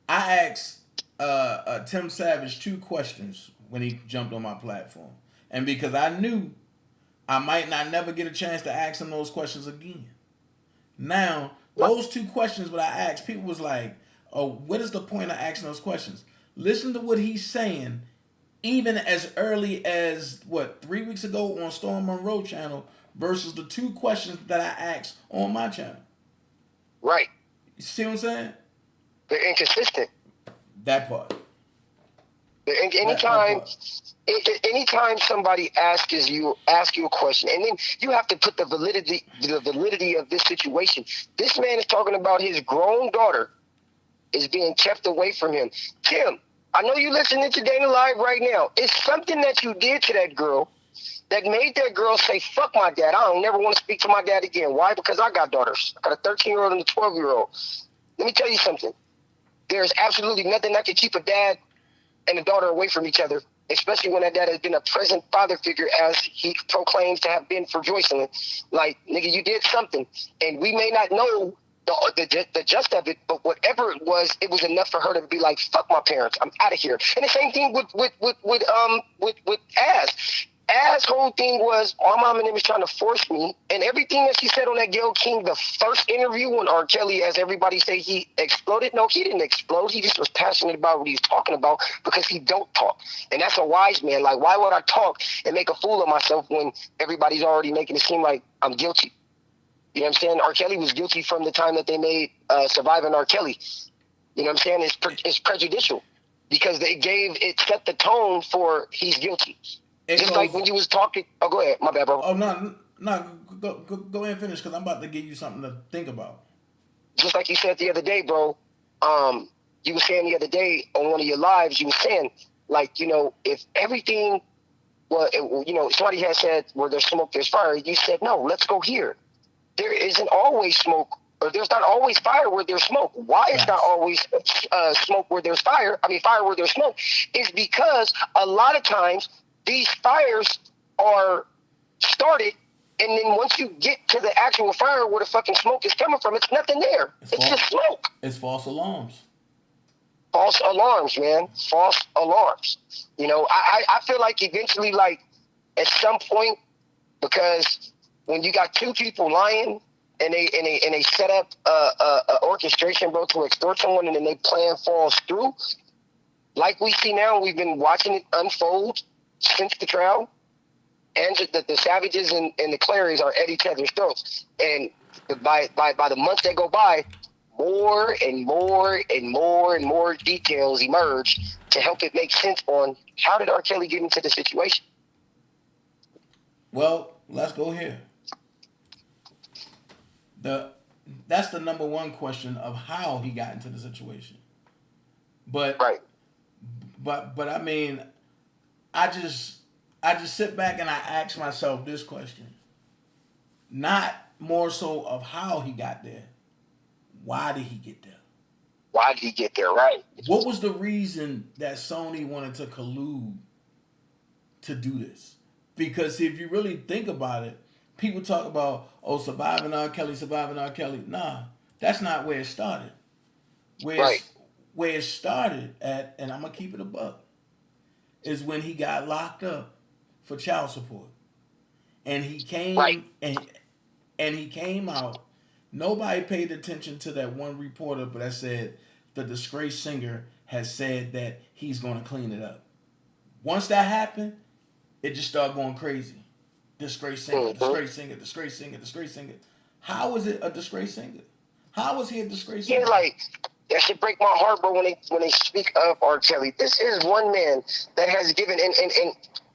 I asked Tim Savage 2 questions when he jumped on my platform. And because I knew I might not never get a chance to ask him those questions again. Now, those 2 questions that I asked, people was like, oh, what is the point of asking those questions? Listen to what he's saying, even as early as, 3 weeks ago on Storm Monroe channel, versus the 2 questions that I asked on my channel. Right. You see what I'm saying? They're inconsistent. That part. Anytime somebody asks you a question, and then you have to put the validity of this situation. This man is talking about his grown daughter is being kept away from him. Tim, I know you're listening to Dana Live right now. It's something that you did to that girl that made that girl say, fuck my dad. I don't never want to speak to my dad again. Why? Because I got daughters. I got a 13-year-old and a 12-year-old. Let me tell you something. There's absolutely nothing that can keep a dad and a daughter away from each other, especially when that dad has been a present father figure as he proclaims to have been for Joycelyn. Like, nigga, you did something. And we may not know the gist of it, but whatever it was enough for her to be like, fuck my parents, I'm out of here. And the same thing with Az. Az's whole thing was, my mom and them was trying to force me, and everything that she said on that Gayle King, the first interview when R. Kelly, as everybody say, he exploded. No, he didn't explode. He just was passionate about what he's talking about because he don't talk. And that's a wise man. Like, why would I talk and make a fool of myself when everybody's already making it seem like I'm guilty? You know what I'm saying? R. Kelly was guilty from the time that they made Surviving R. Kelly. You know what I'm saying? It's prejudicial because it set the tone for he's guilty. Just like when you was talking. Oh, go ahead. My bad, bro. Oh, no. Go ahead and finish because I'm about to give you something to think about. Just like you said the other day, bro. You were saying the other day on one of your lives, you were saying, like, you know, if everything, somebody had said where there's smoke, there's fire. You said, no, let's go here. There isn't always smoke, or there's not always fire where there's smoke. Why it's not always smoke where there's fire? I mean, fire where there's smoke is because a lot of times these fires are started, and then once you get to the actual fire where the fucking smoke is coming from, it's nothing there. It's just smoke. It's false alarms. False alarms, man. False alarms. You know, I feel like eventually, like, at some point, because when you got 2 people lying and they set up a orchestration, bro, to extort someone, and then their plan falls through, like we see now, we've been watching it unfold since the trial, and the Savages and the Clarys are at each other's throats. And by the months that go by, more and more and more and more details emerge to help it make sense on how did R. Kelly get into the situation. Well, let's go here. That's the number one question of how he got into the situation. But I mean, I just sit back and I ask myself this question. Not more so of how he got there. Why did he get there? Why did he get there, right? What was the reason that Sony wanted to collude to do this? Because if you really think about it, people talk about, surviving R. Kelly. Nah, that's not where it started. Where it started at, and I'm going to keep it a buck, is when he got locked up for child support. And he came and he came out. Nobody paid attention to that one reporter, but that said the disgraced singer has said that he's going to clean it up. Once that happened, it just started going crazy. Disgraced singer, disgraced singer. How is it a disgraced singer? How was he a disgraced singer? Yeah, like, that should break my heart, bro, when they speak of R. Kelly. This is one man that has given, and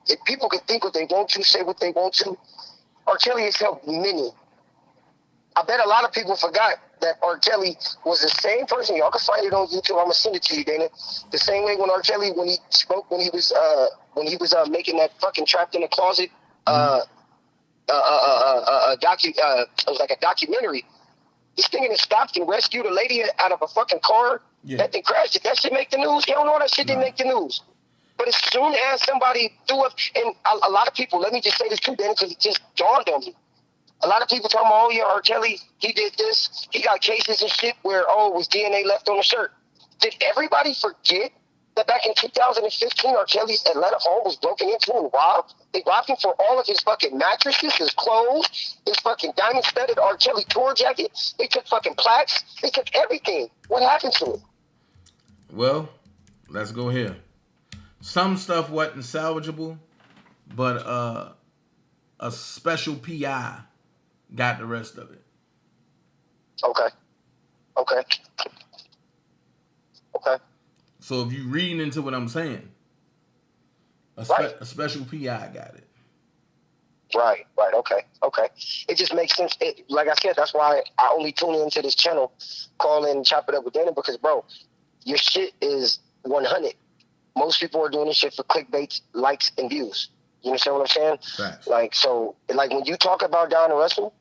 if people can think what they want to, say what they want to, R. Kelly has helped many. I bet a lot of people forgot that R. Kelly was the same person. Y'all can find it on YouTube. I'm gonna send it to you, Dana. The same way when R. Kelly, when he spoke, when he was making that fucking Trapped in a Closet, it was like a documentary. This thing that stopped and rescued a lady out of a fucking car that then crashed. Did that shit make the news? Hell no, that shit didn't make the news. But as soon as somebody threw up, and a lot of people, let me just say this too, Dana, because it just dawned on me. A lot of people talking about, R. Kelly, he did this. He got cases and shit where, it was DNA left on the shirt. Did everybody forget that back in 2015, R. Kelly's Atlanta home was broken into and robbed? They robbed him for all of his fucking mattresses, his clothes, his fucking diamond-studded R. Kelly tour jacket. They took fucking plaques. They took everything. What happened to it? Well, let's go here. Some stuff wasn't salvageable, but a special PI got the rest of it. Okay. So if you reading into what I'm saying, a special PI got it. Right. Okay. It just makes sense. Like I said, that's why I only tune into this channel, call in and chop it up with Dana, because, bro, your shit is 100. Most people are doing this shit for clickbait, likes, and views. You understand what I'm saying? Facts. Like when you talk about Donna Russell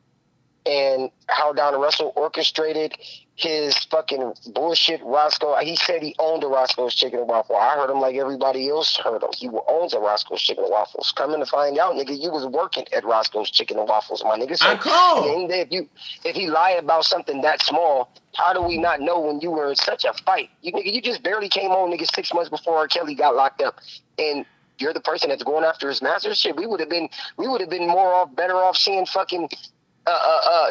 and how Donna Russell orchestrated his fucking bullshit Roscoe. He said he owned a Roscoe's Chicken and Waffle. I heard him like everybody else heard him. He owns a Roscoe's Chicken and Waffles. Coming to find out, nigga, you was working at Roscoe's Chicken and Waffles, my nigga. So, I call. At the end of the day, if he lie about something that small, how do we not know when you were in such a fight? You just barely came on, nigga, 6 months before R. Kelly got locked up, and you're the person that's going after his masters. Shit, we would have been better off seeing fucking.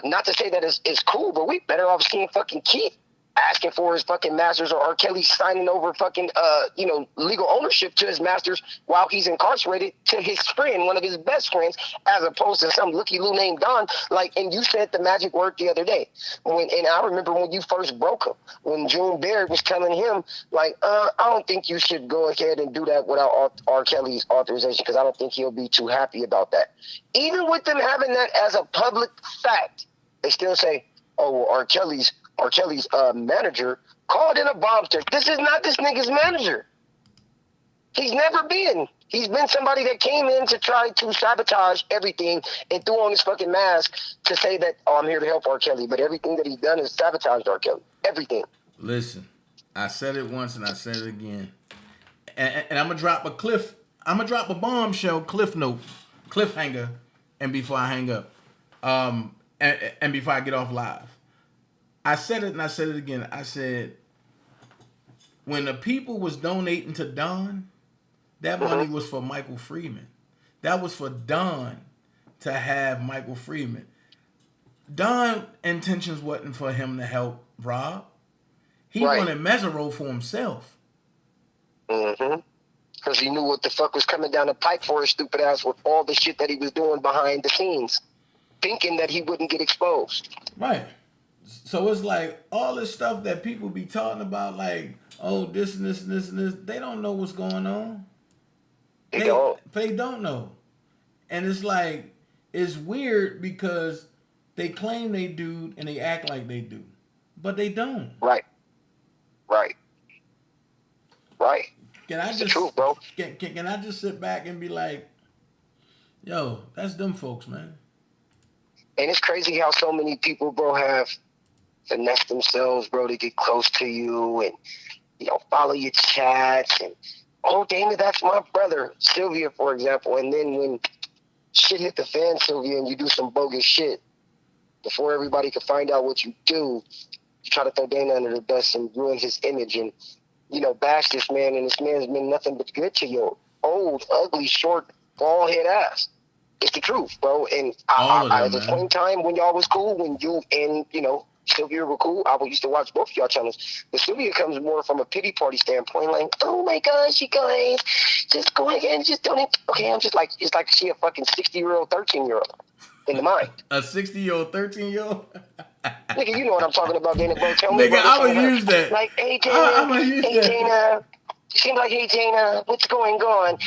Not to say that it's cool, but we better off seeing fucking Keith asking for his fucking masters, or R. Kelly signing over fucking legal ownership to his masters while he's incarcerated to his friend, one of his best friends, as opposed to some looky-loo named Don. And you said the magic word the other day, and I remember when you first broke him, when June Baird was telling him I don't think you should go ahead and do that without R. Kelly's authorization, because I don't think he'll be too happy about that. Even with them having that as a public fact, they still say, oh, well, R. Kelly's manager called in a bomb threat. This is not this nigga's manager. He's never been. He's been somebody that came in to try to sabotage everything and threw on his fucking mask to say that, oh, I'm here to help R. Kelly. But everything that he's done is sabotaged R. Kelly. Everything. Listen, I said it once and I said it again. And I'm going to drop a bombshell cliffhanger, and before I hang up, and before I get off live. I said it and I said it again. I said, when the people was donating to Don, that money was for Michael Freeman. That was for Don to have Michael Freeman. Don's intentions wasn't for him to help Rob. He wanted Mesereau for himself. Because he knew what the fuck was coming down the pipe for his stupid ass with all the shit that he was doing behind the scenes, thinking that he wouldn't get exposed. Right. So it's like all this stuff that people be talking about, like, oh, this and this and this and this, they don't know what's going on. They don't know. And it's like, it's weird because they claim they do and they act like they do, but they don't. Right. Can I just, the truth, bro. Can I just sit back and be like, yo, that's them folks, man. And it's crazy how so many people, bro, have finessed themselves, bro, to get close to you and, follow your chats. And, oh, damn it, that's my brother, Sylvia, for example. And then when shit hit the fan, Sylvia, and you do some bogus shit, before everybody can find out what you do, you try to throw Dana under the bus and ruin his image and, bash this man. And this man's been nothing but good to your old, ugly, short, bald head ass. It's the truth, bro. And at the point in time when y'all was cool, when you and, Sylvia were cool, I used to watch both of y'all channels. But Sylvia comes more from a pity party standpoint, like, oh my gosh, you guys, just go ahead and just donate. Okay, I'm just like, it's like she a fucking 60-year-old, 13-year-old in the mind. A 60-year-old, 13-year-old? Nigga, you know what I'm talking about, Dana, bro. Tell me. Nigga, I'm going to use that. Like, hey, Dana, seems like, hey, Dana, what's going on?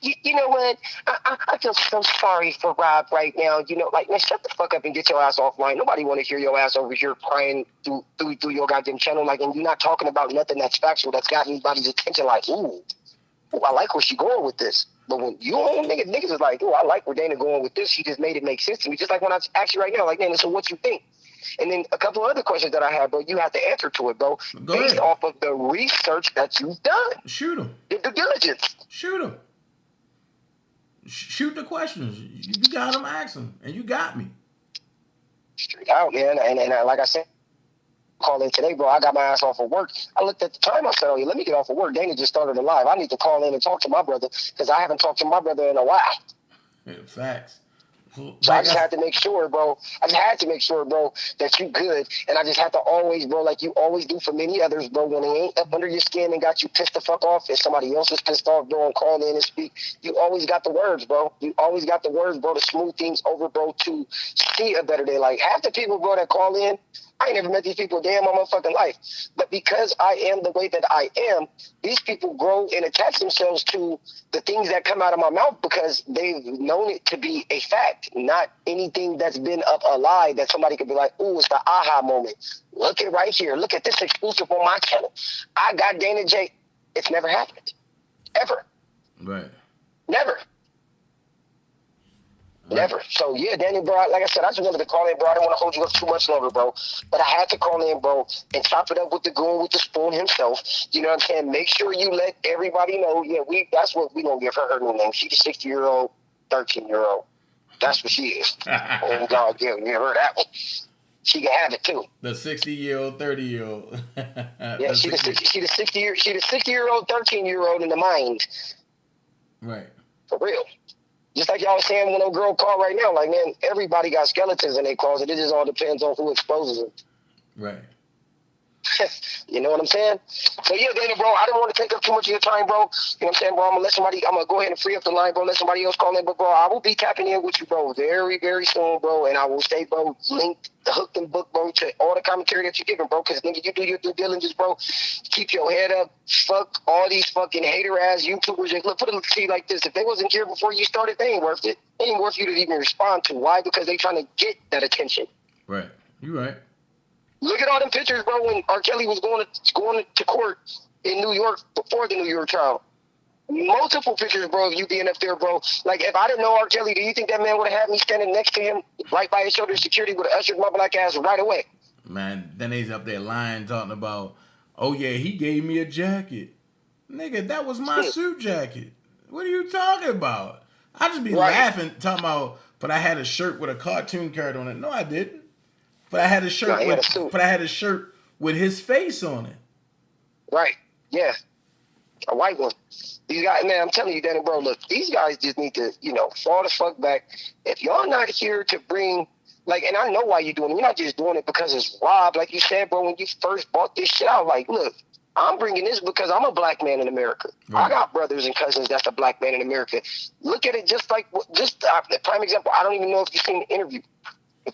You know what? I feel so sorry for Rob right now. Man, shut the fuck up and get your ass offline. Nobody want to hear your ass over here crying through your goddamn channel. And you're not talking about nothing that's factual that's got anybody's attention. Like, ooh, I like where she going with this. But when you own niggas is like, ooh, I like where Dana going with this. She just made it make sense to me. Just like when I asked you right now, like, Dana, so what you think? And then a couple of other questions that I have, bro, you have to answer to it, bro. Based off of the research that you've done. Shoot them. The due diligence. Shoot them. Shoot the questions. You got them, ask them. And you got me. Straight out, man. And like I said, call in today, bro. I got my ass off of work. I looked at the time. I said, oh, yeah, let me get off of work. Dana just started a live. I need to call in and talk to my brother because I haven't talked to my brother in a while. Yeah, facts. So I just had to make sure, bro. That you good. And I just had to always, bro, like you always do for many others, bro, when they ain't up under your skin and got you pissed the fuck off, and somebody else is pissed off, bro, and call in and speak, you always got the words, bro. You always got the words, bro, to smooth things over, bro, to see a better day. Like, half the people, bro, that call in, I ain't never met these people a day in my motherfucking life. But because I am the way that I am, these people grow and attach themselves to the things that come out of my mouth because they've known it to be a fact, not anything that's been up a lie that somebody could be like, ooh, it's the aha moment. Look at right here. Look at this exclusive on my channel. I got Dana J. It's never happened. Ever. Right. Never. Never. So, yeah, Danny, bro, like I said, I just wanted to call in, bro. I didn't want to hold you up too much longer, bro. But I had to call in, bro, and chop it up with the goon with the spoon himself. You know what I'm saying? Make sure you let everybody know. Yeah, that's what we going to give her new name. She's a 60-year-old, 13-year-old. That's what she is. Oh, God, give her that one. She can have it, too. The 60-year-old, 30-year-old. Yeah, she's the 60-year-old, 13-year-old in the mind. Right. For real. Just like y'all was saying when a girl called right now, like, man, everybody got skeletons in their closet. It just all depends on who exposes them. Right. You know what I'm saying? So, yeah, Dana, bro, I don't want to take up too much of your time, bro. You know what I'm saying, bro? I'm going to go ahead and free up the line, bro. Let somebody else call in. But, bro, I will be tapping in with you, bro, very, very soon, bro. And I will stay, bro, linked, hooked and booked, bro, to all the commentary that you're giving, bro. Because, nigga, you do your due diligence, bro. Keep your head up. Fuck all these fucking hater-ass YouTubers. Look, put it to you like this. If they wasn't here before you started, they ain't worth it. They ain't worth you to even respond to. Why? Because they trying to get that attention. Right. You right. Look at all them pictures, bro, when R. Kelly was going to court in New York before the New York trial. Multiple pictures, bro, of you being up there, bro. Like, if I didn't know R. Kelly, do you think that man would have had me standing next to him right by his shoulder? Security would have ushered my black ass right away. Man, then they's up there lying, talking about, oh, yeah, he gave me a jacket. Nigga, that was my suit jacket. What are you talking about? I just be laughing, talking about, but I had a shirt with a cartoon character on it. No, I didn't. But I had a shirt with his face on it. Right. Yeah. A white one. These guys, man, I'm telling you, Danny, bro, look, these guys just need to, fall the fuck back. If y'all not here to bring, like, and I know why you're doing it. You're not just doing it because it's Rob. Like you said, bro, when you first bought this shit out, like, look, I'm bringing this because I'm a black man in America. Right. I got brothers and cousins that's a black man in America. Look at it just like, the prime example, I don't even know if you've seen the interview.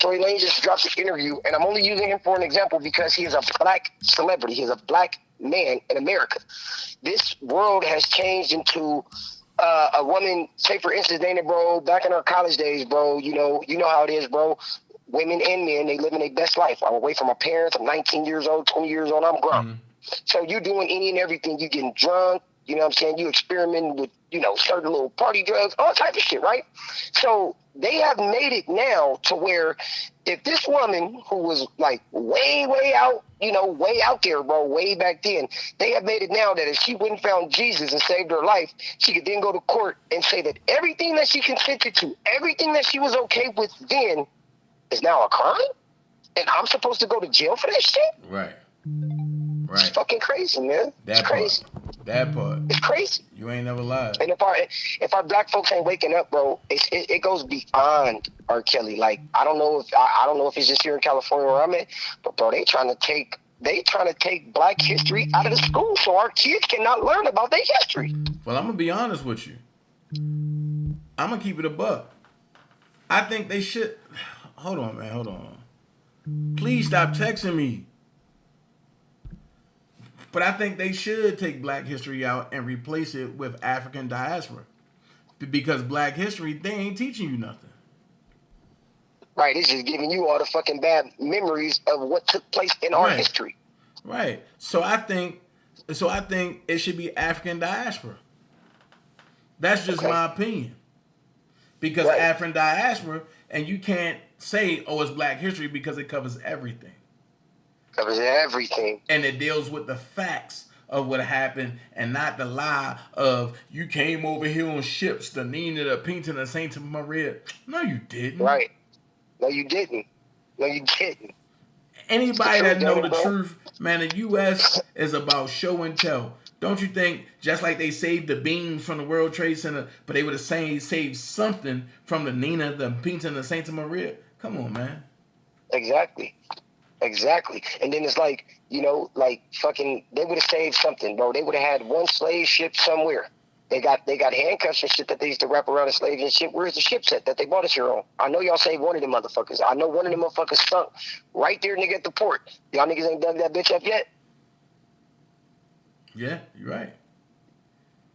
Tory Lanez just dropped this interview, and I'm only using him for an example because he is a black celebrity. He's a black man in America. This world has changed into a woman, say for instance, Dana, bro, back in our college days, bro, you know how it is, bro. Women and men, they living their best life. I'm away from my parents. I'm 19 years old, 20 years old. I'm grown. Mm-hmm. So you doing any and everything. You getting drunk. You know what I'm saying? You experimenting with, certain little party drugs, all type of shit, right? So they have made it now to where if this woman who was like way, way out, way out there, bro, way back then, they have made it now that if she went and found Jesus and saved her life, she could then go to court and say that everything that she consented to, everything that she was okay with then is now a crime? And I'm supposed to go to jail for that shit? Right. It's fucking crazy, man. It's crazy. That part. It's crazy. You ain't never lied. And if our black folks ain't waking up, bro, it goes beyond R. Kelly. Like, I don't know if it's just here in California where I'm at, but bro, they trying to take black history out of the school so our kids cannot learn about their history. Well, I'm gonna be honest with you. I'm gonna keep it a buck. I think they should. Hold on, man. Hold on. Please stop texting me. But I think they should take black history out and replace it with African diaspora. Because black history, they ain't teaching you nothing. Right, it's just giving you all the fucking bad memories of what took place in our history. Right. So I think it should be African diaspora. That's just my opinion. Because African diaspora, and you can't say, oh, it's black history because it covers everything. Covers everything. And it deals with the facts of what happened and not the lie of you came over here on ships, the Nina, the Pinta, the Santa Maria. No, you didn't. Right. No, you didn't. No, you didn't. Anybody that know the truth, man, the U.S. is about show and tell. Don't you think, just like they saved the beams from the World Trade Center, but they would have saved something from the Nina, the Pinta, and the Santa Maria? Come on, man. Exactly. And then it's like, you know, like fucking, they would have saved something, bro. They would have had one slave ship somewhere. They got handcuffs and shit that they used to wrap around the slaves and shit. Where's the ship set that they bought us here on? I know y'all saved one of them motherfuckers. I know one of them motherfuckers sunk right there, nigga, at the port. Y'all niggas ain't dug that bitch up yet? Yeah, you're right.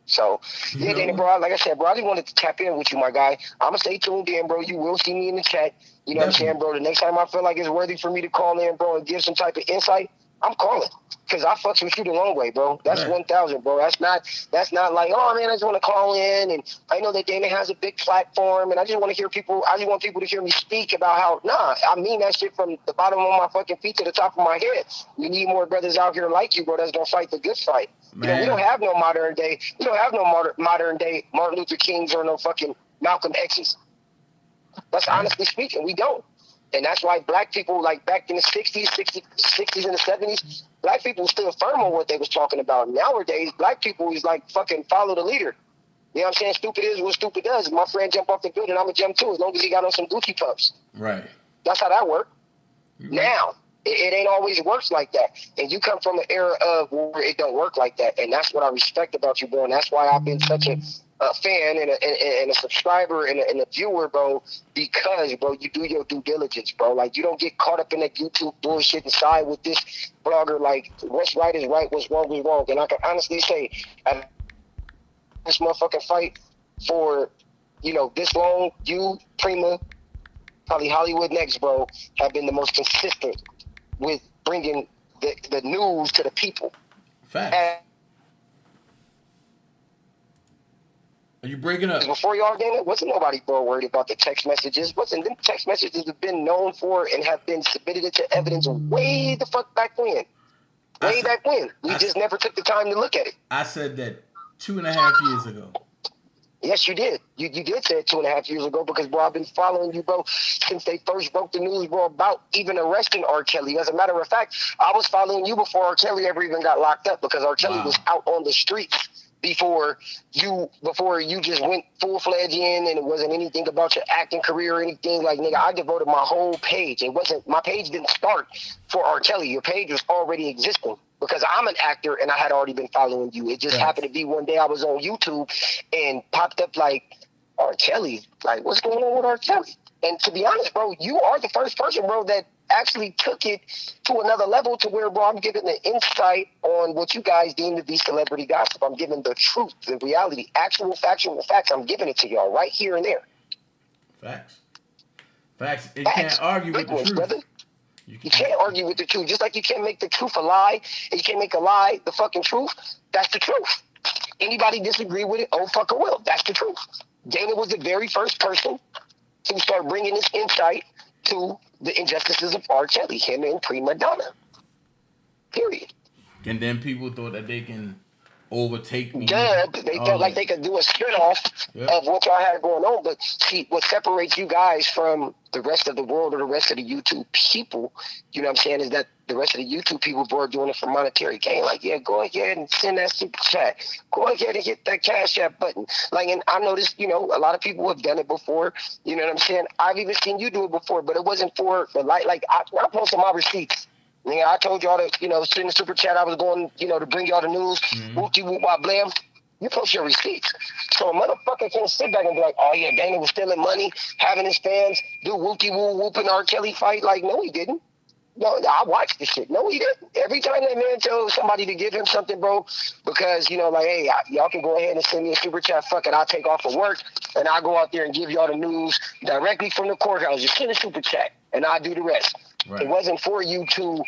So, yeah, Dana, bro, like I said, bro, I just wanted to tap in with you, my guy. I'm going to stay tuned in, bro. You will see me in the chat. You know what I'm saying, bro? The next time I feel like it's worthy for me to call in, bro, and give some type of insight, I'm calling. Because I fucks with you the long way, bro. That's 1,000, bro. That's not like, oh, man, I just want to call in. And I know that Dana has a big platform, and I just want to hear people, I just want people to hear me speak about how, nah, I mean that shit from the bottom of my fucking feet to the top of my head. We need more brothers out here like you, bro, that's going to fight the good fight. Man. You know, we don't have no modern day Martin Luther Kings or no fucking Malcolm X's. That's honestly speaking, we don't. And that's why black people, like back in the 60s and the 70s, black people still firm on what they was talking about. Nowadays, black people is like fucking follow the leader. You know what I'm saying? Stupid is what stupid does. If my friend jump off the building, I'm going to jump too, as long as he got on some Gucci pumps. Right. That's how that works. Now, it ain't always works like that. And you come from an era of where it don't work like that. And that's what I respect about you, bro. And that's why I've been such a fan and a subscriber and a viewer, bro, because, bro, you do your due diligence, bro. Like, you don't get caught up in that YouTube bullshit and side with this blogger. Like, what's right is right, what's wrong is wrong. And I can honestly say, this motherfucking fight for, you know, this long, you, Prima, probably Hollywood Next, bro, have been the most consistent with bringing the news to the people. Facts. Are you breaking up? Before y'all, Dana, wasn't nobody, bro, worried about the text messages. Them text messages have been known for and have been submitted into evidence way the fuck back when. Back when. We just never took the time to look at it. I said that 2.5 years ago. Yes, you did. You did say it 2.5 years ago because, bro, I've been following you, bro, since they first broke the news, bro, about even arresting R. Kelly. As a matter of fact, I was following you before R. Kelly ever even got locked up because R. Kelly was out on the streets before you just went full-fledged in, and it wasn't anything about your acting career or anything. Like, nigga, I devoted my whole page. My page didn't start for R. Kelly. Your page was already existing because I'm an actor and I had already been following you. It just happened to be one day I was on YouTube and popped up like, R. Kelly, like, what's going on with R. Kelly? And to be honest, bro, you are the first person, bro, that actually took it to another level to where, bro, I'm giving the insight on what you guys deem to be celebrity gossip. I'm giving the truth, the reality, actual factual facts. I'm giving it to y'all right here and there. Facts. You can't argue with the truth. Brother. You can't argue with the truth. Just like you can't make the truth a lie, and you can't make a lie the fucking truth. That's the truth. Anybody disagree with it? Oh, fuck, will. That's the truth. Dana was the very first person to start bringing this insight to the injustices of R. Kelly, him and Prima Donna. Period. And then people thought that they can overtake me. Yeah, they felt like they could do a spin-off of what y'all had going on. But see, what separates you guys from the rest of the world or the rest of the YouTube people, you know what I'm saying, is that the rest of the YouTube people are doing it for monetary gain. Like, yeah, go ahead and send that super chat. Go ahead and hit that Cash App button. Like, and I noticed, you know, a lot of people have done it before. You know what I'm saying? I've even seen you do it before, but it wasn't for the light. Like, I posted my receipts. Yeah, I told y'all to, you know, send the super chat. I was going, you know, to bring y'all the news. Whoopty whoop, blam. You post your receipts. So a motherfucker can't sit back and be like, oh yeah, Dana was stealing money, having his fans do whoopty whoop and R. Kelly fight. Like, no, he didn't. No, I watched this shit. No, he didn't. Every time that man tells somebody to give him something, bro, because, you know, like, hey, y'all can go ahead and send me a super chat. Fuck it, I'll take off of work, and I'll go out there and give y'all the news directly from the courthouse. Just send a super chat, and I'll do the rest. Right. It wasn't for you to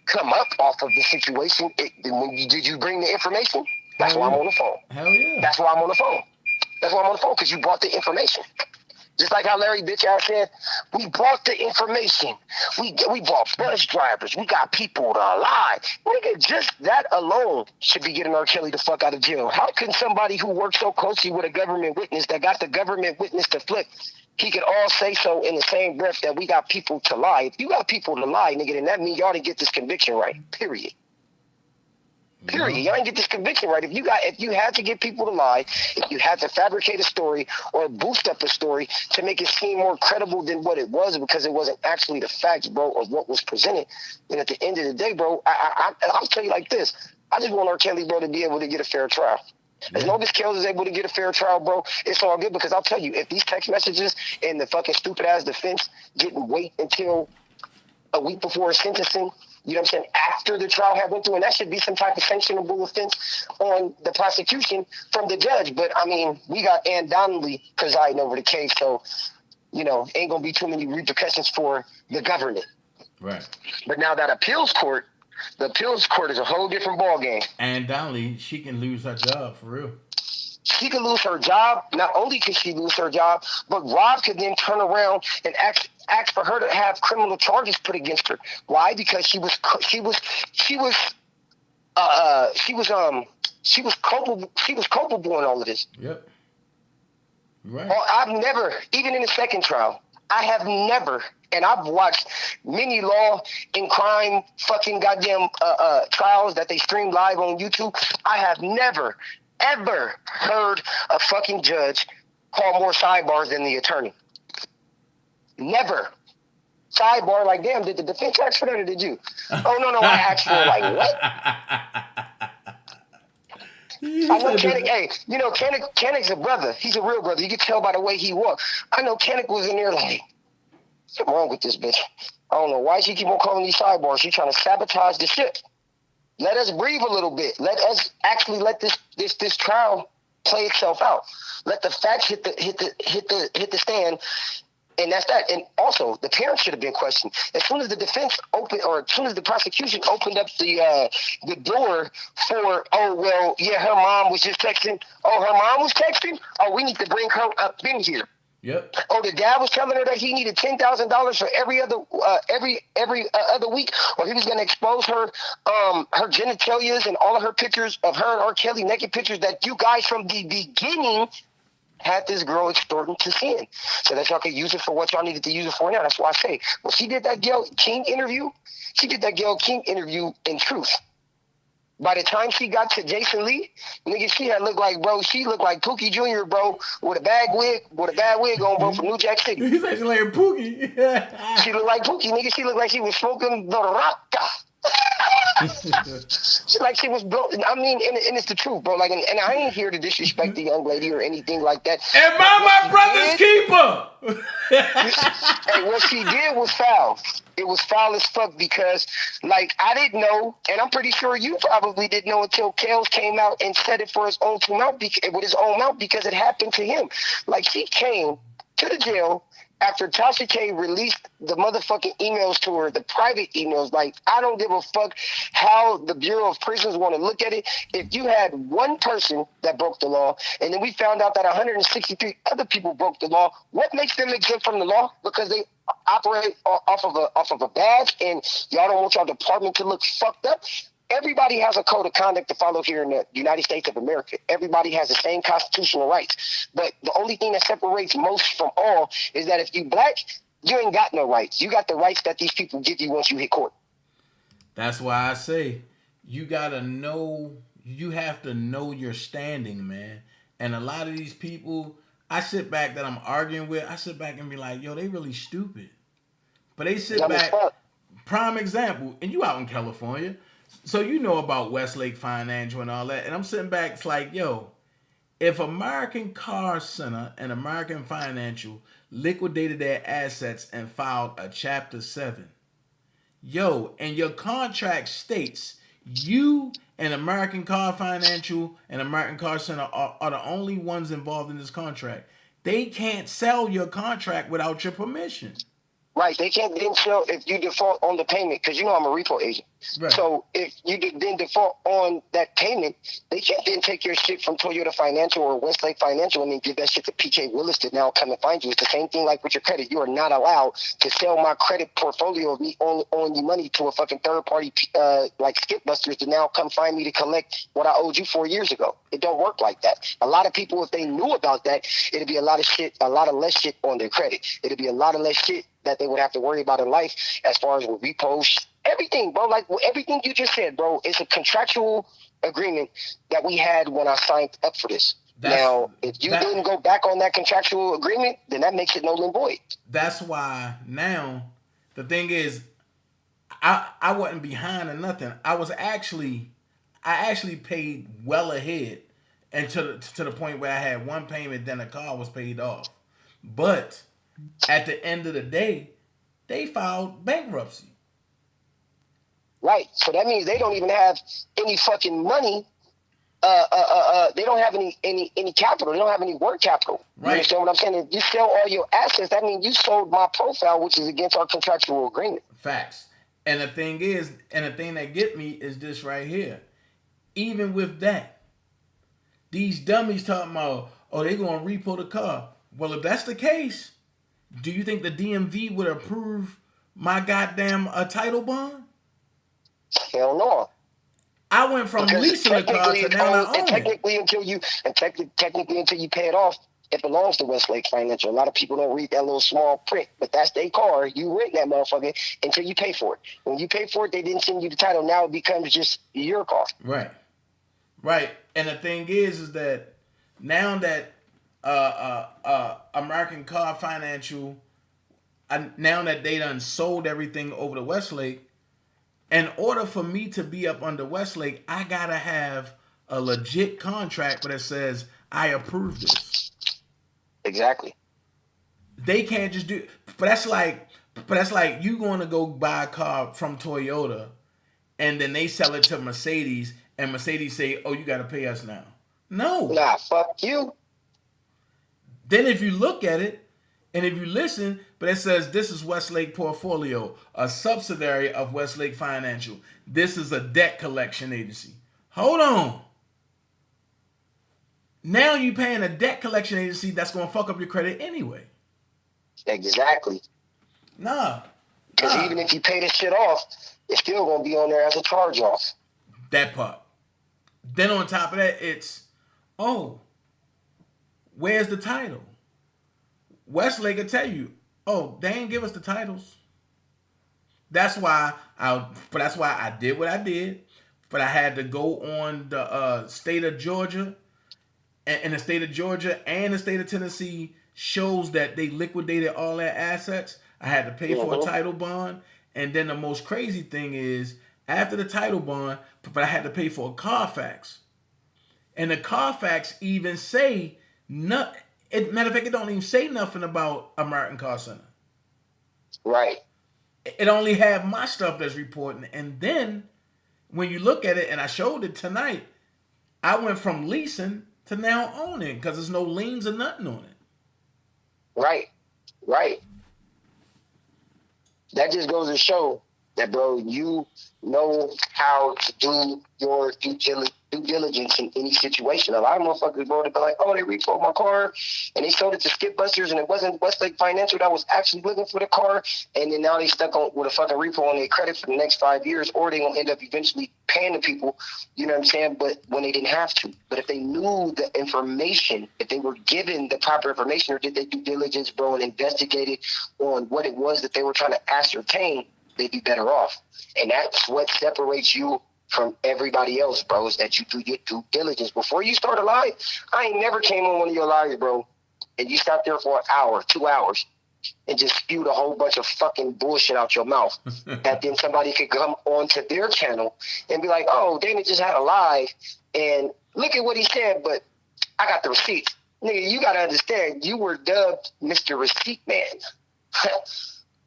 come up off of the situation. Did you bring the information? That's why I'm on the phone. Hell yeah. That's why I'm on the phone. That's why I'm on the phone, because you brought the information. Just like how Larry bitch ass said, we brought the information. We brought bus drivers. We got people to lie. Nigga, just that alone should be getting R. Kelly the fuck out of jail. How can somebody who works so closely with a government witness that got the government witness to flip, he could all say so in the same breath that we got people to lie? If you got people to lie, nigga, then that means y'all didn't get this conviction right, period. Period. Y'all ain't get this conviction right. If you had to get people to lie, if you had to fabricate a story or boost up a story to make it seem more credible than what it was because it wasn't actually the facts, bro, of what was presented, then at the end of the day, bro, I'll tell you like this. I just want R. Kelly, bro, to be able to get a fair trial. As long as Kells is able to get a fair trial, bro, it's all good because I'll tell you, if these text messages and the fucking stupid-ass defense didn't wait until a week before sentencing, you know what I'm saying, after the trial had went through, and that should be some type of sanctionable offense on the prosecution from the judge. But, I mean, we got Ann Donnelly presiding over the case, so, you know, ain't going to be too many repercussions for the government. Right. But now that the appeals court is a whole different ballgame. Ann Donnelly, she can lose her job, for real. She could lose her job. Not only could she lose her job, but Rob could then turn around and ask for her to have criminal charges put against her. Why? Because she was culpable in all of this. Yep. Right. I've never, even in the second trial, I have never, and I've watched many law and crime fucking goddamn trials that they stream live on YouTube. I have never, ever heard a fucking judge call more sidebars than the attorney. Never. Sidebar, like, damn, did the defense ask for that or did you? Oh, no, I asked for it. Like, what? I know Kennick, hey, you know, Kennick's a brother. He's a real brother. You can tell by the way he walks. I know Kennick was in there like, what's wrong with this bitch? I don't know. Why she keep on calling these sidebars? She's trying to sabotage the shit. Let us breathe a little bit. Let us actually let this trial play itself out. Let the facts hit the stand, and that's that. And also, the parents should have been questioned. As soon as the defense opened, or as soon as the prosecution opened up the door for, oh well, yeah, her mom was just texting. Oh, her mom was texting. Oh, we need to bring her up in here. Yep. Oh, the dad was telling her that he needed $10,000 for every other week, or he was going to expose her her genitalias and all of her pictures of her and R. Kelly naked pictures that you guys from the beginning had this girl extorting to sin, so that y'all could use it for what y'all needed to use it for now. That's why I say, when she did that Gayle King interview, in truth. By the time she got to Jason Lee, nigga, she looked like Pookie Jr., bro, with a bad wig on, bro, from New Jack City. He's actually like Pookie. She looked like Pookie, nigga. She looked like she was smoking the Raka. She like she was blown. I mean, and it's the truth, bro. Like, and I ain't here to disrespect the young lady or anything like that. Am I my brother's keeper? Hey, what she did was foul. It was foul as fuck because, like, I didn't know, and I'm pretty sure you probably didn't know until Kells came out and said it for his own mouth, with his own mouth, because it happened to him. Like, she came to the jail after Tasha K released the motherfucking emails to her, the private emails. Like, I don't give a fuck how the Bureau of Prisons want to look at it. If you had one person that broke the law, and then we found out that 163 other people broke the law, what makes them exempt from the law? Because they operate off of a badge, and y'all don't want y'all department to look fucked up. Everybody has a code of conduct to follow here in the United States of America. Everybody has the same constitutional rights. But the only thing that separates most from all is that if you black, you ain't got no rights. You got the rights that these people give you once you hit court. That's why I say you have to know your standing, man. And a lot of these people, I sit back that I'm arguing with, I sit back and be like, yo, they really stupid. But they sit back, prime example, and you out in California, so you know about Westlake Financial and all that. And I'm sitting back, it's like, yo, if American Car Center and American Financial liquidated their assets and filed a Chapter 7, yo, and your contract states you and American Car Financial and American Car Center are the only ones involved in this contract, they can't sell your contract without your permission. Right, they can't then sell if you default on the payment, because you know I'm a repo agent. Right. So if you then default on that payment, they can't then take your shit from Toyota Financial or Westlake Financial and then give that shit to PK Willis to now come and find you. It's the same thing like with your credit. You are not allowed to sell my credit portfolio of me owing you money to a fucking third party like Skipbusters to now come find me to collect what I owed you 4 years ago. It don't work like that. A lot of people, if they knew about that, it'd be a lot of less shit on their credit. It'd be a lot of less shit that they would have to worry about in life as far as with reposts, everything, bro. Like everything you just said, bro, it's a contractual agreement that we had when I signed up for this. Now, if you didn't go back on that contractual agreement, then that makes it null and void. That's why now the thing is, I wasn't behind or nothing. I actually paid well ahead, and to the point where I had one payment, then the car was paid off. But at the end of the day, they filed bankruptcy. Right. So that means they don't even have any fucking money. They don't have any capital. They don't have any work capital. You understand what I'm saying? If you sell all your assets, that means you sold my profile, which is against our contractual agreement. Facts. And the thing that get me is this right here. Even with that, these dummies talking about, oh, they're going to repo the car. Well, if that's the case, do you think the DMV would approve my goddamn title bond? Hell no. I went from leasing the car to now I own it. Technically, until you pay it off, it belongs to Westlake Financial. A lot of people don't read that little small print, but that's their car. You rent that motherfucker until you pay for it. When you pay for it, they didn't send you the title. Now it becomes just your car. Right. And the thing is that now that American Car Financial, now that they done sold everything over to Westlake, in order for me to be up under Westlake, I gotta have a legit contract that says I approve this. Exactly. They can't just do. But that's like you going to go buy a car from Toyota, and then they sell it to Mercedes, and Mercedes say, "Oh, you got to pay us now." No. Nah, fuck you. Then if you look at it, and if you listen, but it says this is Westlake Portfolio, a subsidiary of Westlake Financial. This is a debt collection agency. Hold on. Now you paying a debt collection agency that's going to fuck up your credit anyway. Exactly. Nah. Because even if you pay this shit off, it's still going to be on there as a charge off. That part. Then on top of that, it's, oh, where's the title? Westlake will tell you, oh, they ain't give us the titles. That's why I did what I did. But I had to go on the state of Georgia. And the state of Georgia and the state of Tennessee shows that they liquidated all their assets. I had to pay for a title bond. And then the most crazy thing is, after the title bond, but I had to pay for a Carfax. And the Carfax even say, matter of fact, it don't even say nothing about American Car Center. Right. It only have my stuff that's reporting. And then, when you look at it, and I showed it tonight, I went from leasing to now owning because there's no liens or nothing on it. Right. That just goes to show that, bro, you know how to do your due diligence in any situation. A lot of motherfuckers, bro, they be like, oh, they repoed my car and they sold it to Skip Busters and it wasn't Westlake Financial that was actually looking for the car, and then now they stuck on with a fucking repo on their credit for the next 5 years, or they gonna end up eventually paying the people, you know what I'm saying, but when they didn't have to. But if they knew the information, if they were given the proper information, or did they due diligence, bro, and investigated on what it was that they were trying to ascertain, they'd be better off. And that's what separates you from everybody else, bro, is that you do your due diligence. Before you start a lie, I ain't never came on one of your lies, bro, and you sat there for an hour, 2 hours, and just spewed a whole bunch of fucking bullshit out your mouth. That then somebody could come onto their channel and be like, oh, Dana just had a live, and look at what he said, but I got the receipts. Nigga, you got to understand, you were dubbed Mr. Receipt Man.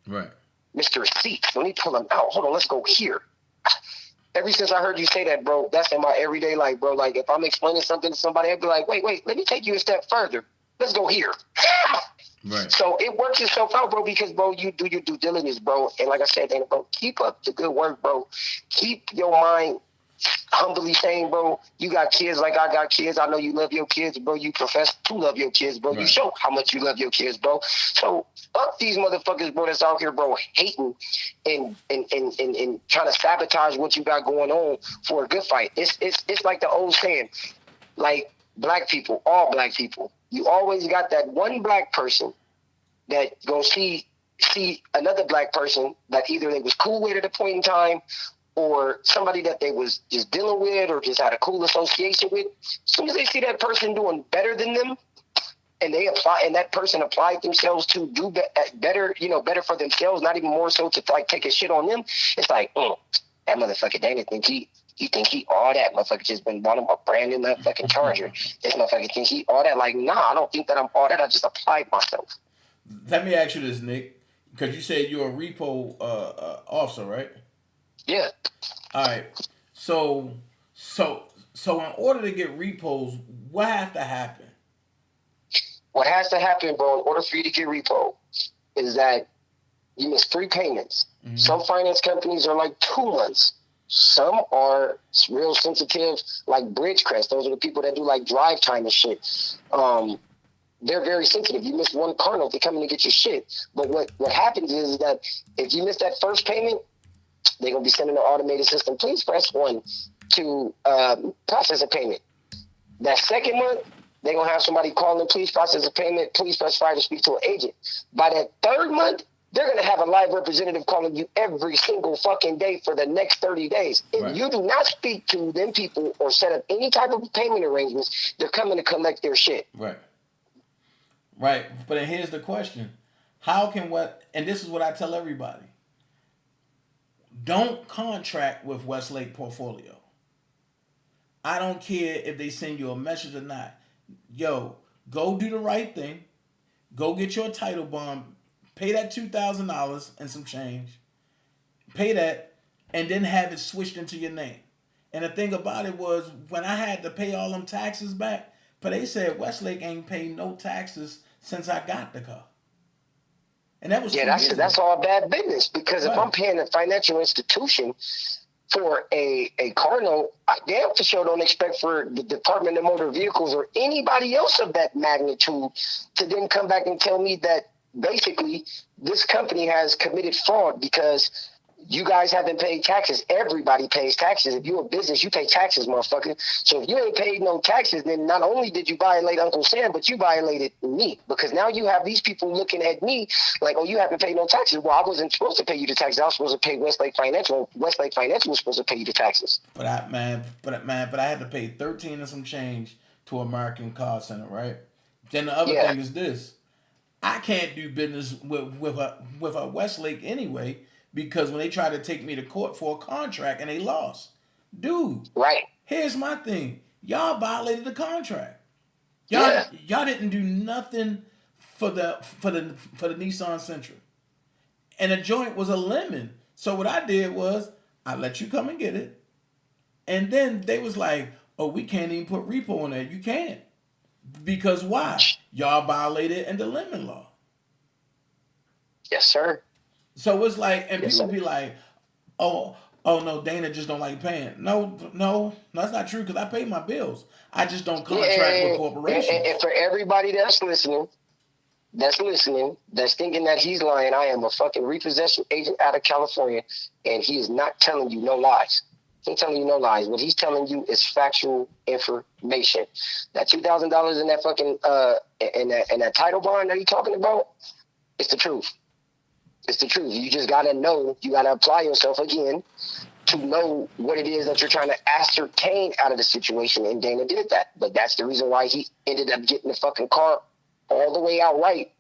Right. Mr. Receipts. Let me pull them out. Hold on, let's go here. Ever since I heard you say that, bro, that's in my everyday life, bro. Like, if I'm explaining something to somebody, I'd be like, wait, let me take you a step further. Let's go here. Right. So it works itself out, bro, because, bro, you do your due diligence, bro. And like I said, Dana, bro, keep up the good work, bro. Keep your mind humbly saying, bro, you got kids like I got kids. I know you love your kids, bro. You profess to love your kids, bro. Right. You show how much you love your kids, bro. So fuck these motherfuckers, bro, that's out here, bro, hating and trying to sabotage what you got going on for a good fight. It's like the old saying, like black people, all black people, you always got that one black person that go see see another black person that either they was cool with at a point in time, or somebody that they was just dealing with or just had a cool association with, as soon as they see that person doing better than them, and they apply, and that person applied themselves to do better, better for themselves, not even more so to like take a shit on them, it's like, that motherfucker Dana think he think he all that. Motherfucker just been bought him a brand new motherfucking Charger. This motherfucker think he all that. Like, nah, I don't think that I'm all that. I just applied myself. Let me ask you this, Nick, because you said you're a repo officer, right? Yeah. All right. So in order to get repos, what has to happen? What has to happen, bro, in order for you to get repo is that you miss 3 payments. Mm-hmm. Some finance companies are like 2 months. Some are real sensitive, like Bridgecrest. Those are the people that do like drive time and shit. They're very sensitive. You miss 1 car note, they come in to get your shit. But what happens is that if you miss that first payment, they're going to be sending an automated system. Please press 1 to process a payment. That second month, they're going to have somebody call in, please process a payment. Please press 5 to speak to an agent. By that third month, they're going to have a live representative calling you every single fucking day for the next 30 days. If you do not speak to them people or set up any type of payment arrangements, they're coming to collect their shit. Right. Right. But here's the question. How can and this is what I tell everybody. Don't contract with Westlake Portfolio. I don't care if they send you a message or not. Yo, go do the right thing. Go get your title bond. Pay that $2,000 and some change. Pay that, and then have it switched into your name. And the thing about it was, when I had to pay all them taxes back, but they said Westlake ain't paid no taxes since I got the car. And that was that's all bad business, because if I'm paying a financial institution for a car note, I damn for sure don't expect for the Department of Motor Vehicles or anybody else of that magnitude to then come back and tell me that basically this company has committed fraud because you guys haven't paid taxes. Everybody pays taxes. If you're a business, you pay taxes, motherfucker. So if you ain't paid no taxes, then not only did you violate Uncle Sam, but you violated me, because now you have these people looking at me like, oh, you haven't paid no taxes. Well, I wasn't supposed to pay you the taxes. I was supposed to pay Westlake Financial. Westlake Financial was supposed to pay you the taxes. But I had to pay 13 and some change to American Car Center, right? Then the other thing is this. I can't do business with a Westlake anyway, because when they tried to take me to court for a contract and they lost. Dude. Right. Here's my thing. Y'all violated the contract. Y'all didn't do nothing for the Nissan Sentra. And the joint was a lemon. So what I did was I let you come and get it. And then they was like, oh, we can't even put repo on there. You can't. Because why? Y'all violated in the lemon law. Yes, sir. So it's like, and people be like, oh no, Dana just don't like paying. No, that's not true, because I pay my bills. I just don't contract with corporations. And for everybody that's listening, that's thinking that he's lying, I am a fucking repossession agent out of California, and he is not telling you no lies. He ain't telling you no lies. What he's telling you is factual information. That $2,000 in that fucking in that title bond that he's talking about, it's the truth. It's the truth. You just gotta know. You gotta apply yourself again to know what it is that you're trying to ascertain out of the situation. And Dana did that. But that's the reason why he ended up getting the fucking car all the way outright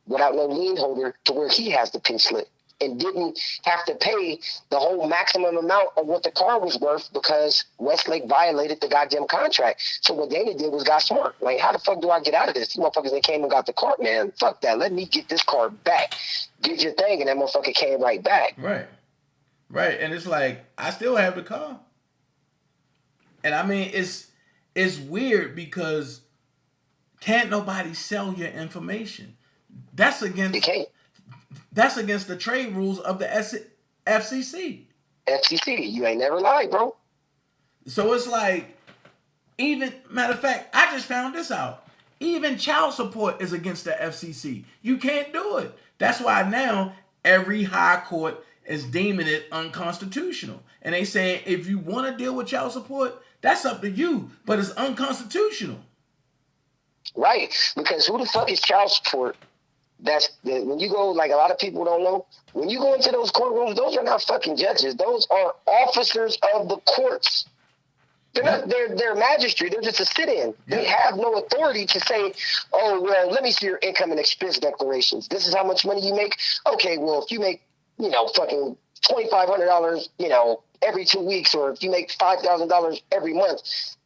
without no lien holder, to where he has the pink slip, and didn't have to pay the whole maximum amount of what the car was worth because Westlake violated the goddamn contract. So what Dana did was got smart. Like, how the fuck do I get out of this? These motherfuckers, they came and got the car. Man, fuck that. Let me get this car back. Did your thing, and that motherfucker came right back. Right. And it's like, I still have the car. And I mean, it's weird because can't nobody sell your information. That's against the trade rules of the FCC. FCC, you ain't never lied, bro. So it's like, even, matter of fact, I just found this out. Even child support is against the FCC. You can't do it. That's why now every high court is deeming it unconstitutional. And they say, if you want to deal with child support, that's up to you. But it's unconstitutional. Right. Because who the fuck is child support when you go, like a lot of people don't know, when you go into those courtrooms, those are not fucking judges. Those are officers of the courts. They're magistrate. They're just a sit-in. They have no authority to say, oh, well, let me see your income and expense declarations. This is how much money you make. Okay, well, if you make, fucking $2,500, every 2 weeks, or if you make $5,000 every month,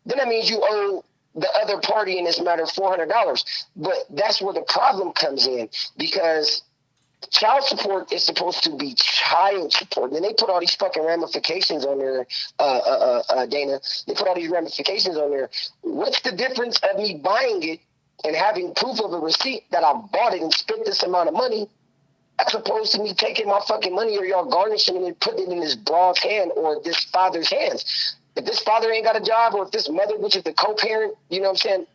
then that means you owe the other party in this matter $400. But that's where the problem comes in, because child support is supposed to be child support. And they put all these fucking ramifications on there, Dana. They put all these ramifications on there. What's the difference of me buying it and having proof of a receipt that I bought it and spent this amount of money, as opposed to me taking my fucking money, or y'all garnishing it and putting it in this broad's hand or this father's hands? If this father ain't got a job, or if this mother, which is the co-parent,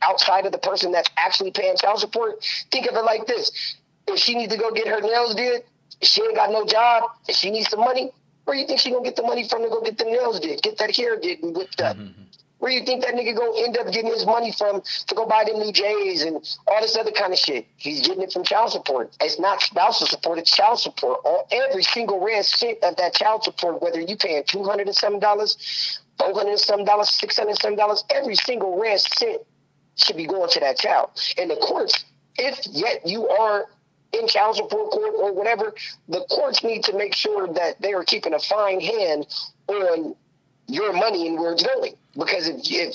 outside of the person that's actually paying child support, think of it like this. If she needs to go get her nails did, she ain't got no job, and she needs some money, where you think she gonna get the money from to go get the nails did, get that hair did and whipped up? Where you think that nigga gonna end up getting his money from to go buy them new J's and all this other kind of shit? He's getting it from child support. It's not spousal support, it's child support. Every single red cent of that child support, whether you paying $200 and some dollars, $400 and some dollars, $600 and some dollars, every single red cent should be going to that child. And the courts, if yet you are in child support court or whatever, the courts need to make sure that they are keeping a fine hand on your money and where it's going. Because if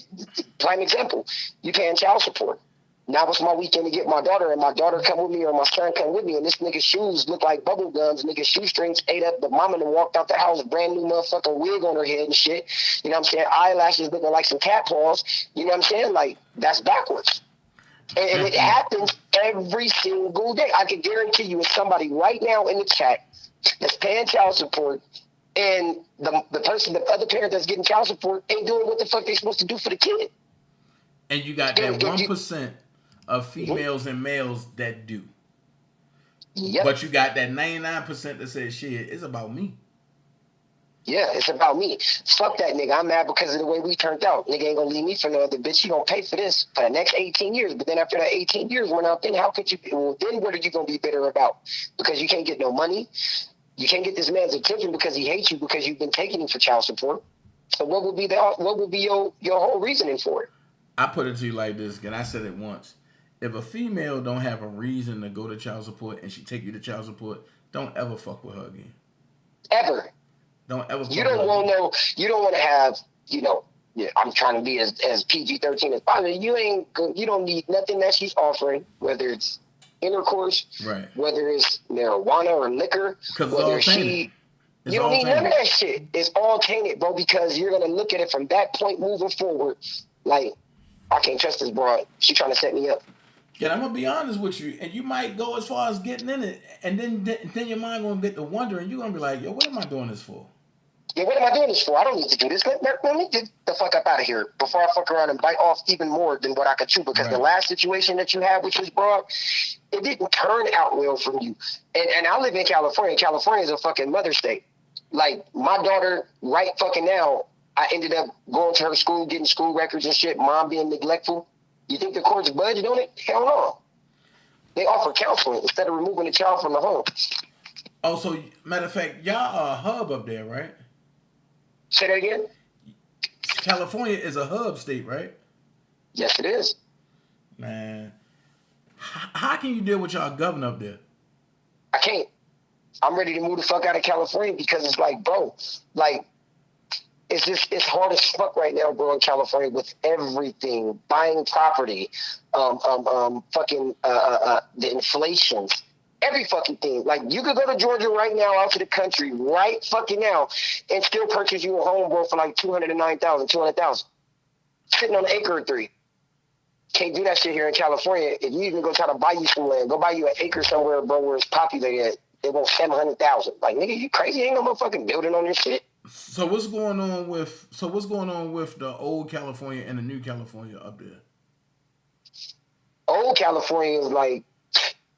prime example, you paying child support. Now it's my weekend to get my daughter, and my daughter come with me or my son come with me, and this nigga's shoes look like bubble gums, nigga's shoestrings ate up the mama and walked out the house, brand new motherfucking wig on her head and shit. You know what I'm saying? Eyelashes looking like some cat paws. You know what I'm saying? Like, that's backwards. And it happens every single day. I can guarantee you, it's somebody right now in the chat that's paying child support, and the other parent that's getting child support ain't doing what the fuck they supposed to do for the kid. And you got that 1% of females and males that do. Yep. But you got that 99% that says, shit, it's about me. Yeah, it's about me. Fuck that nigga. I'm mad because of the way we turned out. Nigga ain't gonna leave me for no other bitch. You gonna pay for this for the next 18 years. But then after that 18 years run out, then how could you? Well, then what are you gonna be bitter about? Because you can't get no money. You can't get this man's attention because he hates you because you've been taking him for child support. So what would be your whole reasoning for it? I put it to you like this, and I said it once. If a female don't have a reason to go to child support and she take you to child support, don't ever fuck with her again. Ever. Don't ever. You don't want to have, I'm trying to be as PG-13 as possible. You don't need nothing that she's offering, whether it's intercourse, right? Whether it's marijuana or liquor, whether you don't need none of that shit. It's all tainted, bro, because you're gonna look at it from that point moving forward. Like, I can't trust this broad. She trying to set me up. Yeah, I'm gonna be honest with you, and you might go as far as getting in it, and then your mind gonna get to wondering. You're gonna be like, yo, what am I doing this for? Yeah, what am I doing this for? I don't need to do this. Let me get the fuck up out of here before I fuck around and bite off even more than what I could chew. Because the last situation that you had, which was broad, it didn't turn out well for you. And I live in California. California is a fucking mother state. Like, my daughter right fucking now, I ended up going to her school, getting school records and shit, mom being neglectful. You think the courts budged on it? Hell no. They offer counseling instead of removing the child from the home. Oh, so, matter of fact, y'all are a hub up there, right? Say that again? California is a hub state, right? Yes, it is. Man, how can you deal with y'all governor up there? I can't. I'm ready to move the fuck out of California because it's like, bro, like, it's hard as fuck right now, bro, in California with everything, buying property, the inflations, every fucking thing. Like, you could go to Georgia right now, out to the country right fucking now, and still purchase you a home, bro, for like $209,000, $200,000, sitting on an acre or three. Can't do that shit here in California. If you even go try to buy you some land, go buy you an acre somewhere, bro, where it's populated, they want $700,000. Like, nigga, you crazy? Ain't no motherfucking building on your shit. So what's going on with the old California and the new California up there? Old California is like,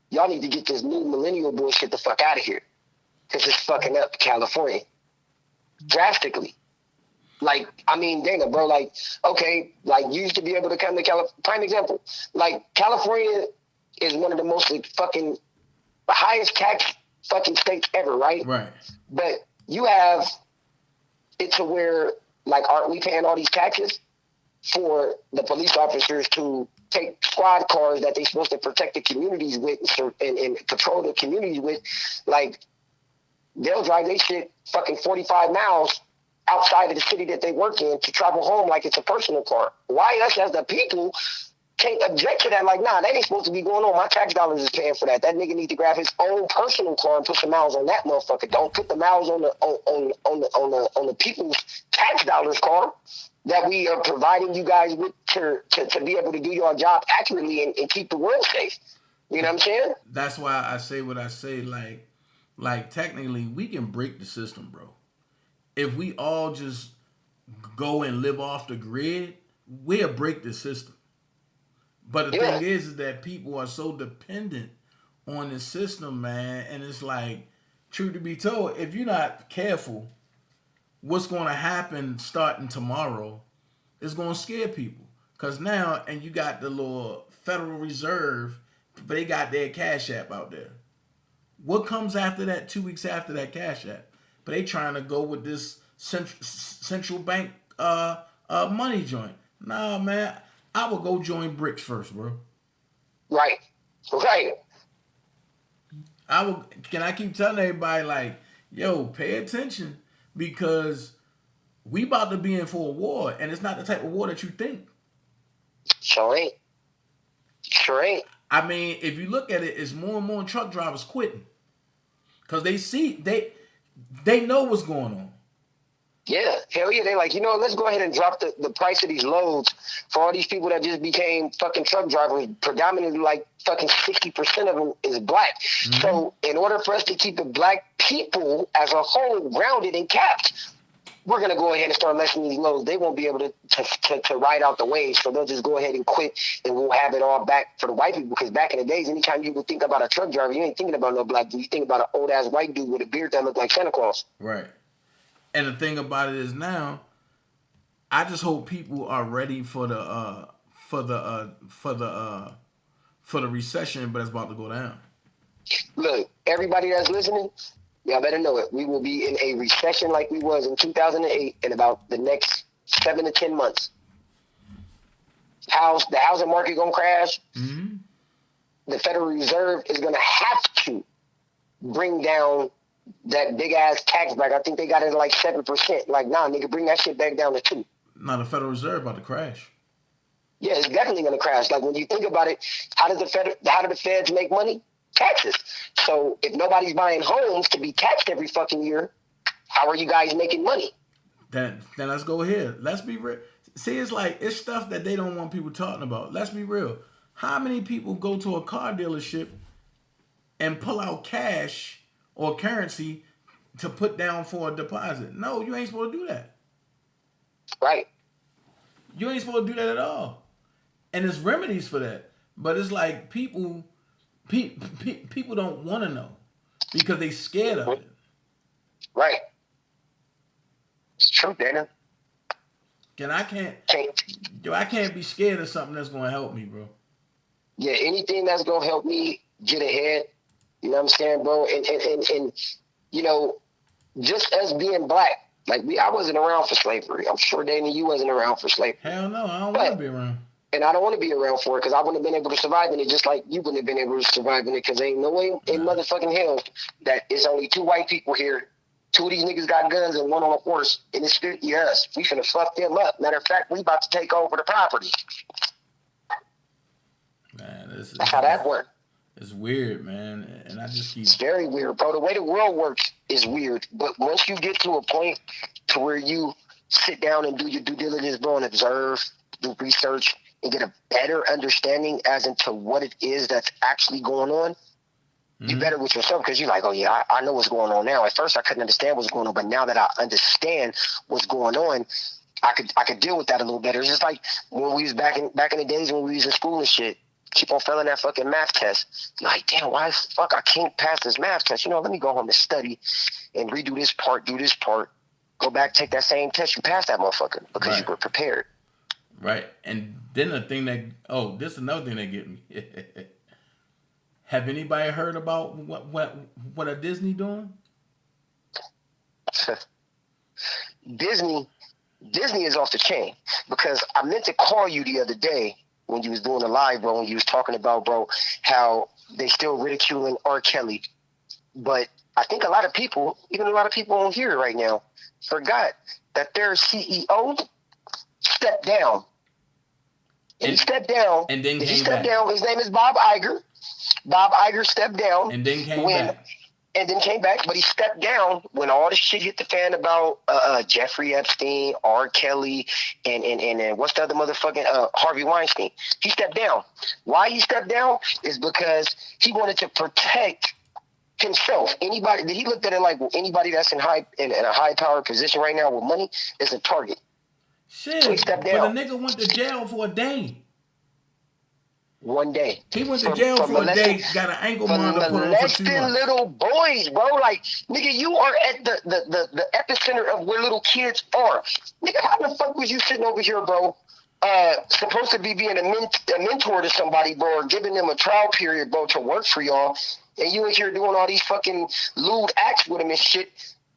y'all need to get this new millennial bullshit the fuck out of here. Because it's fucking up California. Drastically. Like, I mean, Dana, bro, like, okay, like, you used to be able to come to California. Prime example. Like, California is one of the most fucking highest tax fucking states ever, right? Right. But you have it to where, like, aren't we paying all these taxes for the police officers to take squad cars that they're supposed to protect the communities with and patrol the communities with? Like, they'll drive their shit fucking 45 miles outside of the city that they work in to travel home like it's a personal car. Why us as the people can't object to that? Like, nah, that ain't supposed to be going on. My tax dollars is paying for that. That nigga need to grab his own personal car and put some miles on that motherfucker. Don't put the miles on the people's tax dollars car that we are providing you guys with to be able to do your job accurately and keep the world safe. You know what I'm saying? That's why I say what I say. Like technically, we can break the system, bro. If we all just go and live off the grid, we'll break the system. But the thing is that people are so dependent on the system, man. And it's like, truth to be told, if you're not careful, what's going to happen starting tomorrow is going to scare people. Because now, and you got the little Federal Reserve, but they got their Cash App out there. What comes after that, 2 weeks after that Cash App? But they trying to go with this central bank money joint. Nah, man, I would go join BRICS first, bro. Right. Can I keep telling everybody, like, yo, pay attention, because we about to be in for a war, and it's not the type of war that you think. Sure ain't. I mean, if you look at it, it's more and more truck drivers quitting. Because they see, they know what's going on. Yeah, hell yeah. They like, you know, let's go ahead and drop the price of these loads for all these people that just became fucking truck drivers. Predominantly, like, fucking 60% of them is black. Mm-hmm. So in order for us to keep the black people as a whole grounded and capped, we're going to go ahead and start lessening these loads. They won't be able to ride out the wave, so they'll just go ahead and quit, and we'll have it all back for the white people. Because back in the days, anytime you would think about a truck driver, you ain't thinking about no black dude. You think about an old-ass white dude with a beard that looked like Santa Claus. Right. And the thing about it is now, I just hope people are ready for the recession, but it's about to go down. Look, everybody that's listening, y'all better know it. We will be in a recession like we was in 2008 in about the next 7 to 10 months. The housing market gonna crash. Mm-hmm. The Federal Reserve is gonna have to bring down that big ass tax back. I think they got it at like 7%. Like, nah, nigga, bring that shit back down to 2%. Nah, the Federal Reserve about to crash. Yeah, it's definitely gonna crash. Like, when you think about it, how do the feds make money? Taxes. So if nobody's buying homes to be taxed every fucking year, how are you guys making money? Then let's go here. Let's be real. See, it's like, it's stuff that they don't want people talking about. Let's be real. How many people go to a car dealership and pull out cash or currency to put down for a deposit? No, you ain't supposed to do that. Right. You ain't supposed to do that at all. And there's remedies for that. But it's like people don't want to know because they scared of it. Right. It's true, Dana. I can't be scared of something that's going to help me, bro. Yeah, anything that's going to help me get ahead. You know what I'm saying, bro? And you know, just us being black, like, I wasn't around for slavery. I'm sure, Dana, you wasn't around for slavery. Hell no, I don't want to be around. And I don't want to be around for it because I wouldn't have been able to survive in it, just like you wouldn't have been able to survive in it, because ain't no way in motherfucking hell that it's only 2 white people here. 2 of these niggas got guns and 1 on a horse, and it's 50 of us. We finna fuck them up. Matter of fact, we about to take over the property. Man, that's how that works. It's weird, man, and I just keep... It's very weird, bro. The way the world works is weird, but once you get to a point to where you sit down and do your due diligence, bro, and observe, do research, and get a better understanding as into what it is that's actually going on, you better with yourself, because you're like, oh yeah, I know what's going on now. At first, I couldn't understand what's going on, but now that I understand what's going on, I could deal with that a little better. It's just like when we was back in the days when we was in school and shit. Keep on failing that fucking math test. You're like, damn, why the fuck I can't pass this math test? You know, let me go home and study and redo this part, do this part, go back, take that same test. You pass that motherfucker because you were prepared. Right. And then this is another thing that get me. Have anybody heard about what a Disney doing? Disney is off the chain, because I meant to call you the other day when you was doing a live, bro, when you was talking about, bro, how they still ridiculing R. Kelly. But I think a lot of people, even a lot of people on here right now, forgot that their CEO stepped down. And he stepped down. And then he stepped down. His name is Bob Iger. Bob Iger stepped down. And then came back. And then came back, but he stepped down when all this shit hit the fan about Jeffrey Epstein, R. Kelly, and what's the other motherfucking Harvey Weinstein. He stepped down. Why he stepped down is because he wanted to protect himself. Anybody, he looked at it like anybody that's in a high power position right now with money is a target. Shit, so he stepped but down. a nigga went to jail for a day. One day. He went to jail for a day, got an ankle monitor put on for 2 months. Little boys, bro. Like, nigga, you are at the epicenter of where little kids are. Nigga, how the fuck was you sitting over here, bro, supposed to be being a mentor to somebody, bro, or giving them a trial period, bro, to work for y'all, and you in here doing all these fucking lewd acts with them and shit.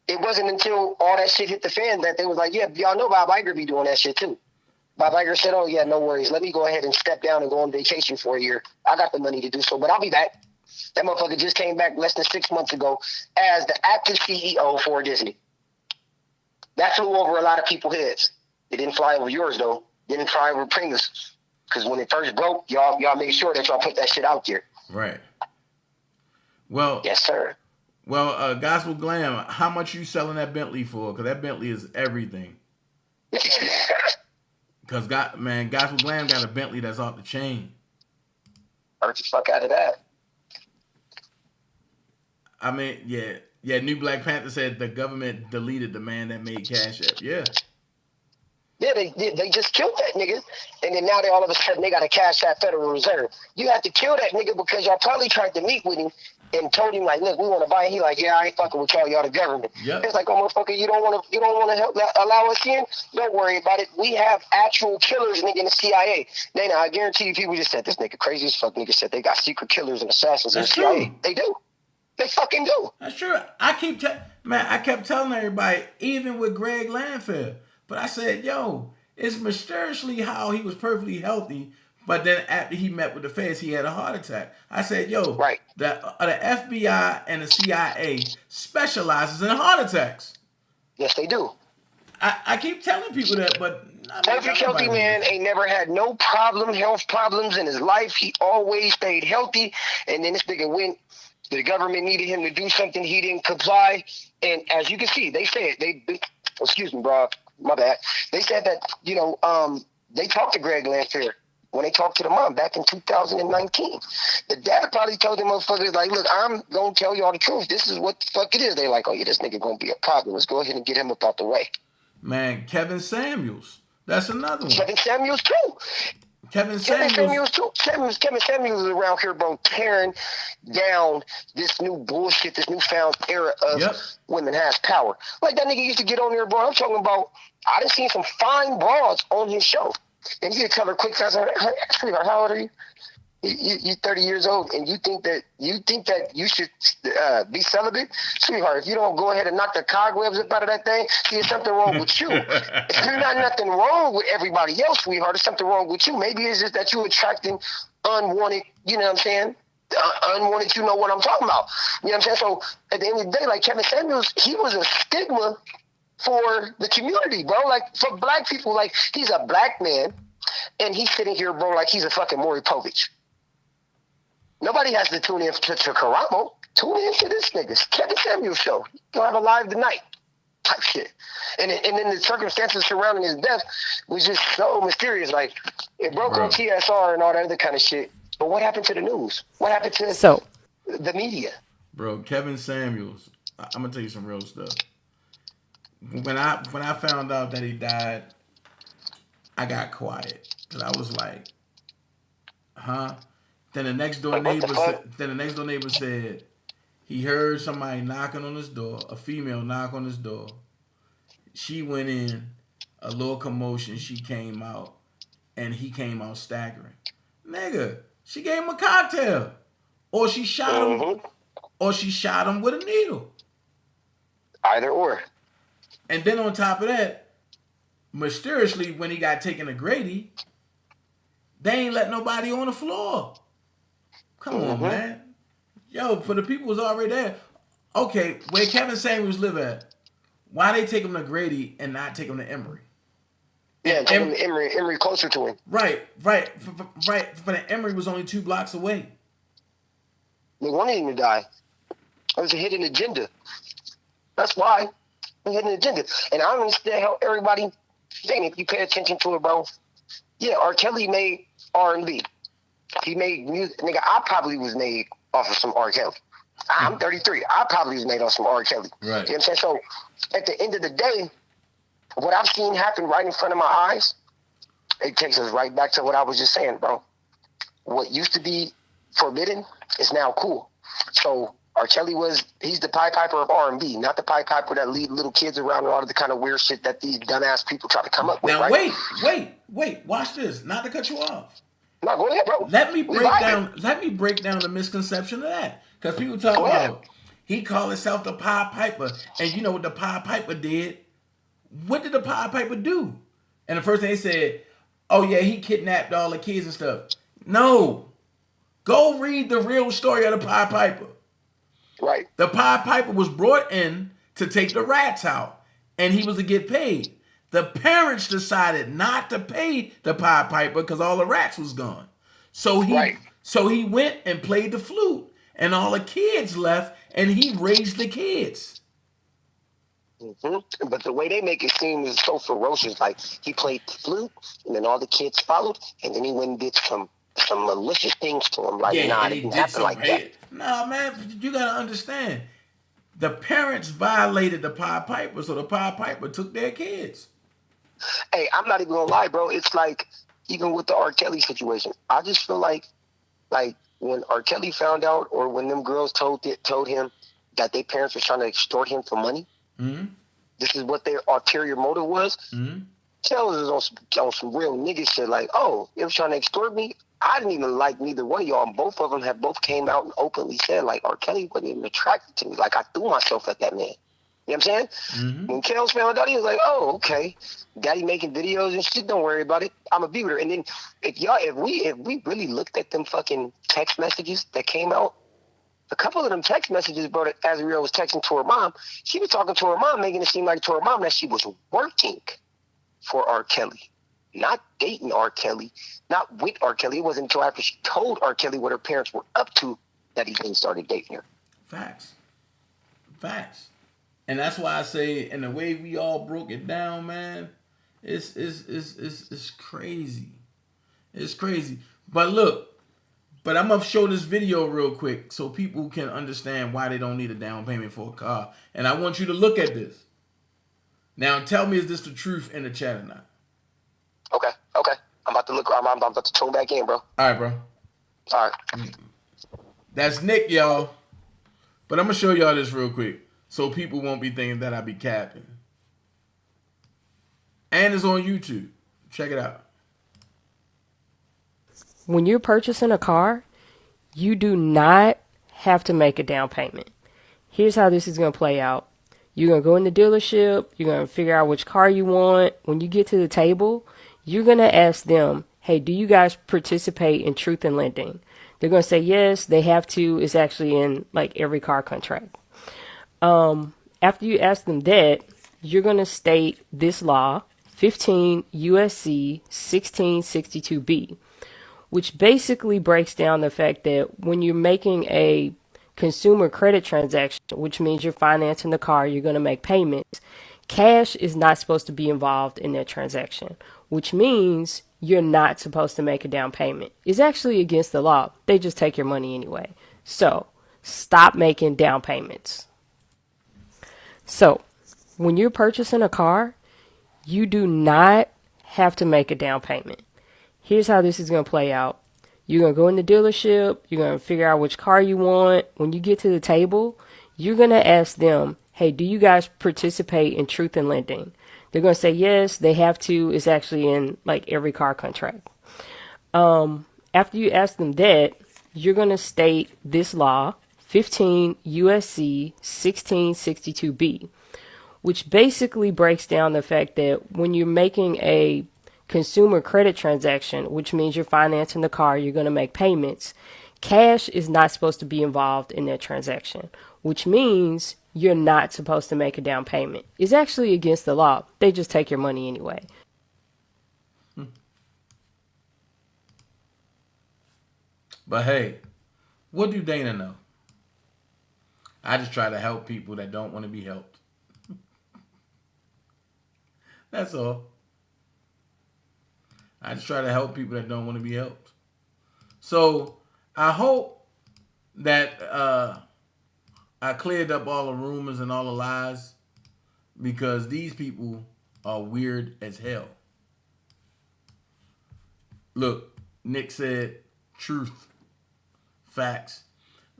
It wasn't until all that shit hit the fan that they was like, yeah, y'all know Bob Iger be doing that shit too. Bob Iger said, oh, yeah, no worries. Let me go ahead and step down and go on vacation for a year. I got the money to do so, but I'll be back. That motherfucker just came back less than 6 months ago as the active CEO for Disney. That flew over a lot of people's heads. It didn't fly over yours, though. Didn't fly over Pringles. Because when it first broke, y'all made sure that y'all put that shit out there. Right. Well. Yes, sir. Well, Gospel Glam, how much you selling that Bentley for? Because that Bentley is everything. Because, Gospel Glam got a Bentley that's off the chain. Hurt the fuck out of that. I mean, yeah. New Black Panther said the government deleted the man that made Cash App. Yeah. Yeah, they just killed that nigga. And then now they all of a sudden they got a Cash App Federal Reserve. You have to kill that nigga because y'all probably tried to meet with him and told him, like, look, we want to buy it. He like, yeah, I ain't fucking with y'all the government. Yep. It's like, oh, motherfucker, you don't want to help allow us in? Don't worry about it. We have actual killers, nigga, in the CIA. Now, I guarantee you people just said, this nigga crazy as fuck. Nigga said they got secret killers and assassins in the CIA. They do. They fucking do. That's true. I kept telling everybody, even with Greg Landfill. But I said, yo, it's mysteriously how he was perfectly healthy, but then after he met with the feds, he had a heart attack. I said, yo, right. the FBI and the CIA specializes in heart attacks. Yes, they do. I keep telling people that, but... Every healthy man ain't never had no health problems in his life. He always stayed healthy, and then this nigga went... The government needed him to do something. He didn't comply. And as you can see, they said, excuse me, bro, my bad. They said that, they talked to Greg Landfair when they talked to the mom back in 2019. The dad probably told them motherfuckers, like, look, I'm going to tell y'all the truth. This is what the fuck it is. They like, oh, yeah, this nigga going to be a problem. Let's go ahead and get him up out the way. Man, Kevin Samuels. That's another one. Kevin Samuels, too. Kevin Samuels is around here, bro, tearing down this new bullshit, this newfound era of women has power. Like that nigga used to get on there, bro. I'm talking about, I done seen some fine broads on his show. And you can tell her quick fast, sweetheart, how old are you? You're 30 years old, and you think that you should be celibate? Sweetheart, if you don't go ahead and knock the cobwebs up out of that thing, see, there's something wrong with you. It's not nothing wrong with everybody else, sweetheart. There's something wrong with you. Maybe it's just that you're attracting unwanted, you know what I'm saying? Unwanted, you know what I'm talking about. You know what I'm saying? So at the end of the day, like Kevin Samuels, he was a stigma for the community, bro. Like for black people, like he's a black man, and he's sitting here, bro, like he's a fucking Maury Povich. Nobody has to tune in to Karamo. Tune in to this nigga. Kevin Samuels show. You'll have a live tonight. Type shit. And then the circumstances surrounding his death was just so mysterious. Like, it broke on TSR and all that other kind of shit. But what happened to the news? What happened to the media? Bro, Kevin Samuels, I'm going to tell you some real stuff. When I found out that he died, I got quiet. Because I was like, huh? Then the next door neighbor said he heard somebody knocking on his door, a female knock on his door. She went in, a little commotion, she came out, and he came out staggering. Nigga, she gave him a cocktail. or she shot him, or she shot him with a needle. Either or. And then on top of that, mysteriously, when he got taken to Grady, they ain't let nobody on the floor. Come on, man. Yo, for the people who's already there, okay, where Kevin Samuels live at, why they take him to Grady and not take him to Emory? Yeah, take him to Emory closer to him. Right. But Emory was only 2 blocks away. They wanted him to die. It was a hidden agenda. That's why. A hidden agenda. And I don't understand how everybody saying if you pay attention to it, bro. Yeah, R. Kelly made R&B. He made music. Nigga, I probably was made off of some R. Kelly. I'm 33. I probably was made off some R. Kelly. Right. You know what I'm saying? So at the end of the day, what I've seen happen right in front of my eyes, it takes us right back to what I was just saying, bro. What used to be forbidden is now cool. So R. Kelly he's the Pied Piper of R&B, not the Pied Piper that lead little kids around and all of the kind of weird shit that these dumbass people try to come up with. Now, right? wait. Watch this. Not to cut you off. No, go ahead, bro. Let me break down the misconception of that. Because people talk about, he called himself the Pied Piper. And you know what the Pied Piper did? What did the Pied Piper do? And the first thing they said, oh yeah, he kidnapped all the kids and stuff. No. Go read the real story of the Pied Piper. Right. The Pied Piper was brought in to take the rats out. And he was to get paid. The parents decided not to pay the Pied Piper because all the rats was gone. So he went and played the flute. And all the kids left and he raised the kids. But the way they make it seem is so ferocious. Like he played the flute, and then all the kids followed, and then he went and did some malicious things to him. Like, nah, it didn't happen like that. Nah, man, you gotta understand. The parents violated the Pied Piper, so the Pied Piper took their kids. Hey, I'm not even gonna lie, bro. It's like even with the R. Kelly situation, I just feel like when R. Kelly found out, or when them girls told him that their parents were trying to extort him for money. Mm-hmm. This is what their ulterior motive was. Mm-hmm. Tell us on some real nigga shit like, oh, they was trying to extort me. I didn't even like neither one of y'all. And both of them have came out and openly said, like, R. Kelly wasn't even attracted to me. Like, I threw myself at that man. You know what I'm saying? Mm-hmm. When Kels found out, he was like, oh, okay. Daddy making videos and shit, don't worry about it. I'm a be with her. And then if we really looked at them fucking text messages that came out, a couple of them text messages, bro, that Azriel was texting to her mom, she was talking to her mom, making it seem like to her mom that she was working for R. Kelly, not dating R. Kelly, not with R. Kelly. It wasn't until after she told R. Kelly what her parents were up to that he then started dating her. Facts. And that's why I say, and the way we all broke it down, man, it's crazy. It's crazy. But look, I'm going to show this video real quick so people can understand why they don't need a down payment for a car. And I want you to look at this. Now, tell me, is this the truth in the chat or not? Okay. I'm about to look. I'm about to tune back in, bro. All right, bro. All right. That's Nick, y'all. But I'm going to show y'all this real quick so people won't be thinking that I be capping. And it's on YouTube. Check it out. When you're purchasing a car, you do not have to make a down payment. Here's how this is going to play out. You're going to go in the dealership. You're going to figure out which car you want. When you get to the table, you're going to ask them, hey, do you guys participate in truth in lending? They're going to say yes, they have to. It's actually in like every car contract. After you ask them that, you're going to state this law, 15 USC 1662B. Which basically breaks down the fact that when you're making a consumer credit transaction, which means you're financing the car, you're going to make payments, cash is not supposed to be involved in that transaction, which means you're not supposed to make a down payment. It's actually against the law. They just take your money anyway. So stop making down payments. So when you're purchasing a car, you do not have to make a down payment. Here's how this is going to play out. You're going to go in the dealership. You're going to figure out which car you want. When you get to the table, you're going to ask them, hey, do you guys participate in truth in lending? They're going to say yes, they have to. It's actually in like every car contract. After you ask them that, you're going to state this law, 15 USC 1662B, which basically breaks down the fact that when you're making a consumer credit transaction, which means you're financing the car, you're going to make payments, cash is not supposed to be involved in that transaction, which means you're not supposed to make a down payment. It's actually against the law. They just take your money anyway. But hey, what do Dana know? I just try to help people that don't want to be helped. That's all. I just try to help people that don't want to be helped. So I hope that I cleared up all the rumors and all the lies, because these people are weird as hell. Look, Nick said truth, facts.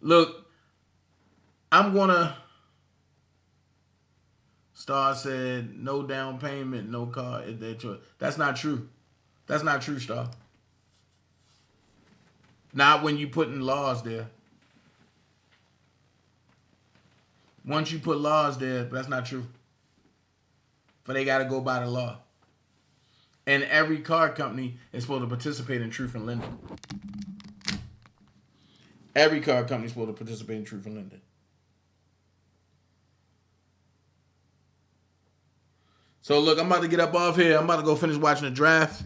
Look, I'm gonna. Star said no down payment, no car. Is their choice. That's not true. That's not true, Star. Not when you put in laws there. Once you put laws there, that's not true. But they got to go by the law. And every car company is supposed to participate in truth and lending. Every car company is supposed to participate in truth and lending. So look, I'm about to get up off here. I'm about to go finish watching the draft.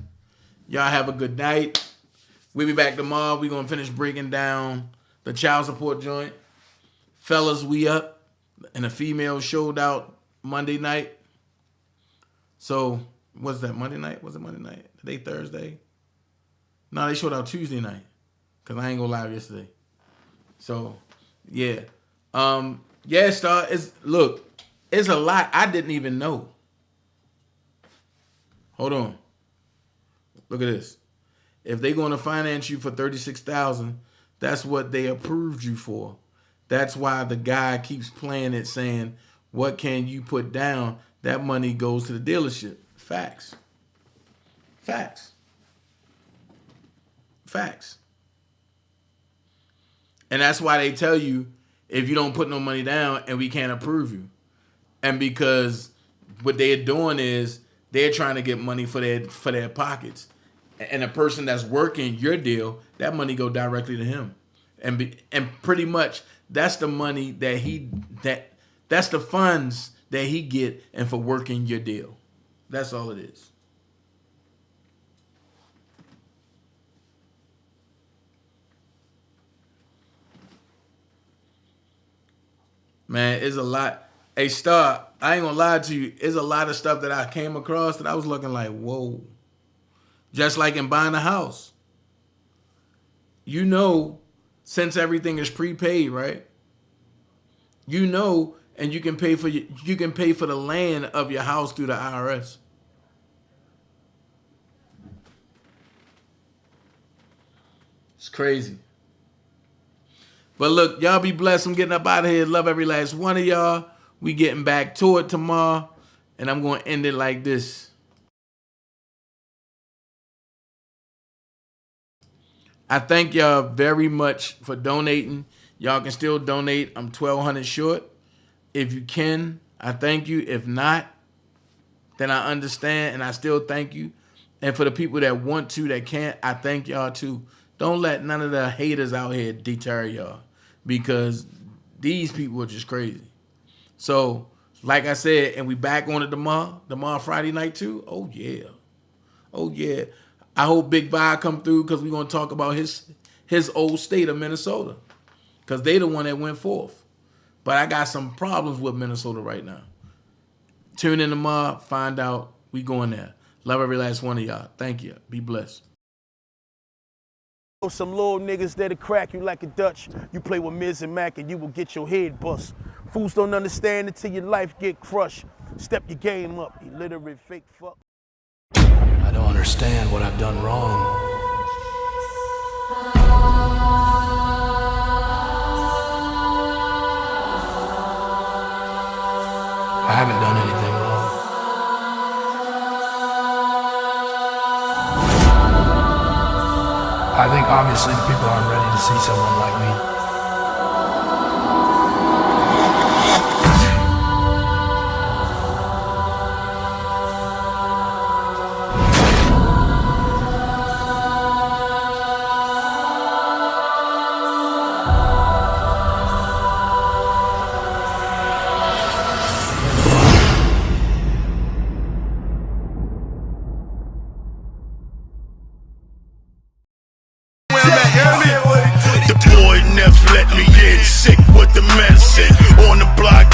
Y'all have a good night. We'll be back tomorrow. We're going to finish breaking down the child support joint. Fellas, we up. And the females showed out Monday night. So, what's that, Monday night? Was it Monday night? Today Thursday? No, they showed out Tuesday night. Because I ain't go live yesterday. So, yeah. Yeah, Star, look, it's a lot I didn't even know. Hold on. Look at this. If they're going to finance you for $36,000, that's what they approved you for. That's why the guy keeps playing it, saying, what can you put down? That money goes to the dealership. Facts. Facts. Facts. And that's why they tell you, if you don't put no money down, and we can't approve you. And because what they're doing is they're trying to get money for their pockets. And the person that's working your deal, that money go directly to him. And pretty much that's the money that's the funds that he get and for working your deal. That's all it is. Man, it's a lot. Hey, Star, I ain't gonna lie to you. It's a lot of stuff that I came across that I was looking like, whoa. Just like in buying a house. You know, since everything is prepaid, right? You know, and you can pay for the land of your house through the IRS. It's crazy. But look, y'all be blessed. I'm getting up out of here. Love every last one of y'all. We getting back to it tomorrow. And I'm going to end it like this. I thank y'all very much for donating. Y'all can still donate. I'm $1,200 short. If you can, I thank you. If not, then I understand and I still thank you. And for the people that want to, that can't, I thank y'all too. Don't let none of the haters out here deter y'all, because these people are just crazy. So, like I said, and we back on it tomorrow Friday night too. Oh yeah. Oh yeah. I hope Big Vi come through, because we're going to talk about his old state of Minnesota, because they the one that went forth. But I got some problems with Minnesota right now. Tune in tomorrow, find out. We going there. Love every last one of y'all. Thank you. Be blessed. Some little niggas that'll crack you like a Dutch. You play with Miz and Mac and you will get your head bust. Fools don't understand until your life get crushed. Step your game up, illiterate fake fuck. I don't understand what I've done wrong. I haven't done anything wrong. I think obviously the people aren't ready to see someone like me.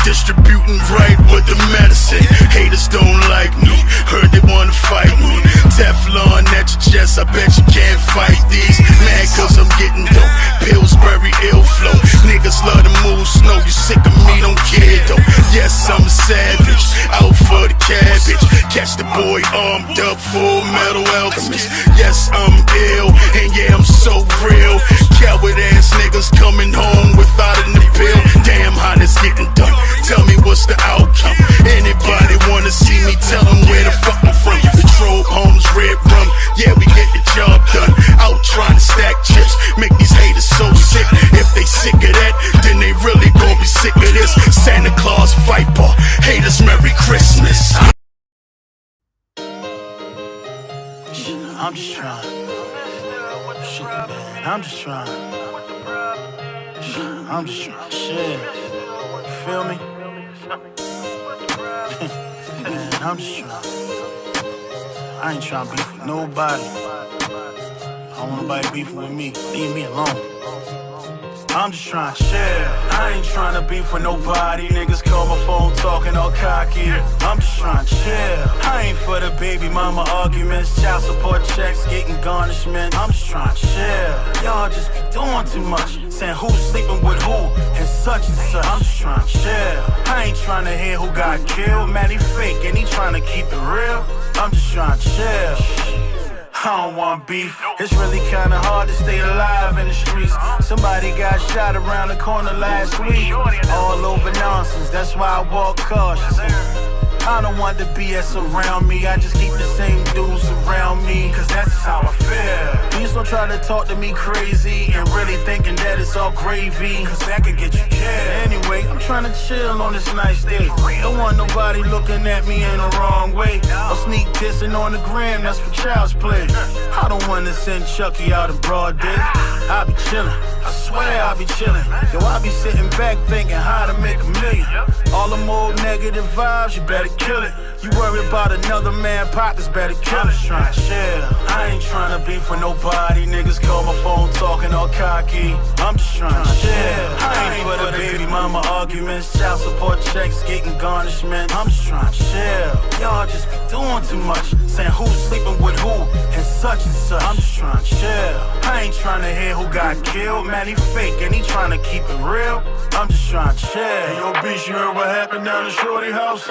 Distributing right with the medicine. Haters don't like me, heard they wanna fight me. Teflon at your chest, I bet you can't fight these. Mad cause I'm getting dope, Pillsbury ill flow. Niggas love to move slow, you sick of me, don't care though. Yes, I'm a savage, out for the cabbage. Catch the boy armed up, full metal alchemist. Yes, I'm ill, and yeah, I'm so real. Coward ass niggas coming home without an appeal. Damn, how this getting done? Tell me what's the outcome. Anybody wanna see me? Tell them where the fuck I'm from. Patrol homes, red rum. Yeah, we get the job done. Out trying to stack chips, make these haters so sick. If they sick of that, then they really gon' be sick of this. Santa Claus Viper, haters Merry Christmas. I'm just trying. Shit, man, I'm just trying. I'm just trying. Shit. Feel me? Man, I'm just trying. I ain't trying to beef with nobody. I don't want nobody beefing with me. Leave me alone. I'm just trying to share. I ain't trying to beef with nobody. Niggas call my phone talking all cocky. I'm just trying to chill. I ain't for the baby mama arguments, child support checks, getting garnishment. I'm just trying to chill. Y'all just be doing too much, saying who's sleeping with who and such and such. I'm just trying to chill. I ain't trying to hear who got killed. Man, he fake and he trying to keep it real. I'm just trying to chill. I don't want beef. It's really kinda hard to stay alive in the streets. Somebody got shot around the corner last week. All over nonsense, that's why I walk cautious. I don't want the BS around me. I just keep the same dudes around me, cause that's how I feel. Please don't try to talk to me crazy and really thinking that it's all gravy, cause that could get you killed. Anyway, I'm trying to chill on this nice day. Don't want nobody looking at me in the wrong way. I'll sneak dissing on the gram, that's for child's play. I don't wanna send Chucky out in broad day. I be chillin', I swear I be chillin'. Yo, I be sitting back thinking how to make $1 million. All them old negative vibes, you better kill it. You worry about another man pockets, better kill it. I'm just trying to chill. I ain't trying to beef with nobody. Niggas call my phone talking all cocky. I'm just trying to chill. I ain't for the baby mama arguments, child support checks, getting garnishment. I'm just trying to chill. Y'all just be doing too much, saying who's sleeping with who and such and such. I'm just trying to chill. I ain't trying to hear who got killed. Man, he fake and he trying to keep it real. I'm just trying to chill. Hey, yo, bitch, you heard what happened down the shorty house?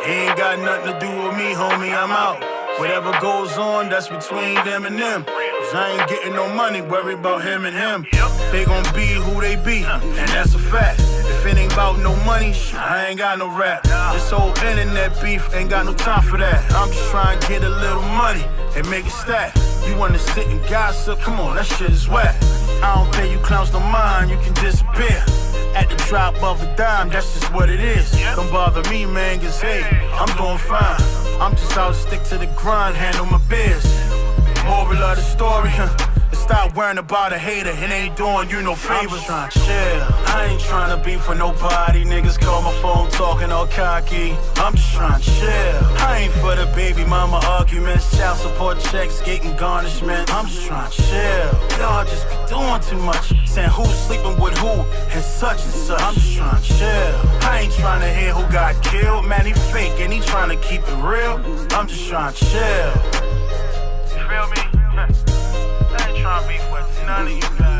He ain't got nothing to do with me, homie, I'm out. Whatever goes on, that's between them and them. Cause I ain't getting no money, worry about him and him. They gon' be who they be, and that's a fact. If it ain't about no money, I ain't got no rap. This whole internet beef, ain't got no time for that. I'm just trying to get a little money and make it stack. You wanna sit and gossip, come on, that shit is whack. I don't pay you clowns no mind, you can disappear. At the drop of a dime, that's just what it is. Don't bother me, man, cause hey, I'm doing fine. I'm just out to stick to the grind, handle my biz. Moral of the story, stop worrying about a hater, it ain't doing you no favors. I'm just trying to chill. I ain't trying to beef with nobody. Niggas call my phone talking all cocky. I'm just trying to chill. I ain't for the baby mama arguments, child support checks, getting garnishment. I'm just trying to chill. Y'all just be doing too much, saying who's sleeping with who and such and such. I'm just trying to chill. I ain't trying to hear who got killed. Man, he fake and he trying to keep it real. I'm just trying to chill. You feel me? I ain't trying to beef with none of you guys.